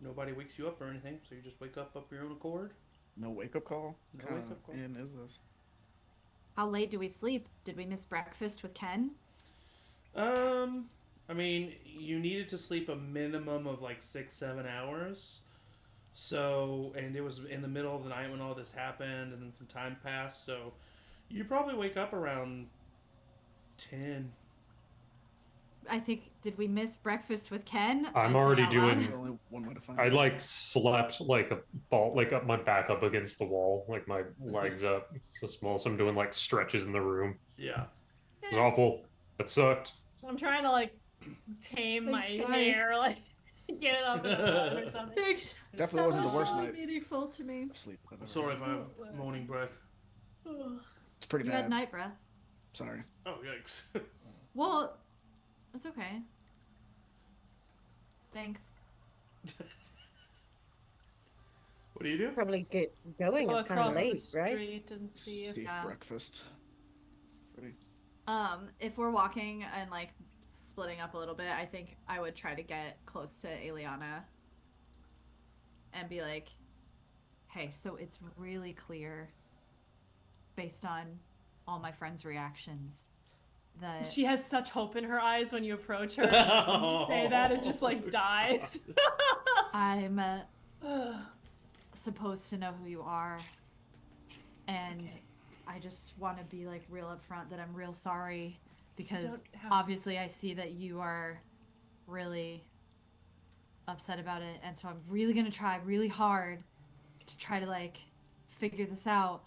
Nobody wakes you up or anything, so you just wake up your own accord. No wake-up call? No Kinda wake-up call. in is this? How late do we sleep? Did we miss breakfast with Ken? I mean, you needed to sleep a minimum of like 6-7 hours. So, and it was in the middle of the night when all this happened, and then some time passed. So, you probably wake up around 10. I think, did we miss breakfast with Ken? I'm I say already out doing- loud. There's only one way to find I out. like slept like a ball, like up my back up against the wall, like my legs up. It's so small, so I'm doing like stretches in the room. Yeah. It was awful. That sucked. I'm trying to like tame Thanks, my guys. hair, like get it up in the bun or something. Thanks. Definitely wasn't the worst really night meaningful to me. of sleep I've I'm ever sorry had. if I have morning breath. It's pretty You bad. had night breath. Sorry. Oh, yikes. Well, That's okay. Thanks. What do you do? Probably get going. Go It's kind of across the late, right? street and see if See Yeah. breakfast. Ready? If we're walking and like splitting up a little bit, I think I would try to get close to Aeliana and be like, hey, so it's really clear based on all my friends' reactions that she has such hope in her eyes when you approach her. And you say that, it just like dies. I'm supposed to know who you are. And okay. I just want to be like real upfront that I'm real sorry because don't have to. obviously I see that you are really upset about it, and so I'm really gonna try really hard to try to like figure this out.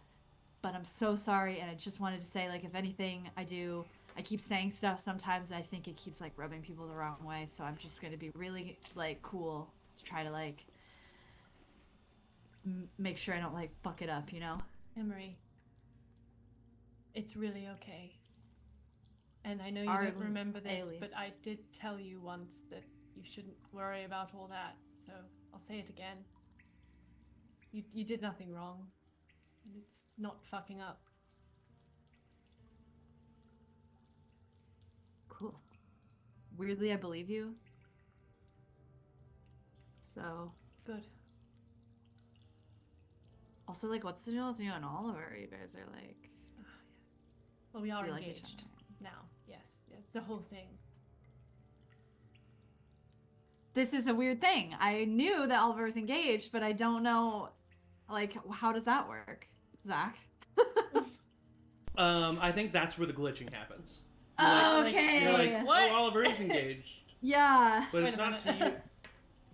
But I'm so sorry, and I just wanted to say, like, if anything I do, I keep saying stuff sometimes and I think it keeps like rubbing people the wrong way, so I'm just gonna be really like cool to try to like make sure I don't like fuck it up, you know? Emory, it's really okay. And I know you Our don't remember this, Ailey. but I did tell you once that you shouldn't worry about all that, so I'll say it again. You did nothing wrong, and it's not fucking up. Cool. Weirdly, I believe you. So, Good. also, like, what's the deal with you and Oliver? You guys are like, Well, we are you like each engaged other. now. Yes, it's the whole thing. This is a weird thing. I knew that Oliver was engaged, but I don't know, like, how does that work, Zach? I think that's where the glitching happens. Okay. You're like, What? oh, Oliver is engaged, Yeah. but Wait it's a not to minute. you.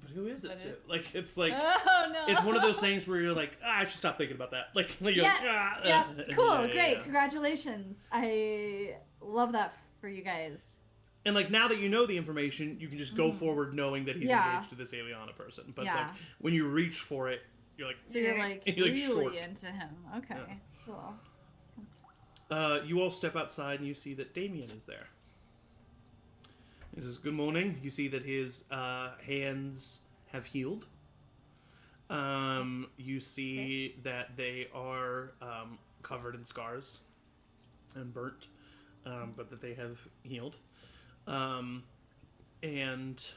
But who is it That to? it? Like, it's like, Oh no! it's one of those things where you're like, I should stop thinking about that. Like you're like, ah, Yeah. Cool. yeah, Great. yeah. Congratulations. I love that for you guys. And like now that you know the information, you can just go forward knowing that he's Yeah. engaged to this Aeliana person. But it's Yeah. like when you reach for it, you're like, So you're like you're, like, really short. into him. Okay. Yeah. Cool. You all step outside and you see that Damien is there. He says, "Good morning." You see that his hands have healed. You see that they are covered in scars and burnt, but that they have healed. And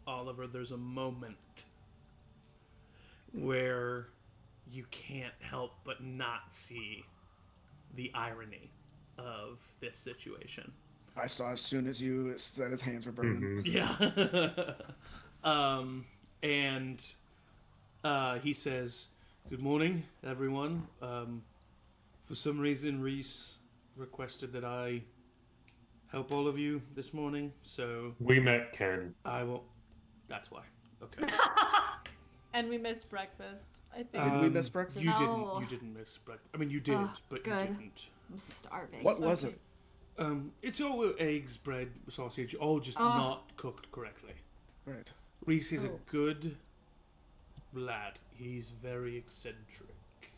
Oliver, there's a moment where you can't help but not see the irony of this situation. I saw as soon as you said his hands were burning. Yeah. And he says, "Good morning, everyone. For some reason, Reese requested that I help all of you this morning, so We met Ken. I will." That's why. Okay. And we missed breakfast. I think. Did we miss breakfast? You No. didn't miss breakfast. I mean, you did, Oh, but good. you didn't. I'm starving. What was it? It's all eggs, bread, sausage, all just Oh. not cooked correctly. Right. Reese is Oh. a good lad. He's very eccentric.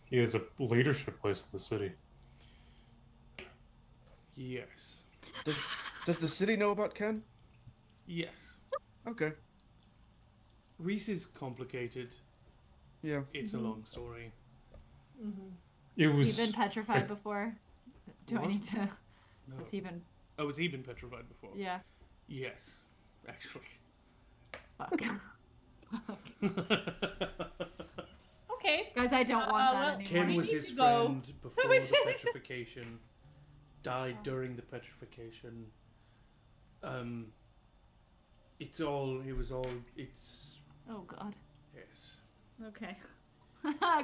He has a leadership place in the city. Yes. Does the city know about Ken? Yes. Okay. Reese is complicated. Yeah. It's a long story. It You've was been petrified before? Do I What? need to? No. Has he been? Oh, has he been petrified before? Yeah. Yes. Actually. Fuck. Okay. Guys, I don't want that well, anymore. Ken We was need his to go. friend before the petrification. Died during the petrification. It's all. It was all. It's. Oh God. Yes. Okay.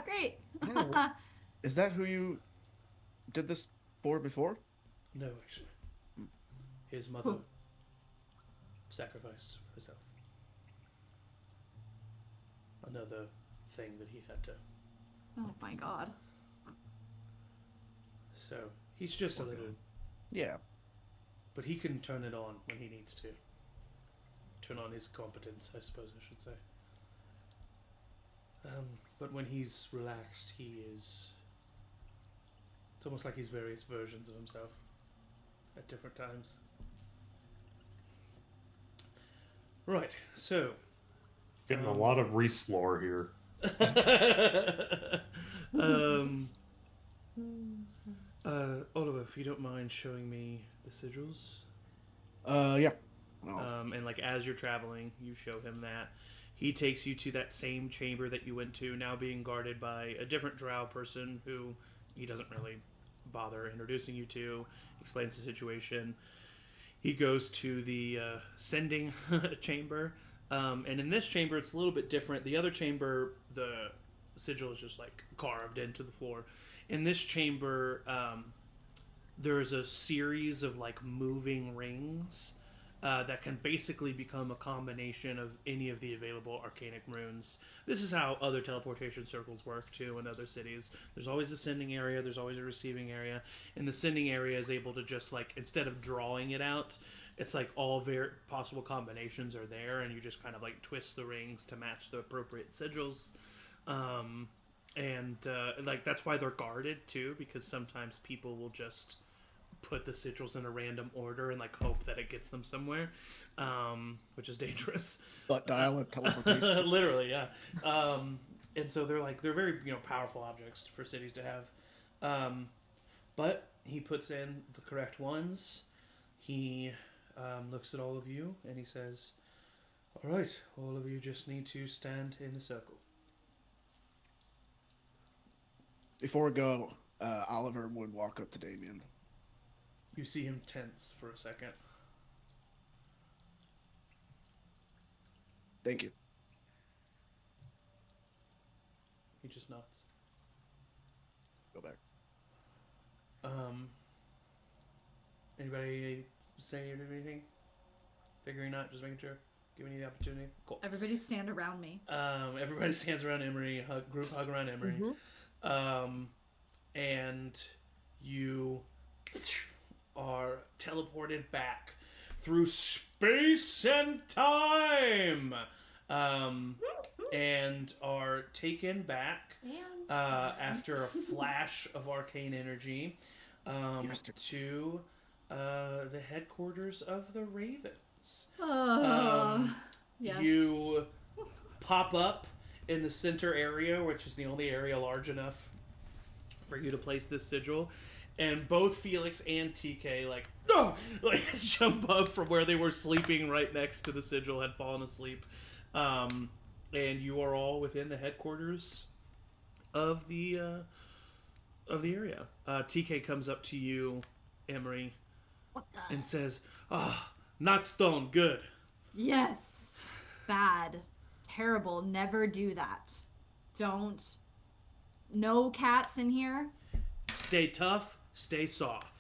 Great. Oh. Is that who you did this for before? No, actually. His mother Who? sacrificed herself. Another thing that he had to. Oh my God. So he's just a little, Yeah. but he can turn it on when he needs to. Turn on his competence, I suppose I should say. But when he's relaxed, he is. It's almost like he's various versions of himself. at different times. Right, so Getting a lot of Reese lore here. Oliver, if you don't mind showing me the sigils. Yeah. Oh. And like as you're traveling, you show him that. He takes you to that same chamber that you went to, now being guarded by a different drow person who he doesn't really bother introducing you to. Explains the situation. He goes to the sending chamber. And in this chamber, it's a little bit different. The other chamber, the sigil is just like carved into the floor. In this chamber, there's a series of like moving rings that can basically become a combination of any of the available arcanic runes. This is how other teleportation circles work too in other cities. There's always a sending area, there's always a receiving area, and the sending area is able to just like, instead of drawing it out, it's like all possible combinations are there, and you just kind of like twist the rings to match the appropriate sigils. Like that's why they're guarded too, because sometimes people will just put the sigils in a random order and like hope that it gets them somewhere, which is dangerous. Butt dial and teleportation. Literally, yeah. And so they're very powerful objects for cities to have. But he puts in the correct ones. He looks at all of you and he says, "All right, all of you just need to stand in a circle." Before we go, Oliver would walk up to Damien. You see him tense for a second. Thank you. He just nods. Go back. Anybody say anything? Figuring out, just making sure. Giving you the opportunity. Cool. Everybody stand around me. Everybody stands around Emory. Group hug around Emory. Mhm. And you are teleported back through space and time, and are taken back after a flash of arcane energy to the headquarters of the Ravens. Yes. You pop up in the center area, which is the only area large enough for you to place this sigil, and both Felix and TK like jump up from where they were sleeping right next to the sigil, had fallen asleep, and you are all within the headquarters of the area. TK comes up to you, Emory, and says, not stone, good. Yes. Bad. Terrible. Never do that. Don't. No cats in here. Stay tough, stay soft.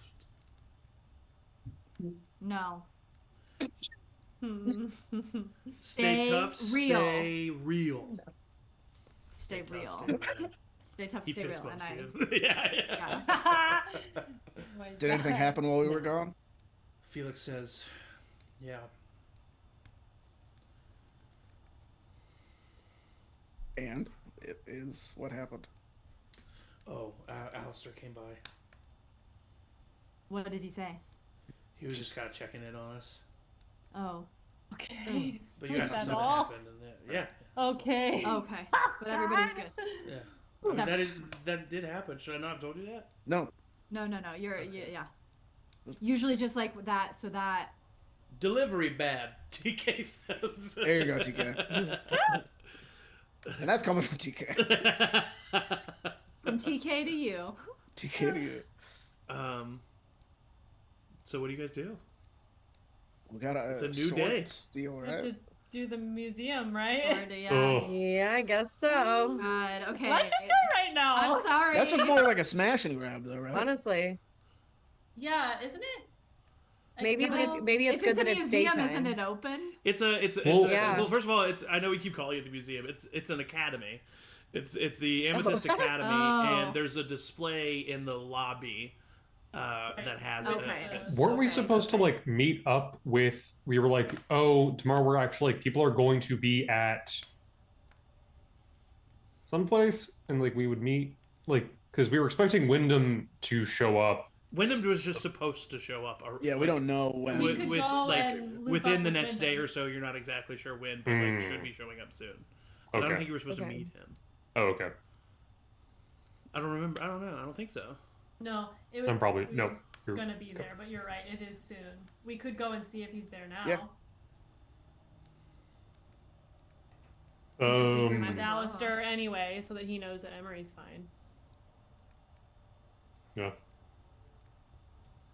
No. Stay tough, real. stay real. Stay tough, real. stay real. Stay tough, He stay fist real. And bumps I. you. Yeah. Yeah. Did anything happen while we were gone? Felix says, yeah. And it is what happened. Oh, Alistair came by. What did he say? He was just kind of checking in on us. Oh. Okay. But you Is asked that something all? happened, and yeah. Okay. Okay. But everybody's good. Yeah. I mean, Except- that did happen. Should I not have told you that? No. No. Yeah. Usually just like that, so that. Delivery bad, TK says. There you go, TK. And that's coming from TK. From TK to you. TK to you. So what do you guys do? We got It's a new short day. Steal, We have right? to do the museum, right? Or to, yeah. Oh. Yeah, I guess so. God, okay. Let's just go right now. I'm sorry. That's just more like a smash and grab, though, right? Honestly, Yeah, isn't it? maybe Well, maybe it's if good that a it's museum, daytime. isn't it open? Well, first of all, I know we keep calling it the museum. It's an academy. It's the Amethyst Academy, Oh. and there's a display in the lobby that has Okay. this. Weren't we Okay. supposed to like meet up with? We were like, oh, tomorrow we're actually like, people are going to be at someplace, and like we would meet like because we were expecting Wyndham to show up Wyndham was just supposed to show up. Yeah, we don't know when. We could go like and loop within up the with next day Wyndham. or so. You're not exactly sure when, but like should be showing up soon. But I don't Okay. think you were supposed to Okay. meet him. Oh, okay. I don't remember. I don't know. I don't think so. No, it was. I'm probably- it was no, just you're- gonna be there, but you're right. It is soon. We could go and see if he's there now. Yeah. With Might as well. Alistair anyway, so that he knows that Emory's fine. Yeah.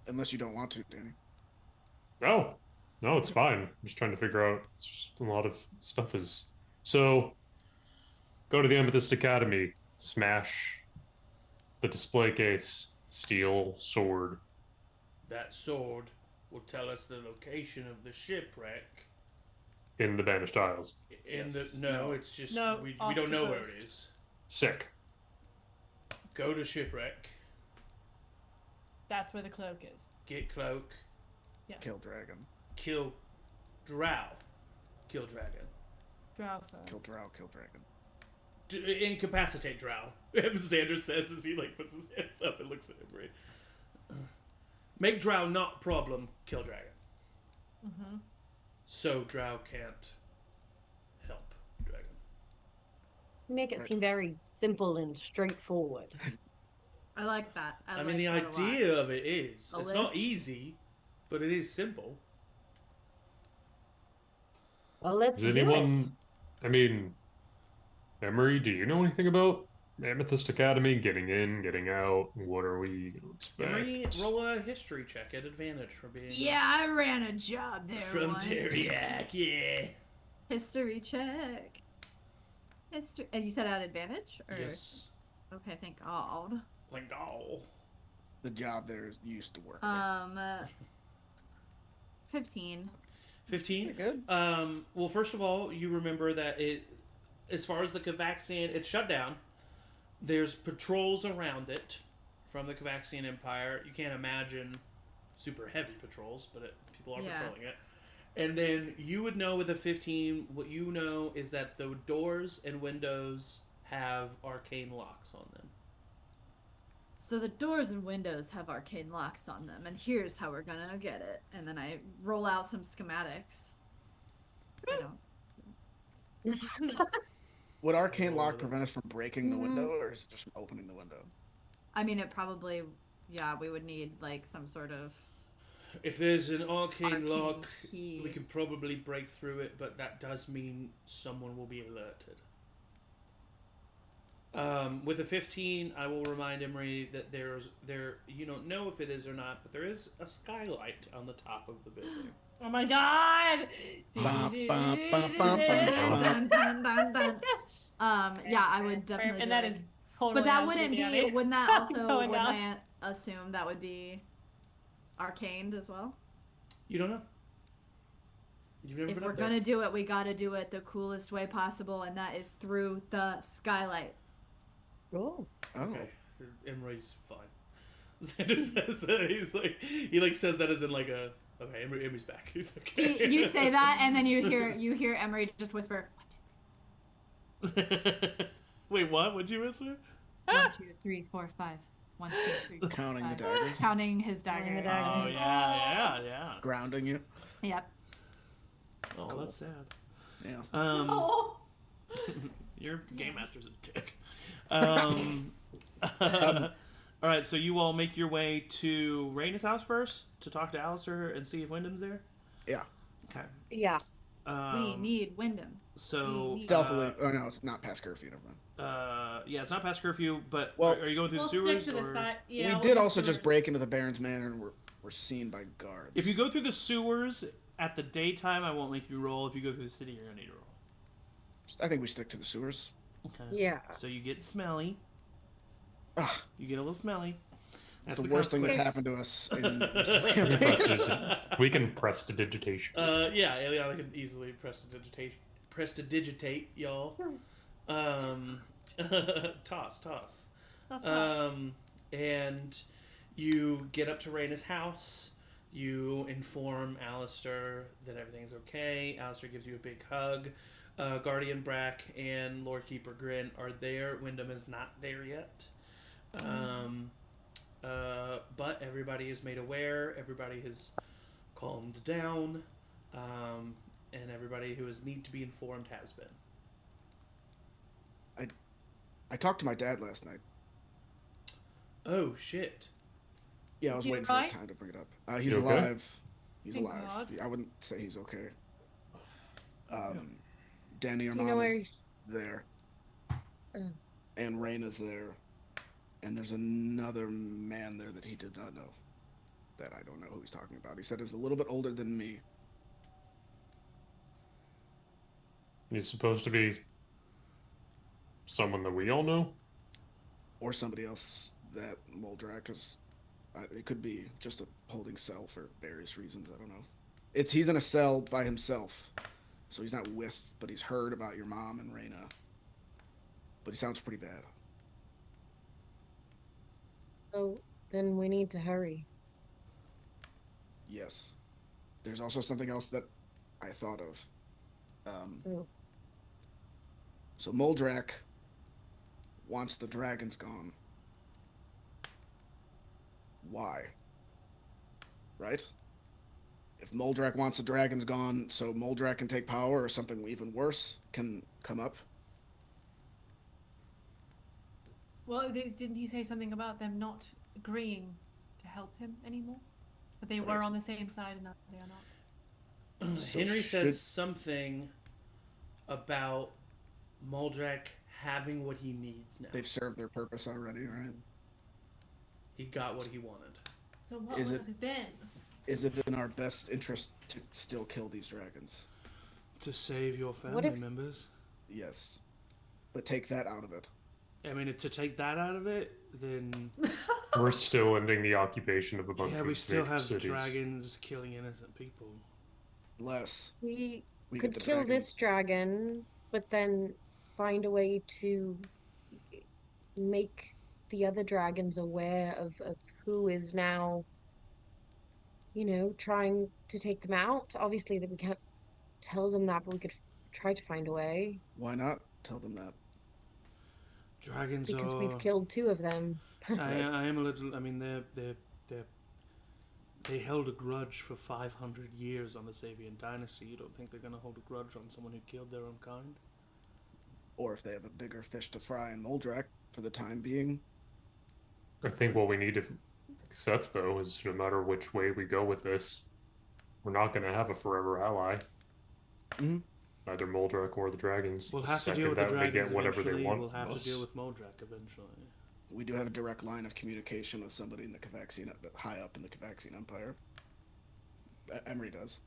Unless you don't want to, Danny. No, it's fine. I'm just trying to figure out. It's just a lot of stuff is. So, go to the Amethyst Academy, smash the display case, steal sword. That sword will tell us the location of the shipwreck. In the Banished Isles. In Yes. the no, No. it's just No, we off don't the know where coast. it is. Sick. Go to shipwreck. That's where the cloak is. Get cloak. Yes. Kill dragon. Kill drow. Kill dragon. Drow first. Kill drow. Kill dragon. Incapacitate drow. Xander says as he like puts his hands up and looks at Emory. Make drow not problem. Kill dragon. Mm-hmm. So drow can't help dragon. Make it Right. seem very simple and straightforward. I like that. I like mean, the that a lot. idea of it is A it's not list. easy, but it is simple. Well, let's Does do anyone? it. I mean, Emory, do you know anything about Amethyst Academy? Getting in, getting out. What are we gonna expect? Emory, roll a history check at advantage for being Yeah, I ran a job there from once. Teriak. Yeah. History check. History. And you said at advantage? Or... Yes. Okay, thank God. Like oh. The job there used to work. 15. 15. Good. Well, first of all, you remember that it, as far as the Kavaxian, it's shut down. There's patrols around it from the Kavaxian Empire. You can't imagine super heavy patrols, but people are Yeah. patrolling it. And then you would know with a 15, what you know is that the doors and windows have arcane locks on them. So the doors and windows have arcane locks on them, and here's how we're gonna get it. And then I roll out some schematics. I don't. Would arcane lock prevent us from breaking the window, or is it just from opening the window? I mean, it probably, yeah, we would need like some sort of If there's an arcane lock, key. we can probably break through it, but that does mean someone will be alerted. With a 15, I will remind Emory that there you don't know if it is or not, but there is a skylight on the top of the building. Oh my god! Bum, bum, bum, bum, bum, Dun, dun, dun, dun. Yeah, I would definitely. And do that it. is totally. But that has to wouldn't be. Danny. Wouldn't that also? Going Wouldn't down. I assume that would be arcaned as well? You don't know. You've never If been we're up there. gonna do it, we gotta do it the coolest way possible, and that is through the skylight. Oh. Oh. Okay, Emory's fine. Xander says he says that as in like a okay. Emory's back. He's okay. You say that, and then you hear Emory just whisper, Wait, what? What'd you whisper? 1, 2, 3, 4, 5. 1, 2, 3, 4, Counting the 5. daggers. Counting his Counting dagger. the Oh daggers. yeah. Grounding you. Yep. Oh, Cool. that's sad. Yeah. Oh. Your game master's a dick. All right, so you all make your way to Rowina's house first to talk to Alistair and see if Wyndham's there. Yeah. Okay. Yeah. We need Wyndham. So we need- Stealthily. Oh no, it's not past curfew. Never mind. yeah, it's not past curfew, but Well, are you going through We'll the stick sewers? to the or- side. Yeah, we we'll did do also just sewers. break into the Baron's Manor and we're seen by guards. If you go through the sewers at the daytime, I won't make you roll. If you go through the city, you're gonna need to roll. I think we stick to the sewers. Okay. Yeah. So you get smelly. Ah, You get a little smelly. it's That's the worst thing that's consequence. happened to us in We can prestidigitation. Yeah, Aeliana can easily prestidigitate y'all. Toss. That's tough. And you get up to Rowina's house. You inform Alistair that everything's okay. Alistair gives you a big hug. Guardian Brack and Lord Keeper Grin are there. Wyndham is not there yet. but everybody is made aware. Everybody has calmed down, and everybody who is need to be informed has been. I talked to my dad last night. Oh shit! Yeah, I was He waiting for alright? time to bring it up. Is He's he okay? alive. He's Thank alive. God. I wouldn't say he's okay. Danny, your Do you know mom where? is there, and Raina's there, and there's another man there that he did not know. That I don't know who he's talking about. He said he's a little bit older than me. He's supposed to be someone that we all know. Or somebody else that Moldrak is. It could be just a holding cell for various reasons. I don't know. He's in a cell by himself, so he's not with. But he's heard about your mom and Raina. But he sounds pretty bad. Oh, then we need to hurry. Yes. There's also something else that I thought of. Oh. So Moldrak wants the dragons gone. Why? Right? If Moldrak wants the dragons gone, so Moldrak can take power, or something even worse can come up. Well, didn't he say something about them not agreeing to help him anymore? But they were Right. on the same side and now they are not. So Henry said should- something about Moldrak having what he needs now. They've served their purpose already, right? He got what he wanted. So what Is would it- it have been? Is it in our best interest to still kill these dragons? To save your What family if- members. Yes. But take that out of it. I mean, to take that out of it, then We're still ending the occupation of a bunch yeah, of we still big have cities. dragons killing innocent people. Unless We we could get the kill this dragons. dragon, but then find a way to make the other dragons aware of who is now, trying to take them out. Obviously, that we can't tell them that, but we could try to find a way Why not tell them that? Dragons because are. we've killed two of them. I am a little. I mean, they held a grudge for 500 years on the Savian dynasty. You don't think they're going to hold a grudge on someone who killed their own kind? Or if they have a bigger fish to fry in Moldrak for the time being. I think what we need to accept, though, is no matter which way we go with this, we're not going to have a forever ally. Mhm. Neither Moldrak or the dragons. We'll The have to deal second with the that they dragons get whatever they eventually. want We'll from have to us. deal with Moldrak eventually. We do have a direct line of communication with somebody in the Cavaxian, high up in the Cavaxian Empire. Emory does.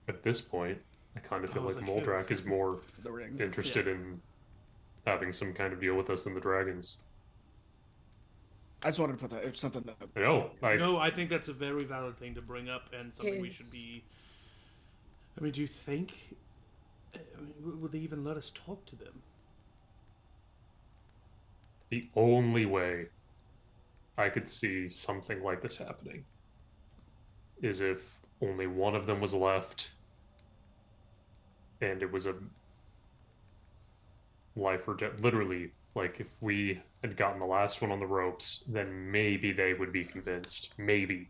At this point, I kind of feel I was like like, who? Moldrak is more The ring. interested in having some kind of deal with us than the dragons. I just wanted to put that. It's something that. No, No, I think that's a very valid thing to bring up and something we should Is- be. I mean, do you think. Would they even let us talk to them? the only way I could see something like this happening is if only one of them was left and it was a life or death. Literally, like if we had gotten the last one on the ropes, then maybe they would be convinced. Maybe.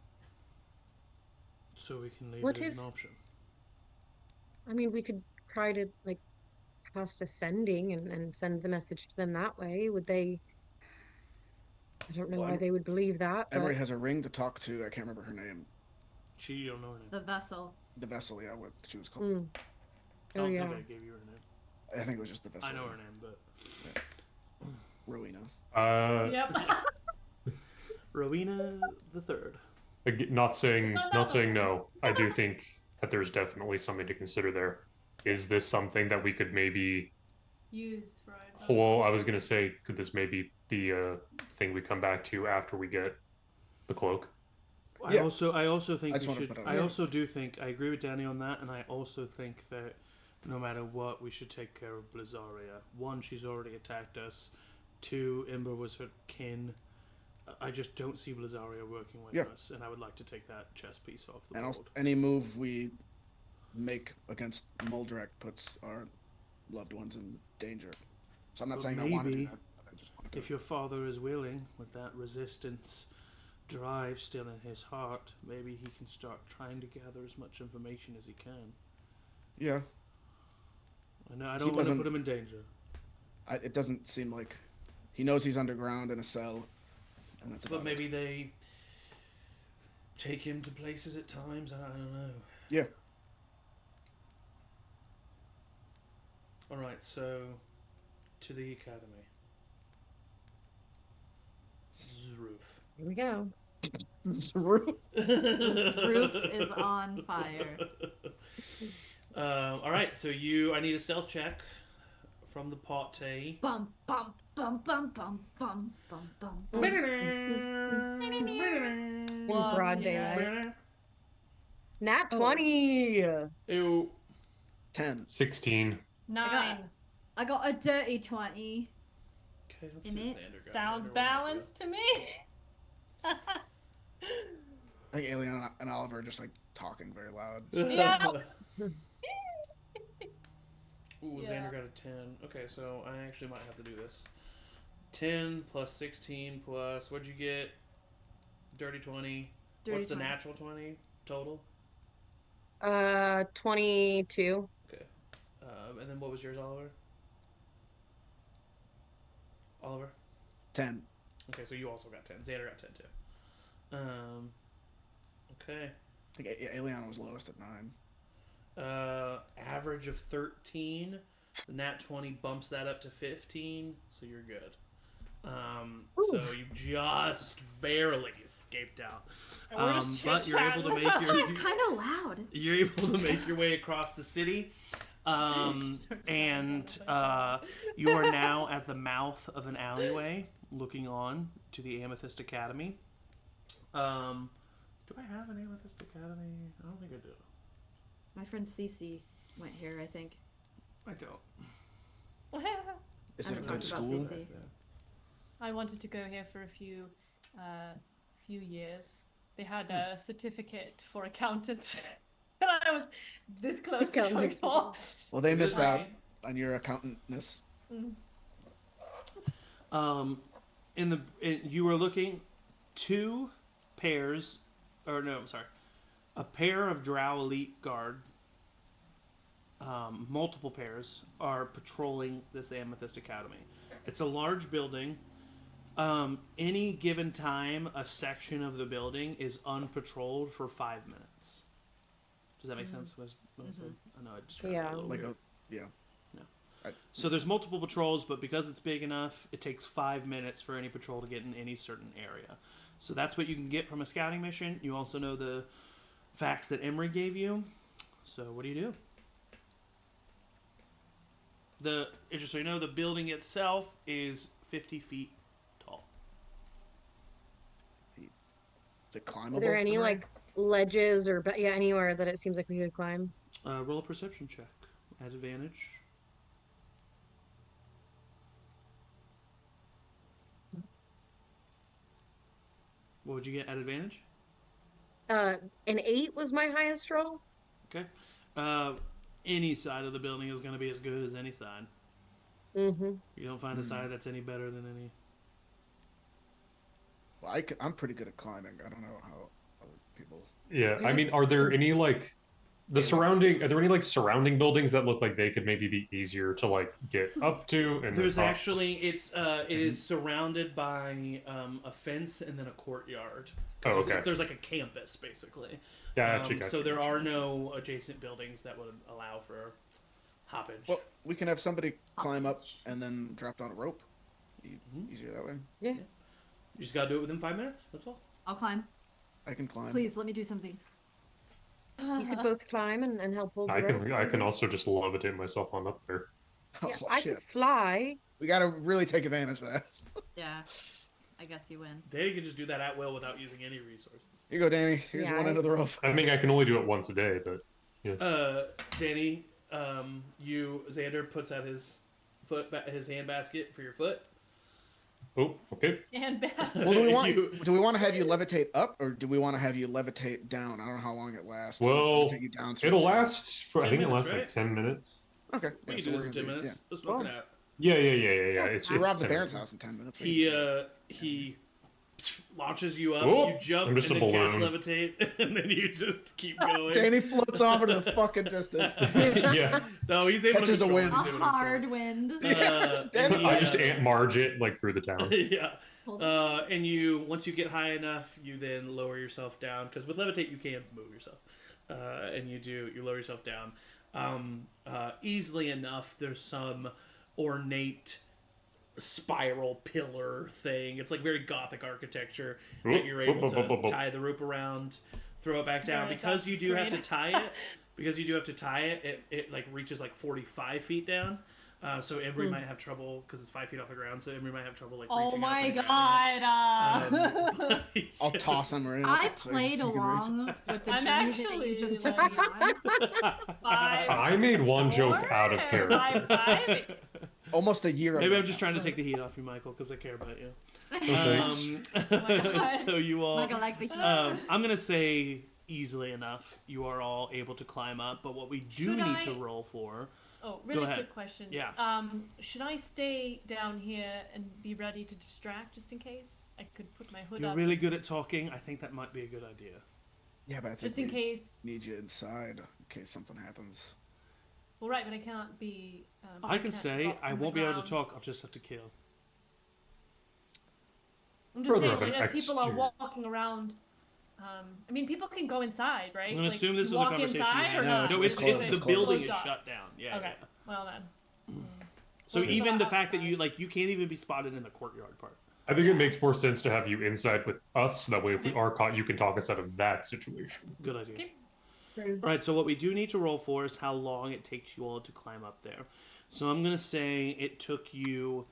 So we can leave What it as if- an option. I mean, we could try to cast a sending and send the message to them that way. Would they? I don't know Well, why they would believe that. Emory But has a ring to talk to. I can't remember her name. You don't know her name. The vessel. The vessel, yeah, what she was called. Mm. I Oh don't yeah. think I gave you her name. I think it was just the vessel. I know her name, but. Rowina. Yep. Rowina the Third. Not saying no. I do think that there's definitely something to consider there. Is this something that we could maybe? Use for it. Well, I was gonna say, could this maybe be a thing we come back to after we get the cloak? I Yeah. also think I just we wanna should. put it I out. also do think I agree with Danny on that, and I also think that no matter what, we should take care of Blizaria. One, she's already attacked us. Two, Ember was her kin. I just don't see Blizaria working with Yeah. us, and I would like to take that chess piece off the And also, board. any move we make against Moldrak puts our loved ones in danger. So I'm not But saying I want to do maybe- that. But I just want If your father is willing, with that resistance drive still in his heart, maybe he can start trying to gather as much information as he can. Yeah. I know I don't want to put him in danger. It doesn't seem like he knows he's underground in a cell. And that's But maybe they take him to places at times. I don't know. Yeah. All right, so to the academy. Zroof. Here we go. This roof is on fire. All right, so I need a stealth check from the party. Bum bum bum bum bum bum bum bum. In broad daylight. Nat Oh. 20. Ew. 10. 16. 9. I got a dirty 20. Okay, let's In see what it. Xander got. Sounds Xander, what balanced to me. I think Aeliana and Oliver are just like talking very loud. Yeah. Ooh, Yeah. Xander got a 10. Okay, so I actually might have to do this. 10 plus 16 plus, what'd you get? Dirty 20. Dirty What's the 20. natural 20 total? 22. Okay. And then what was yours, Oliver? Oliver? 10. Okay, so you also got 10. Xander got 10 too. Okay. I think Aeliana was lowest at 9. Average of 13. The nat 20 bumps that up to 15, so you're good. So you just barely escaped out. We're just But you're able to make your It's kind of loud. you're able to make your way across the city. And you are now at the mouth of an alleyway looking on to the Amethyst Academy. Do I have an Amethyst Academy? I don't think I do. My friend Cece went here, I think. I don't. Is I it a haven't good talked about school? CC. I wanted to go here for a few years. They had a certificate for accountants. And I was this close to going Accountants. for. Well, they missed out Right. on your accountantness. You were looking a pair of Drow Elite Guard, multiple pairs, are patrolling this Amethyst Academy. It's a large building. Any given time, a section of the building is unpatrolled for 5 minutes. Does that make sense? I know I described it Yeah. a little Like weird. a So there's multiple patrols, but because it's big enough, it takes 5 minutes for any patrol to get in any certain area. So that's what you can get from a scouting mission. You also know the facts that Emory gave you. So what do you do? Just so you know, the building itself is 50 feet tall. the climbable. Are there any area? like ledges or anywhere that it seems like we could climb? Roll a perception check at advantage. What would you get at advantage? An 8 was my highest roll. Okay. Any side of the building is going to be as good as any side. Mm-hmm. You don't find a side that's any better than any. Well, I'm pretty good at climbing. I don't know how other people. Yeah, I mean, are there any like are there any like surrounding buildings that look like they could maybe be easier to like get up to? And There's then up? actually it is surrounded by a fence and then a courtyard. Oh, okay. There's like a campus basically. Gotcha, So there gotcha. are no adjacent buildings that would allow for hoppage. Well, we can have somebody climb up and then drop down a rope. Easier that way. Yeah. You just gotta do it within 5 minutes. That's all. I'll climb. I can climb. Please, let me do something. You could both climb and help hold the I rope. can also just levitate myself on up there. Oh, Yeah, I shit. could fly. We gotta really take advantage of that. Yeah. I guess you win. They can just do that at will without using any resources. Here you go, Danny. Here's Yeah, one end of the rope. I mean, I can only do it once a day, but Danny, Xander puts out his his hand basket for your foot. oh, okay. And bass. Well, do we want You- do we want to have you levitate up, or do we want to have you levitate down? I don't know how long it lasts. Well, take you down to it'll the- last for 10 I think it minutes, lasts right? like 10 minutes. Okay. We yeah, can so do we're this in gonna 10 minutes. yeah. Let's knock Well, it out. Yeah. It's We robbed the 10 Baron's minutes. house in 10 minutes. He launches you up, Whoop, you jump, I'm and just a then cast balloon. levitate, and then you just keep going. Danny floats off into the fucking distance. Yeah. No, he's able Catches to a control wind. it. A He's able to control hard it. wind. And he, I just Aunt Marge it like through the town. yeah. Hold on. And you, once you get high enough, you then lower yourself down, because with levitate you can't move yourself. And you lower yourself down easily enough. There's some ornate spiral pillar thing. It's like very gothic architecture that you're able to tie the rope around, throw it back down. Right, Because you that's do have to great. tie it, it like reaches like 45 feet down. So Emory might have trouble because it's 5 feet off the ground. So Emory might have trouble like Oh reaching my up and grabbing it. god! I'll toss him around. I so played you can reach it. along with the I'm journey that actually, you just like- took me on. I made one joke out of character. Five. Almost a year Maybe ago. I'm just trying to take the heat off you, Michael, because I care about you. Thanks. God. So you all, Like I like the heat. I'm gonna say easily enough, you are all able to climb up. But what we do Should need I- to roll for, Oh, really ahead. quick question. Yeah. Should I stay down here and be ready to distract just in case? I could put my hood you're up. really good at talking. I think that might be a good idea. Yeah, but I think just in we case. need you inside in case something happens. Well, right, but I can't be. I can can't say walk I on the won't be able to ground. talk. I'll just have to kill. I'm just Further saying, of like, an as people are exterior. walking around. I mean, people can go inside, right? I'm gonna Like, assume this you was a walk conversation you inside had. or No, not? No, it's it's closed, the it's building closed is off. shut down. Yeah. Okay. Yeah. Well then. So Well, even the outside. fact that you can't even be spotted in the courtyard part. I think it makes more sense to have you inside with us. So that way, if we are caught, you can talk us out of that situation. Good idea. Okay. All right, so what we do need to roll for is how long it takes you all to climb up there. So I'm going to say it took you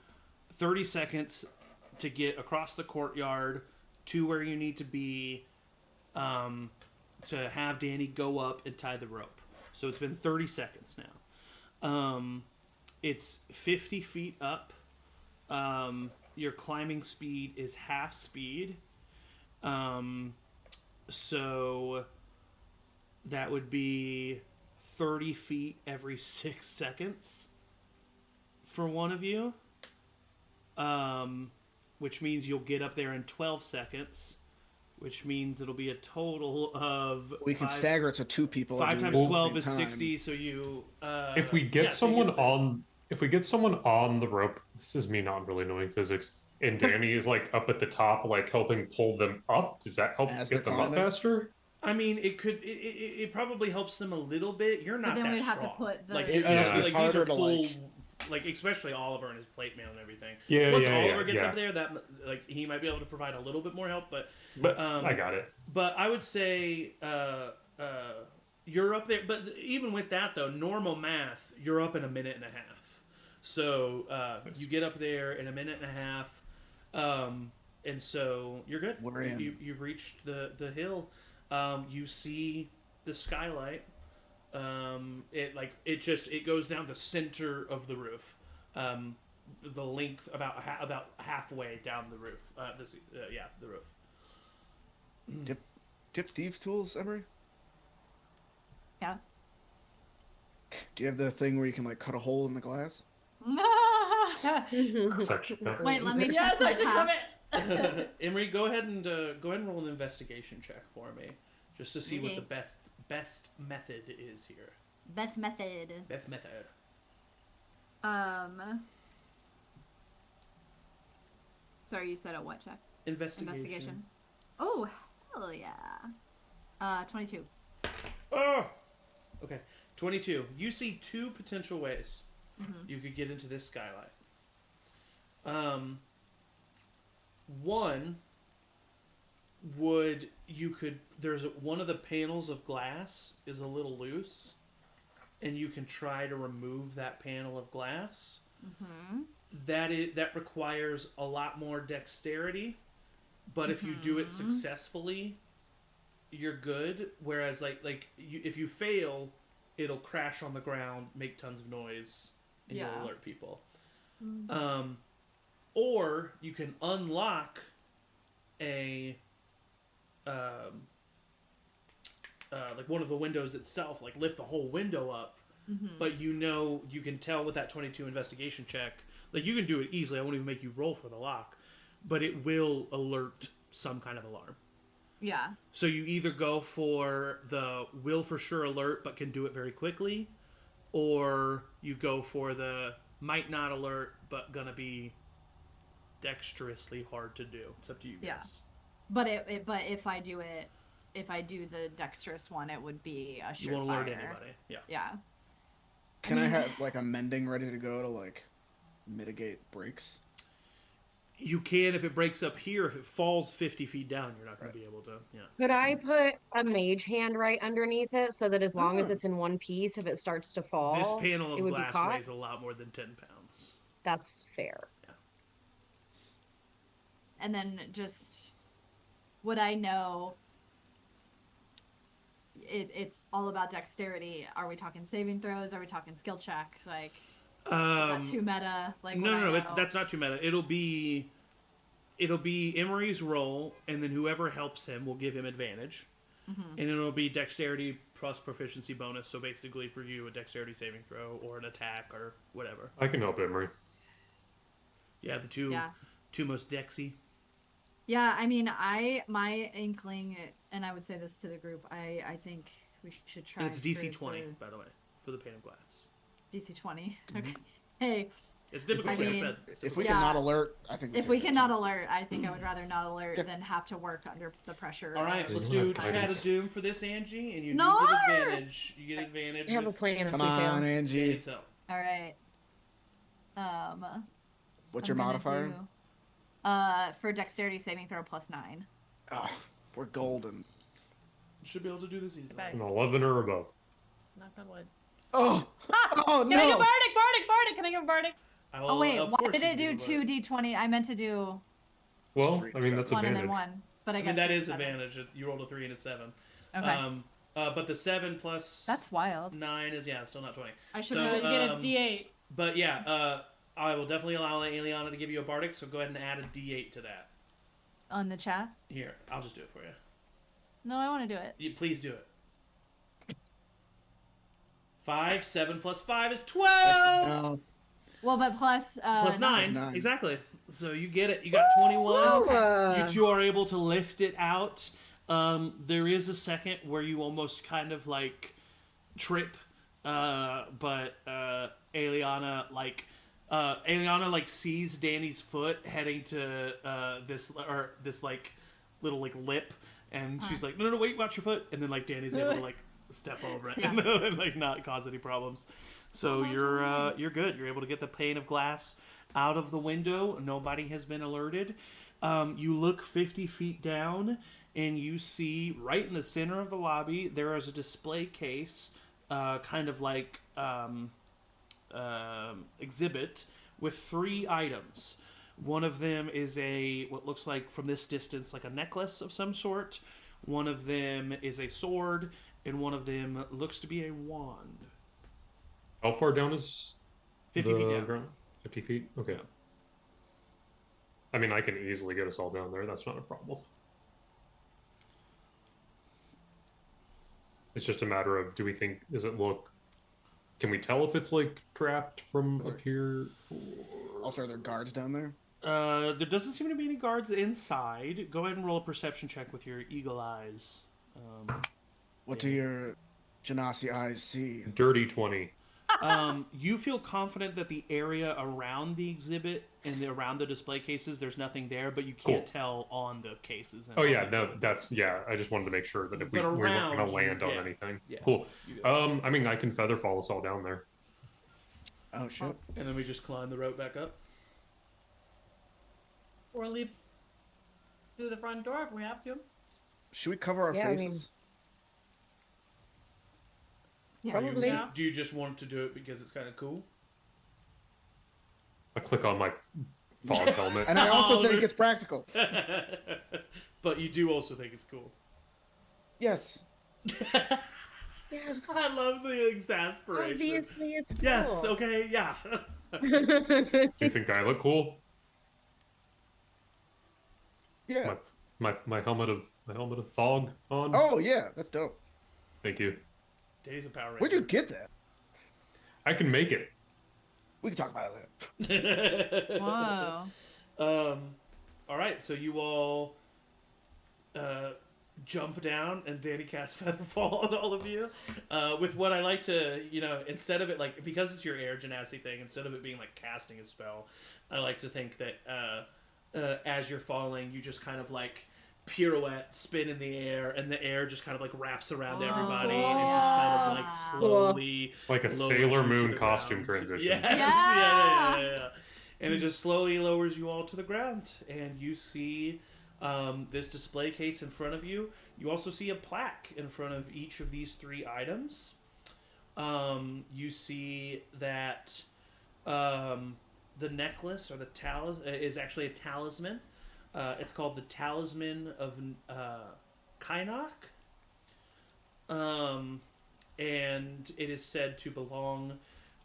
30 seconds to get across the courtyard to where you need to be to have Danny go up and tie the rope. So it's been 30 seconds now. It's 50 feet up. Your climbing speed is half speed. So that would be 30 feet every 6 seconds for one of you. Which means you'll get up there in 12 seconds. Which means it'll be a total of We can five- stagger it to two people. 5 doing times it at the 12 same is time. 60. So you. If we get yeah, so someone you- on, if we get someone on the rope, this is me not really knowing physics, and Danny is like up at the top, like helping pull them up. Does that help As get they're them up climbing? faster? I mean, it could. It probably helps them a little bit. You're not then that we'd have to strong. put the- like, It Yeah. must be like these harder are to, full. Like especially Oliver and his plate mail and everything. Yeah, Once yeah, Oliver yeah, gets yeah. up there, that like he might be able to provide a little bit more help. But I got it. But I would say you're up there. But even with that though, normal math, you're up in a minute and a half. So you get up there in a minute and a half, and so you're good. We're in. You've reached the hill. You see the skylight. It goes down the center of the roof. The length about halfway down the roof. The roof. Do you have thieves' tools, Emory? Yeah. Do you have the thing where you can like cut a hole in the glass? Section. Wait, let me check Yes, my I should path. commit. Emery, go ahead and roll an investigation check for me, just to see what the Okay. best method is here. Best method. Best method. Sorry, you said a what check? Investigation. Oh, hell yeah. 22. Oh! Okay. 22. You see two potential ways you could get into this skylight. One there's one of the panels of glass is a little loose, and you can try to remove that panel of glass. That requires a lot more dexterity, but if you do it successfully, you're good. Whereas if you fail, it'll crash on the ground, make tons of noise, and Yeah. you'll alert people. Or you can unlock a like one of the windows itself, like lift the whole window up. But you can tell with that 22 investigation check Like, you can do it easily. I won't even make you roll for the lock. But it will alert some kind of alarm. Yeah. So you either go for the will for sure alert, but can do it very quickly, or you go for the might not alert, but gonna be dexterously hard to do. It's up to you guys. Yeah. But but if I do the dexterous one, it would be a surefire. You won't alert anybody. Yeah. Yeah. Can I have like a mending ready to go to like mitigate breaks? You can if it breaks up here. If it falls 50 feet down, you're not going to be able to. Yeah. Could I put a mage hand right underneath it so that as long as Oh. it's in one piece, if it starts to fall, This panel it of would be glass caught? weighs a lot more than 10 pounds. That's fair. And then just would I know it's all about dexterity. Are we talking saving throws? Are we talking skill check? Like, is that too meta? Like, No, that's not too meta. It'll be Emory's roll, and then whoever helps him will give him advantage. And it'll be dexterity plus proficiency bonus. So basically, for you, a dexterity saving throw or an attack or whatever. I can help Emory. Yeah, the two most dexy. Yeah, I mean, my inkling, and I would say this to the group, I think we should try. And it's DC for 20, by the way, for the pane of glass. DC 20. Okay. Hey, It's difficult, I like I mean, said. If we Yeah. can not alert, I think if we cannot alert, I think I would rather not alert Yeah. than have to work under the pressure. All right, of- let's Yeah. do Guidance. Chat of Doom for this, Angie, and you No! do get advantage. You get advantage. I have a with plan if Come we on, fail. Angie. Danny's help. All right. What's your I'm gonna modifier? For dexterity saving throw +9. Oh, we're golden. Should be able to do this easily. Okay. An 11 or above. Knock on wood. Oh, oh Can I give no! Bardic? Can I give Bardic? I will, Oh wait, of why course did you it do can two D20? I meant to do Well, I mean, that's one and advantage. then one, but I I guess mean, that it's is seven. advantage. You rolled a 3 and a 7. Okay, But the 7 plus that's wild. 9 is, still not 20. I should So, have You just get a D8. But yeah, I will definitely allow Aeliana to give you a bardic, so go ahead and add a d8 to that. on the chat. Here, I'll just do it for you. No, I want to do it. Please do it. 5, 7 plus 5 is 12! No. Well, but plus Plus 9. 9. Exactly. So you get it. You got 21. Okay. You two are able to lift it out. There is a second where you almost kind of like trip, but Aeliana like sees Danny's foot heading to this like little like lip, and she's like, no, wait, watch your foot, and then like Danny's able to like step over it and like not cause any problems. So you're good. You're able to get the pane of glass out of the window. Nobody has been alerted. You look 50 feet down, and you see right in the center of the lobby there is a display case, kind of like exhibit with 3 items. One of them is what looks like from this distance like a necklace of some sort. One of them is a sword, and one of them looks to be a wand. How far down is 50 feet the down. ground? 50 feet? Okay. Yeah. I mean, I can easily get us all down there. That's not a problem. It's just a matter of, can we tell if it's like trapped from up here? Also, are there guards down there? There doesn't seem to be any guards inside. Go ahead and roll a perception check with your eagle eyes. What do your Genasi eyes see? Dirty 20. You feel confident that the area around the exhibit and around the display cases, there's nothing there, but you can't tell on the cases. And Oh on yeah, the no, exhibits. I just wanted to make sure that if we But weren't around going to you, land on yeah. anything. Yeah. Cool. You go. I mean, I can feather fall us all down there. Oh shit! And then we just climb the rope back up. Or leave through the front door if we have to. Should we cover our Yeah, I faces? mean- Yeah. Probably. Yeah. Do you just want to do it because it's kind of cool? I click on my fog helmet. And I also Oliver. think it's practical. But you do also think it's cool. Yes. Yes. I love the exasperation. Obviously, it's cool. Yes, okay, yeah. Do you think I look cool? Yeah. My helmet of fog on. Oh yeah, that's dope. Thank you. Days of Power Ranger. Where'd you get that? I can make it. We can talk about it later. Whoa. All right, so you all jump down, and Danny casts Featherfall on all of you. With what I like to, instead of it like because it's your air genasi thing, instead of it being like casting a spell, I like to think that as you're falling, you just kind of like pirouette, spin in the air, and the air just kind of like wraps around everybody, and it just kind of like slowly Like a lowers Sailor you to Moon the costume ground. transition. Yes, yeah. And it just slowly lowers you all to the ground, and you see this display case in front of you. You also see a plaque in front of each of these 3 items. You see that the necklace or the is actually a talisman. It's called the Talisman of Kainok. And it is said to belong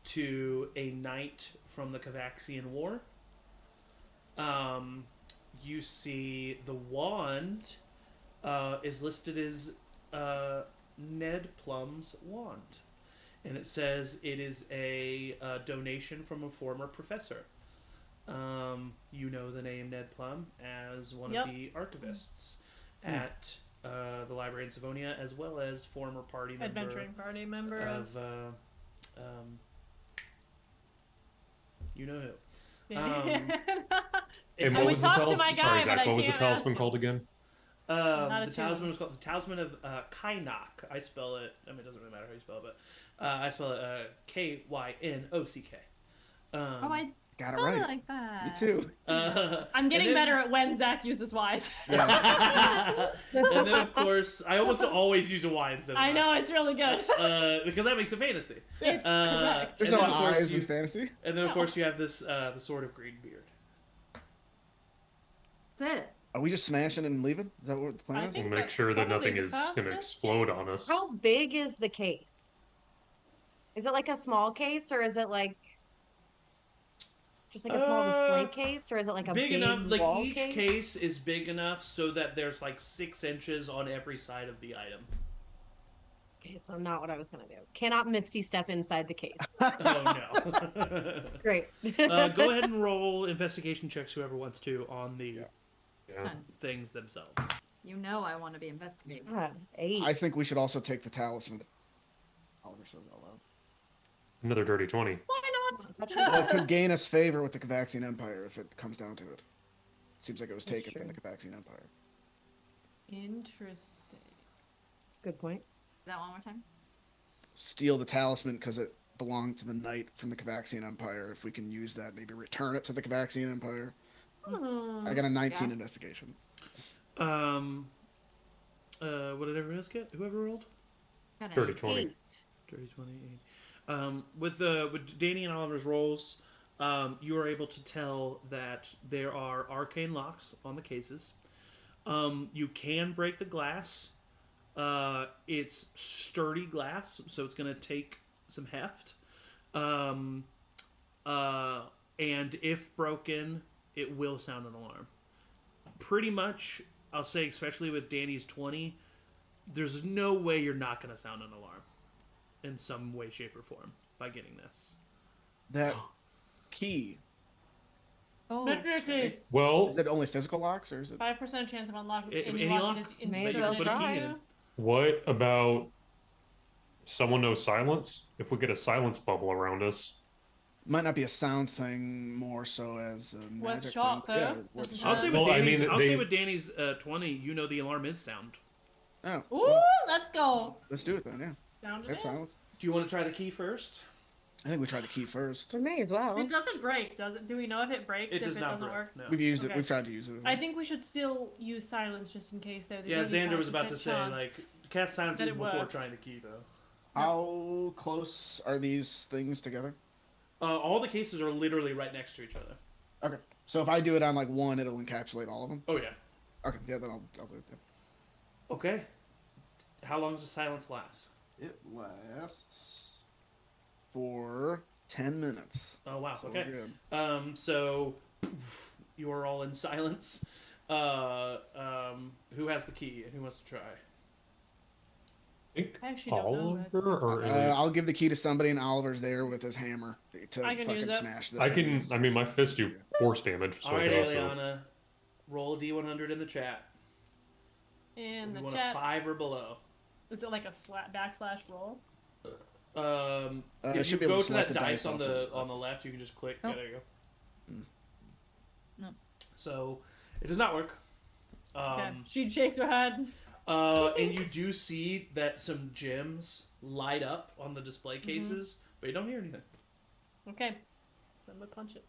to a knight from the Cavaxian War. You see the wand is listed as Ned Plum's wand. And it says it is a donation from a former professor. You know the name Ned Plum as one of the archivists at the library in Savonia, as well as former party member. Adventuring party member of you know who. And I what would was the talk to my talisman? guy, Sorry, but Zach. I What was the can't ask talisman him. called again? The talisman was called the Talisman of Kainok. I spell it. I mean, it doesn't really matter how you spell it, but I spell it Kynock. I Got it spelled it right. like that. Me too. I'm getting and then- better at when Zach uses Y's. and then, of course, I almost always use a Y instead of I an know, it's really good. because that makes it fantasy. It's correct. There's And no then, of course, eyes in fantasy. And then, of course, you have this the Sword of Greenbeard. That's it. Are we just smashing and leaving? Is that what the plan I is? think We'll make that's sure that probably nothing the is going to fastest, explode yes. on us. How big is the case? Is it like a small case, or is it like just like a small display case, or is it like a big enough? Like wall each case is big enough so that there's like 6 inches on every side of the item. Okay, so not what I was gonna do. Cannot Misty step inside the case. Oh no! Great. Go ahead and roll investigation checks, whoever wants to, on the Yeah. things themselves. You know I want to be investigating. God, 8. I think we should also take the talisman. Oliver says it out loud. Another dirty 20. Why Well, it not? could gain us favor with the Cavaxian Empire if it comes down to it. Seems like it was That's taken from the true. Cavaxian Empire. Interesting. Good point. Is that one more time? Steal the talisman because it belonged to the knight from the Cavaxian Empire. If we can use that, maybe return it to the Cavaxian Empire. I got a 19 Yeah. investigation. What did everyone else get? Whoever rolled? Got an 30, 8. 20. 8. 30, 28. With Danny and Oliver's rolls, you are able to tell that there are arcane locks on the cases. You can break the glass. It's sturdy glass, so it's going to take some heft. And if broken, it will sound an alarm. Pretty much, I'll say, especially with Danny's 20, there's no way you're not going to sound an alarm in some way, shape, or form by getting this. That key, Oh, Well, is it only physical locks or is it? 5% chance of unlocking Any any lock? lock is May as you well can put a key try. in. what about someone knows silence? If we get a silence bubble around us, Might not be a sound thing, more so as a magic shot, thing. though. Yeah, worth a Doesn't shot. I'll say with Well, I Danny's, mean, I'll they- say with Danny's 20, you know the alarm is sound. Oh, Ooh, well, let's go. let's do it then. Yeah, Sound it have is. silence. Do you want to try the key first? I think we try the key first. We may as well. It doesn't break, does it? Do we know if it breaks? It does if not doesn't break. work? No. We've used it. Okay. We've tried to use it. I think we should still use silence just in case though. Yeah, There's only Xander was 5% about to say, chance. like, cast silence that it even before works. trying the key, though. How close are these things together? All the cases are literally right next to each other. Okay, so if I do it on like one, it'll encapsulate all of them. Oh, yeah. Okay, yeah, then I'll do it. Yeah. Okay. How long does the silence last? It lasts for 10 minutes. Oh, wow. So Okay. we're good. So you are all in silence. Who has the key and who wants to try? think I actually don't know who has Oliver or I'll give the key to somebody, and Oliver's there with his hammer to I can fucking use it. smash this. I thing. can. I mean, my fists do force damage, so All I right, can also. Aeliana, roll a d100 in the chat. In You the want chat, a 5 or below. is it like a backslash roll? I If you should be able go to to that select the dice dice on off the left, you can just click. Oh. Yeah, there you go. No. So it does not work. Okay. She shakes her head. And you do see that some gems light up on the display cases, but you don't hear anything. Okay. So I'm gonna punch it.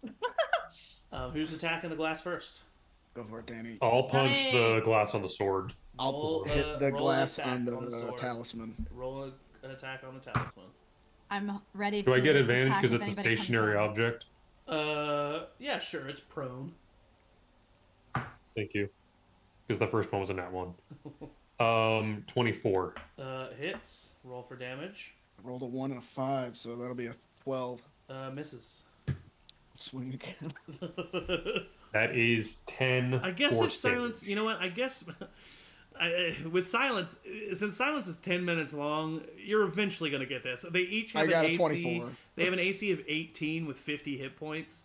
Who's attacking the glass first? Go for it, Danny. I'll punch Hey. the glass on the sword. Roll, Hit the roll an glass attack on the, sword. talisman. Roll an attack on the talisman. I'm ready to Do I get advantage attack because if it's a anybody comes stationary in. object? Yeah, sure. It's prone. Thank you. Because the first one was a nat 1. 24. Hits. Roll for damage. I rolled a 1 and a 5, so that'll be a 12. Misses. Swing again. That is 10. I guess force if silence, damage. you know what? I guess with silence, since silence is 10 minutes long, you're eventually going to get this. They each have I got an a AC. 24. They have an AC of 18 with 50 hit points.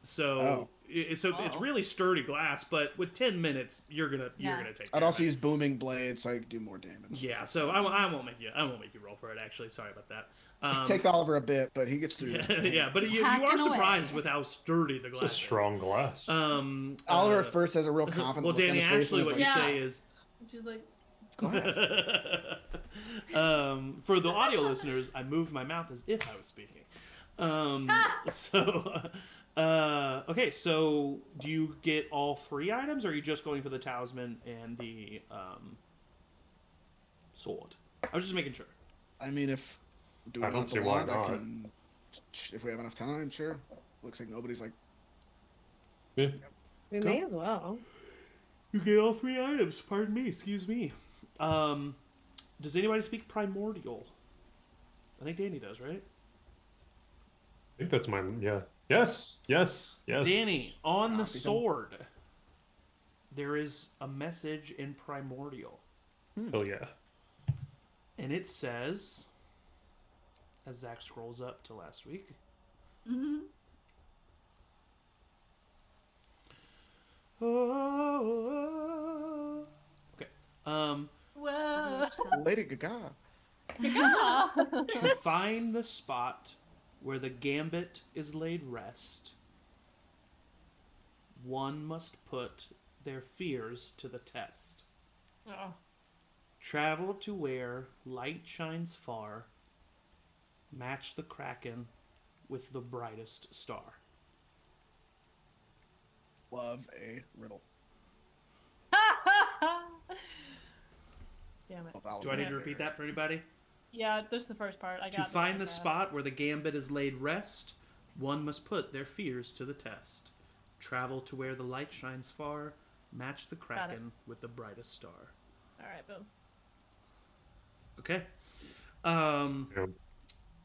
So it's really sturdy glass, but with 10 minutes, you're gonna take. I'd also damage. use booming blade so I can do more damage. Yeah, so I won't make you roll for it. Actually, sorry about that. It takes Oliver a bit, but he gets through it. Yeah, but you are Hacking surprised away. with how sturdy the glass It's a strong glass. is. Oliver at first has a real confident Well, look on Danny, his face, actually, and what he's you Yeah. say is, She's like, glass. for the audio listeners, I moved my mouth as if I was speaking. Okay, so do you get all 3 items, or are you just going for the talisman and the sword? I was just making sure. I mean, if do we I don't want see the why wand, I not. can. If we have enough time, sure. Looks like nobody's like. Yeah. We may as well. You get all 3 items. Pardon me. Excuse me. Does anybody speak primordial? I think Danny does, right? I think that's mine. Yeah. Yes. Danny, on the Copy him. sword, there is a message in primordial. Hell yeah. And it says, as Zach scrolls up to last week, Mm-hmm. okay. whoa. Lady Gaga. To find the spot where the gambit is laid rest, one must put their fears to the test. Oh. Travel to where light shines far. Match the kraken with the brightest star. Love a riddle. Damn it. Of Oliver. Do I need to repeat that for anybody? Yeah, there's the first part. I got To find the second spot where the gambit is laid rest, one must put their fears to the test. Travel to where the light shines far. Match the it. kraken with the brightest star. All right, boom. Okay. Yeah.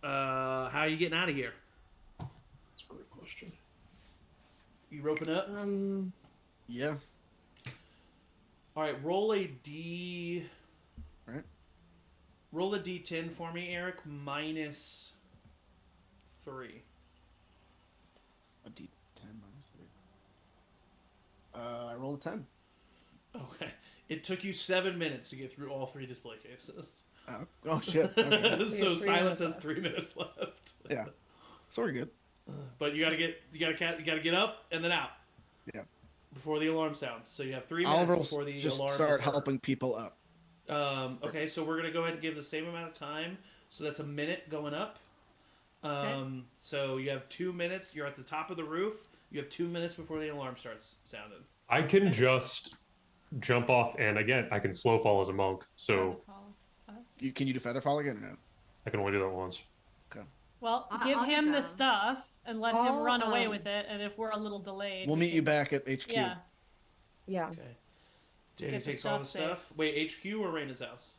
How are you getting out of here? That's a great question. You roping up? Yeah. All right. Roll a D. Right. Roll a D10 for me, Eric. -3. A D10 minus 3. I rolled a 10. Okay. It took you 7 minutes to get through all 3 display cases. Oh shit. Okay. So have 3 silence minutes has left. 3 minutes left. Yeah. So we're good. But you gotta get up and then out. Yeah. Before the alarm sounds. So you have 3 minutes Oliver before will the just alarm. start is heard. helping people up. Okay, so we're gonna go ahead and give the same amount of time. So that's a minute going up. So you have 2 minutes. You're at the top of the roof. You have 2 minutes before the alarm starts sounding. I can just jump off, and again, I can slow fall as a monk, so Call us. Can you do feather fall again or no? I can only do that once. Well, I'll give get him the down. stuff and let him run away Oh, with it. And if we're a little delayed, We'll we meet you can- back at HQ. Yeah. Yeah. Okay. Danny Get the takes all the stuff stuff. Wait, HQ or Raina's house?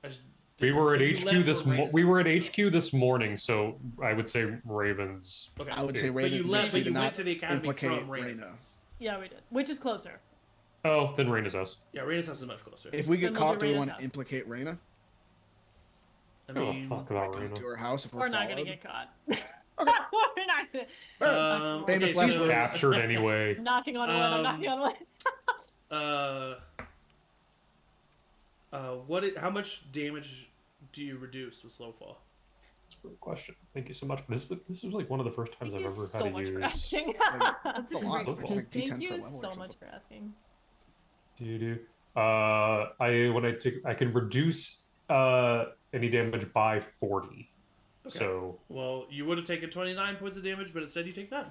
I just, We were at Because you left for Raina's we were at house, so- HQ this morning, so I would say Ravens. Okay. I would say But Raven. you left. But to you not went to the academy implicate from Raina's Raina. house. Yeah, we did. Which is closer. Oh, then Raina's house. Yeah, Reyna's house is much closer. If we get Then we'll caught, do do we Raina's want to house. implicate Reyna? I Oh, mean, fuck about Come Raina. to her house if we're We're not gonna followed? get caught. We're not gonna. Famous okay, last She's so, words. captured anyway. Knocking on wood. I'm knocking on wood. how much damage do you reduce with slow fall? That's a good question. Thank you so much. This is like one of the first times Thank I've you ever so had to much for use. asking. That's a lot. great Football. question. Like D10 Thank per you level or so something. much for asking. I can reduce any damage by 40. Okay. So Well, you would have taken 29 points of damage, but instead you take none.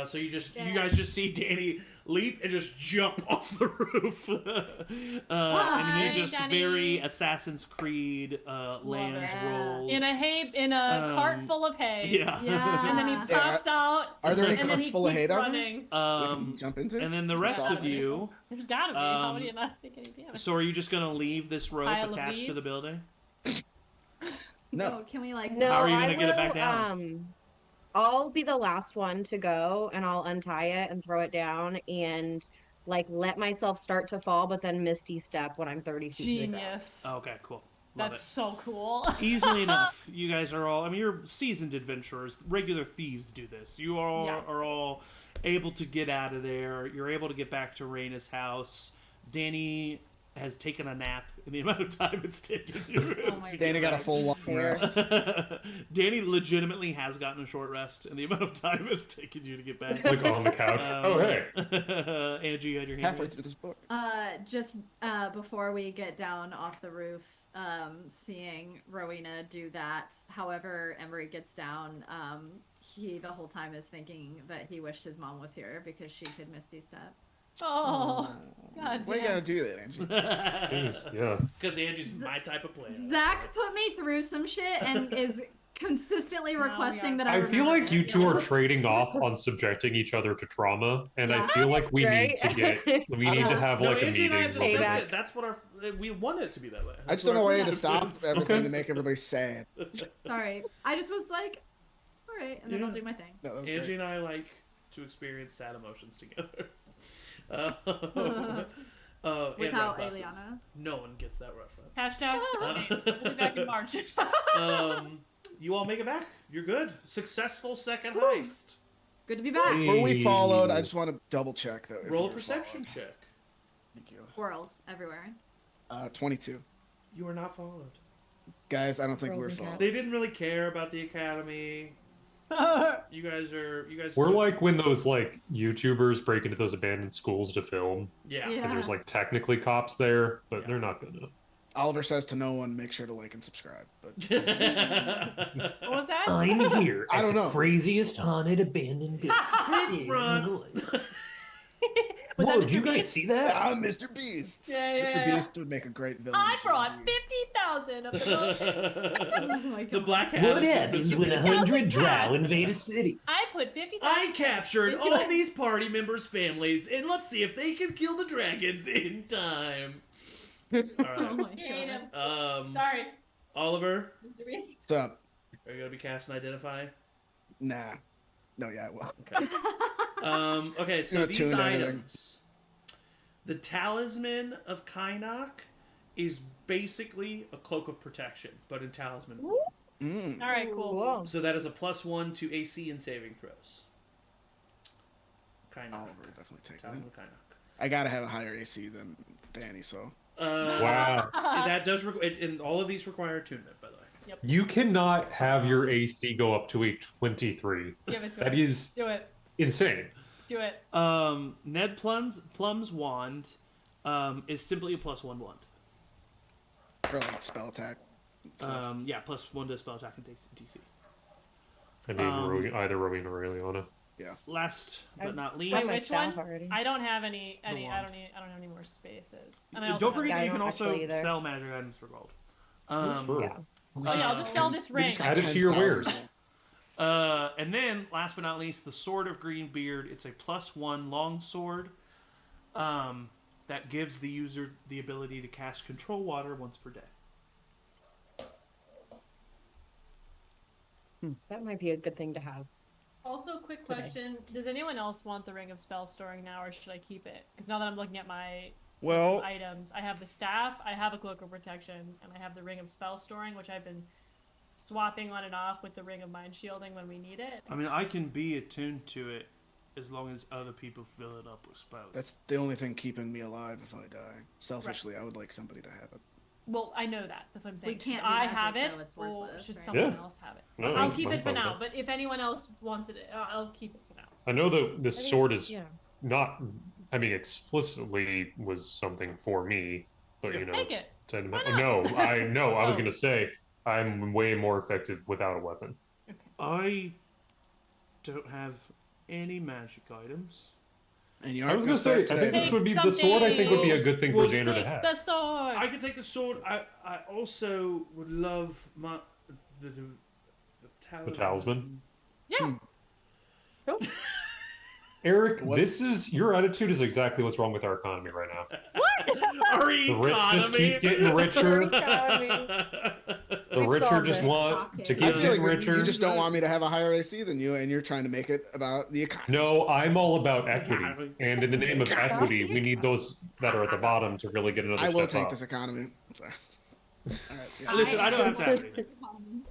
So you Yeah. guys just see Danny leap and just jump off the roof, and he just Danny. very Assassin's Creed lands it. rolls In a cart full of hay. Yeah. Yeah. And then he pops out. Are there any and then carts he full of keeps hay down there? running. We can jump into? and then the rest of you. There's gotta be. How would you not take any damage? So are you just gonna leave this rope Pile of attached to the leaves? building? No. Oh, can we like? No, How are you I gonna get it back will, down? I'll be the last one to go, and I'll untie it and throw it down, and like let myself start to fall, but then Misty step when I'm 30 feet to the ground. Genius. Okay, cool. Love That's it. so cool. Easily enough. You guys are all. I mean, you're seasoned adventurers. Regular thieves do this. You all Yeah. are all able to get out of there. You're able to get back to Reyna's house. Danny has taken a nap in the amount of time it's taken you. Oh my to Danny get got a back. full long There. rest. Danny legitimately has gotten a short rest in the amount of time it's taken you to get back. like on the couch. Oh hey. Angie, you had your hand Halfway raised. through this book. Just before we get down off the roof, seeing Rowina do that. However, Emory gets down. He the whole time is thinking that he wished his mom was here because she could Misty step. Oh, god Why you gotta damn. do that, Angie? Jeez, yeah. Because Angie's my type of player. Zach put me through some shit and is consistently requesting that I I feel remember like you it. two are trading off on subjecting each other to trauma, and I Yeah. feel like we need Right? we need to have No, like a Angie and I have meeting. discussed Payback. it. That's what we want it to be that way. I just That's don't know what why our you had to stop friendship is. everything Okay. to make everybody sad. Sorry, I just was like, all right, and then Yeah. I'll do my thing. No, that was Angie great. and I like to experience sad emotions together. And Without red buses. Aeliana. No one gets that reference. Hashtag donate. We'll be back in March. You all make it back. You're good. Successful second heist. Good to be back. Hey. Were we followed? I just want to double check though. if Roll a we were perception followed. check. Thank you. Squirrels everywhere. 22. You are not followed. Guys, I don't think Girls we're and followed. cats. They didn't really care about the academy. You guys. We're took- like when those like YouTubers break into those abandoned schools to film, Yeah. and there's like technically cops there, but Yeah. they're not gonna. Oliver says to no one, make sure to like and subscribe. But What was that? I'm here I at don't the know. craziest haunted abandoned building. Chris in Russ. Illinois. Was Whoa, that did you Mr. guys Beast? see that? I'm Mr. Beast. Yeah, Mr. yeah. Beast would make a great villain. I brought 50,000 of the Oh my The god. Black Hat What is just happens Mr. when Beast. 100 drow cats. invade a city? I put 50,000. I captured into all it. these party members' families, and let's see if they can kill the dragons in time. All Oh right. my Hate him. god. Sorry. Oliver, Mr. Beast. What's up? are you gonna be cast and identify? Nah. No, yeah, well. Okay, so Gonna these tune everything. items. The Talisman of Kynoch is basically a cloak of protection, but in talisman form. Mm. All right, cool. Cool. So that is a +1 to AC and saving throws. Kynoch. Oliver would definitely take that. Talisman of Kynoch. I gotta have a higher AC than Danny, so. Wow. That does and all of these require attunement, by the way. You cannot have your AC go up to a 23. Give it to That him. is Do it. insane. Do it. Ned Plum's wand is simply a +1 wand. For like spell attack. stuff. Yeah, +1 to spell attack and DC. I need either Rowina or Aeliana. Last but not Wait, least, my which staff one? already. I don't have any. I wand. don't have any more spaces. And I also don't have- forget Yeah, that I you can don't also actually either. sell magic items for gold. That's true. Yeah. Oh, yeah, I'll just sell this We ring. just got Add it to your 10,000. wares. And then, last but not least, the Sword of Greenbeard. It's a +1 long sword that gives the user the ability to cast Control Water once per day. That might be a good thing to have. Also, quick Today. question: does anyone else want the Ring of Spell Storing now, or should I keep it? Because now that I'm looking at my list Well, of items, I have the staff, I have a Cloak of Protection, and I have the Ring of Spell Storing, which I've been swapping on and off with the Ring of Mind Shielding when we need it. I mean, I can be attuned to it as long as other people fill it up with spells. that's the only thing keeping me alive if I die. Selfishly, I would like somebody to have it. Well, I know that. That's what I'm saying. We can't Should do I magic, have though, it, it's or worthless, should right? someone Yeah. else have it? No, I'll I'm keep it for fine now. with But if anyone else wants it, I'll keep it for now. I know the sword is Yeah. not. I mean, explicitly was something for me, but you know, Take it's it. sentiment- Why not? No, I know. I was Oh. gonna say I'm way more effective without a weapon. Okay. I don't have any magic items. And you I aren't was gonna gonna say, start I think today. this would be the Something. sword. I think would be a good thing Well, for Xander to Take have. the sword. I can take the sword. I also would love the talisman. The talisman. Yeah. Eric, What? this is your attitude is exactly what's wrong with our economy right now. Our The rich just economy. keep getting richer. Economy. The We've richer solved just it. want to I keep I Yeah. feel getting like richer. you just don't want me to have a higher AC than you, and you're trying to make it about the economy. No, I'm all about equity, Economy. and in the name of equity, we need those that are at the bottom to really get another I will step take up. this economy. Sorry. All right, yeah. Listen, I don't have to have anything, Economy.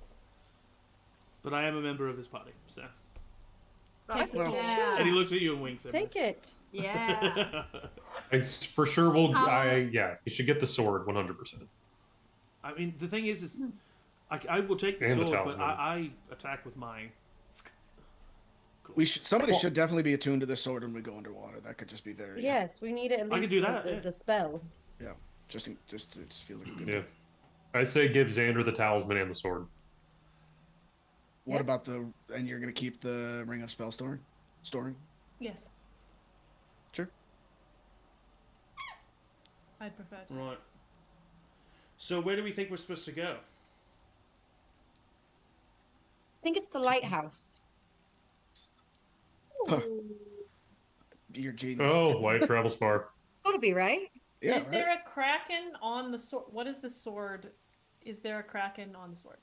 but I am a member of his party. So, Take the Well, sword. Yeah. and he looks at you and winks. At me. Take it. Yeah. I for sure will. How- Yeah, you should get the sword 100%. I mean, the thing is I will take the And the sword, but talisman. I attack with mine. Somebody should definitely be attuned to this sword when we go underwater. That could just be very Yes, we need it at I can least do for that, yeah. the spell. just it just feels like a good Yeah, thing. I say give Xander the talisman and the sword. What Yes. about and you're gonna keep the ring of spell storing? Yes. Sure. I'd prefer to. Right. So where do we think we're supposed to go? I think it's the lighthouse. Huh. You're genius. Oh, light travels far. Gotta be right. Yeah, Is right? there a kraken on the sword? What is the sword? Is there a kraken on the sword?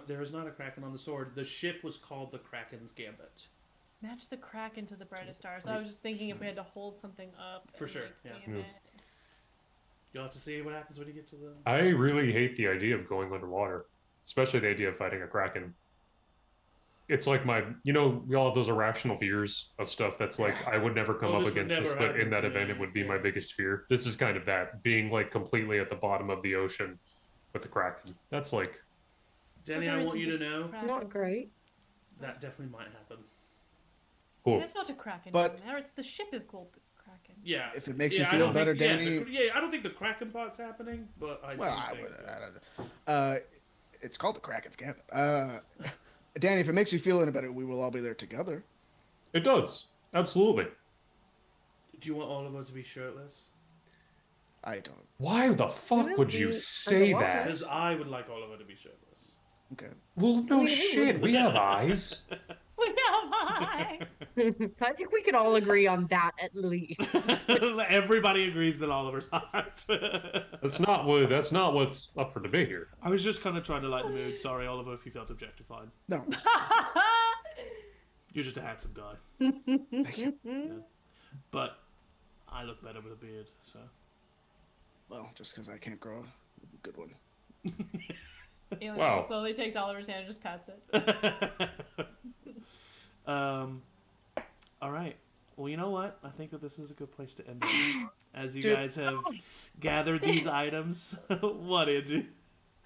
There is not a kraken on the sword. The ship was called the Kraken's Gambit. Match the kraken to the brightest star. So I was just thinking if we had to hold something up. For and, sure, like, yeah. aim Yeah. it. You'll have to see what happens when you get to the. I really hate the idea of going underwater, especially the idea of fighting a kraken. It's like we all have those irrational fears of stuff that's like I would never come Well, up this would against this, never but happen in that to event, me, it would be yeah. my biggest fear. This is kind of that being like completely at the bottom of the ocean with the kraken. That's like Danny, But I there want you to isn't a know kraken. Not great. that definitely might happen. cool. There's not a kraken But- down there. It's the ship is called the kraken. Yeah. If it makes Yeah, you I feel don't better, think, yeah, Danny. I don't think the Kraken part's happening, but I Well, do I think would. that- I don't know. It's called the Kraken's Gambit. Danny, if it makes you feel any better, we will all be there together. It does absolutely. Do you want all of us to be shirtless? I don't. Why the fuck will would you be say underwater. that? Because I would like all of us to be shirtless. Okay. Well, no We shit. We have eyes. We have eyes. I think we can all agree on that at least. Everybody agrees that Oliver's hot. That's not what's up for debate here. I was just kind of trying to lighten the mood. Sorry, Oliver, if you felt objectified. No. You're just a handsome guy. Thank you. But I look better with a beard, so. Well, just because I can't grow a good one. Aeliana Wow. slowly takes Oliver's hand and just pats it. All right. Well, you know what? I think that this is a good place to end it. As you guys have gathered these items. What, Angie?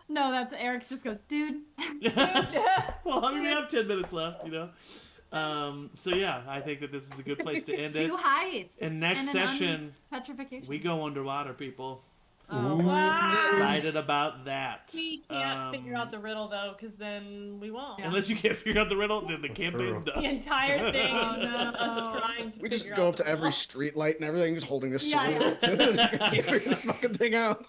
No, that's Eric just goes, dude. Well, I mean, we have 10 minutes left, you know? So, yeah, I think that this is a good place to end it. Two heists. And next and an session, petrification. we go underwater, people. Oh, Wow. Excited about that. We can't figure out the riddle though, because then we won't. Unless you can't figure out the riddle, then the campaign's The done. entire thing Oh, is just no. us trying to We figure just out go up the to every riddle. street light and everything, just holding this sword. Yeah, Keep figuring the fucking thing out.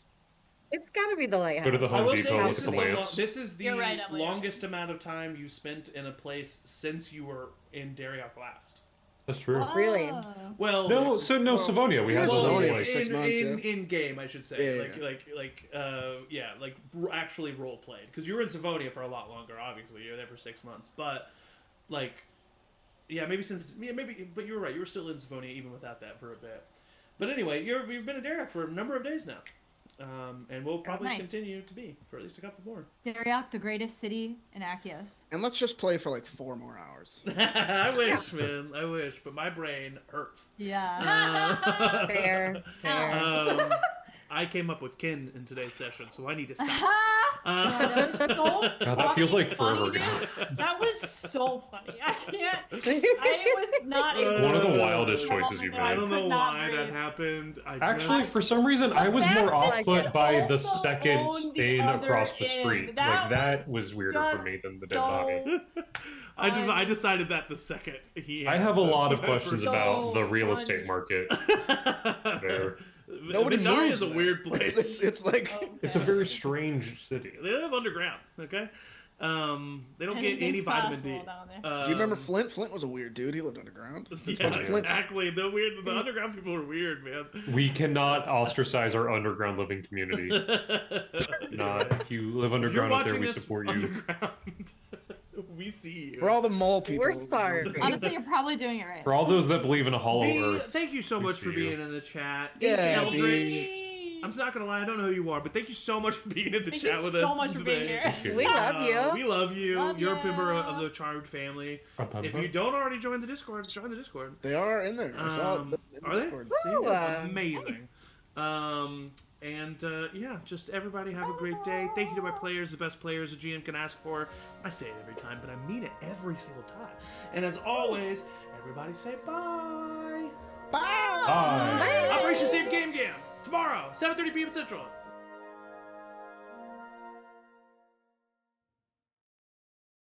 It's gotta be the lighthouse. Go to the I Home will say Depot, look this at is, the lamps. this is the You're right, Emily. longest amount of time you spent in a place since you were in Dariok last. That's true. Really? Oh. Well, No, so no, Savonia. We had Well, the Savonia like, for 6 months, in game, I should say, Yeah, actually role played because you were in Savonia for a lot longer. Obviously, you were there for 6 months, but like Yeah, maybe since but you were right. You were still in Symphonia even without that for a bit. But anyway, you've been in Danrek for a number of days now, and we'll probably Nice. continue to be for at least a couple more. Danrek, the greatest city in Akios. And let's just play for like 4 more hours. I wish, man. I wish, but my brain hurts. Yeah. Fair. I came up with kin in today's session, so I need to stop. That was so God, that feels like funny, forever ago. dude. That was so funny. I can't. I was not able. One of the to- wildest choices you've I made. don't know could not why that breathe. happened. Actually, for some reason, I was more off put by the also second owned the stain other across the end. street. That was weirder for me than the dead body. I decided that the second he. I have a lot of questions So about the real estate funny. market there. Nobody Vindaria moves is a there. weird place. It's like It's a very strange city. They live underground. Okay. They don't get any Anything's vitamin D. possible down there. do you remember Flint? Flint was a weird dude. He lived underground. There's a Yeah, bunch of Flints. exactly. The underground people are weird, man. We cannot ostracize our underground living community. Not if you live If you're underground out there, watching we this support you. underground, we see you. For all the mole people. We're sorry. Honestly, you're probably doing it right. For all those that believe in a hollow B, earth. thank you so We much see for being you. in the chat. Yeah, Eldridge. B. I'm not gonna lie, I don't know who you are, but thank you so much for being in the Thank chat you with so us much for today. being here. We love you. We love you. Love You're a ya. member of the Charmed family. If you don't already join the Discord, join the Discord. They are in there. I saw it in Are they? Discord. See? Ooh, Amazing. Yeah, just everybody have a great day. Thank you to my players, the best players a GM can ask for. I say it every time, but I mean it every single time. And as always, everybody say bye. Bye. Operation Save Game Jam tomorrow, 7:30 p.m. Central.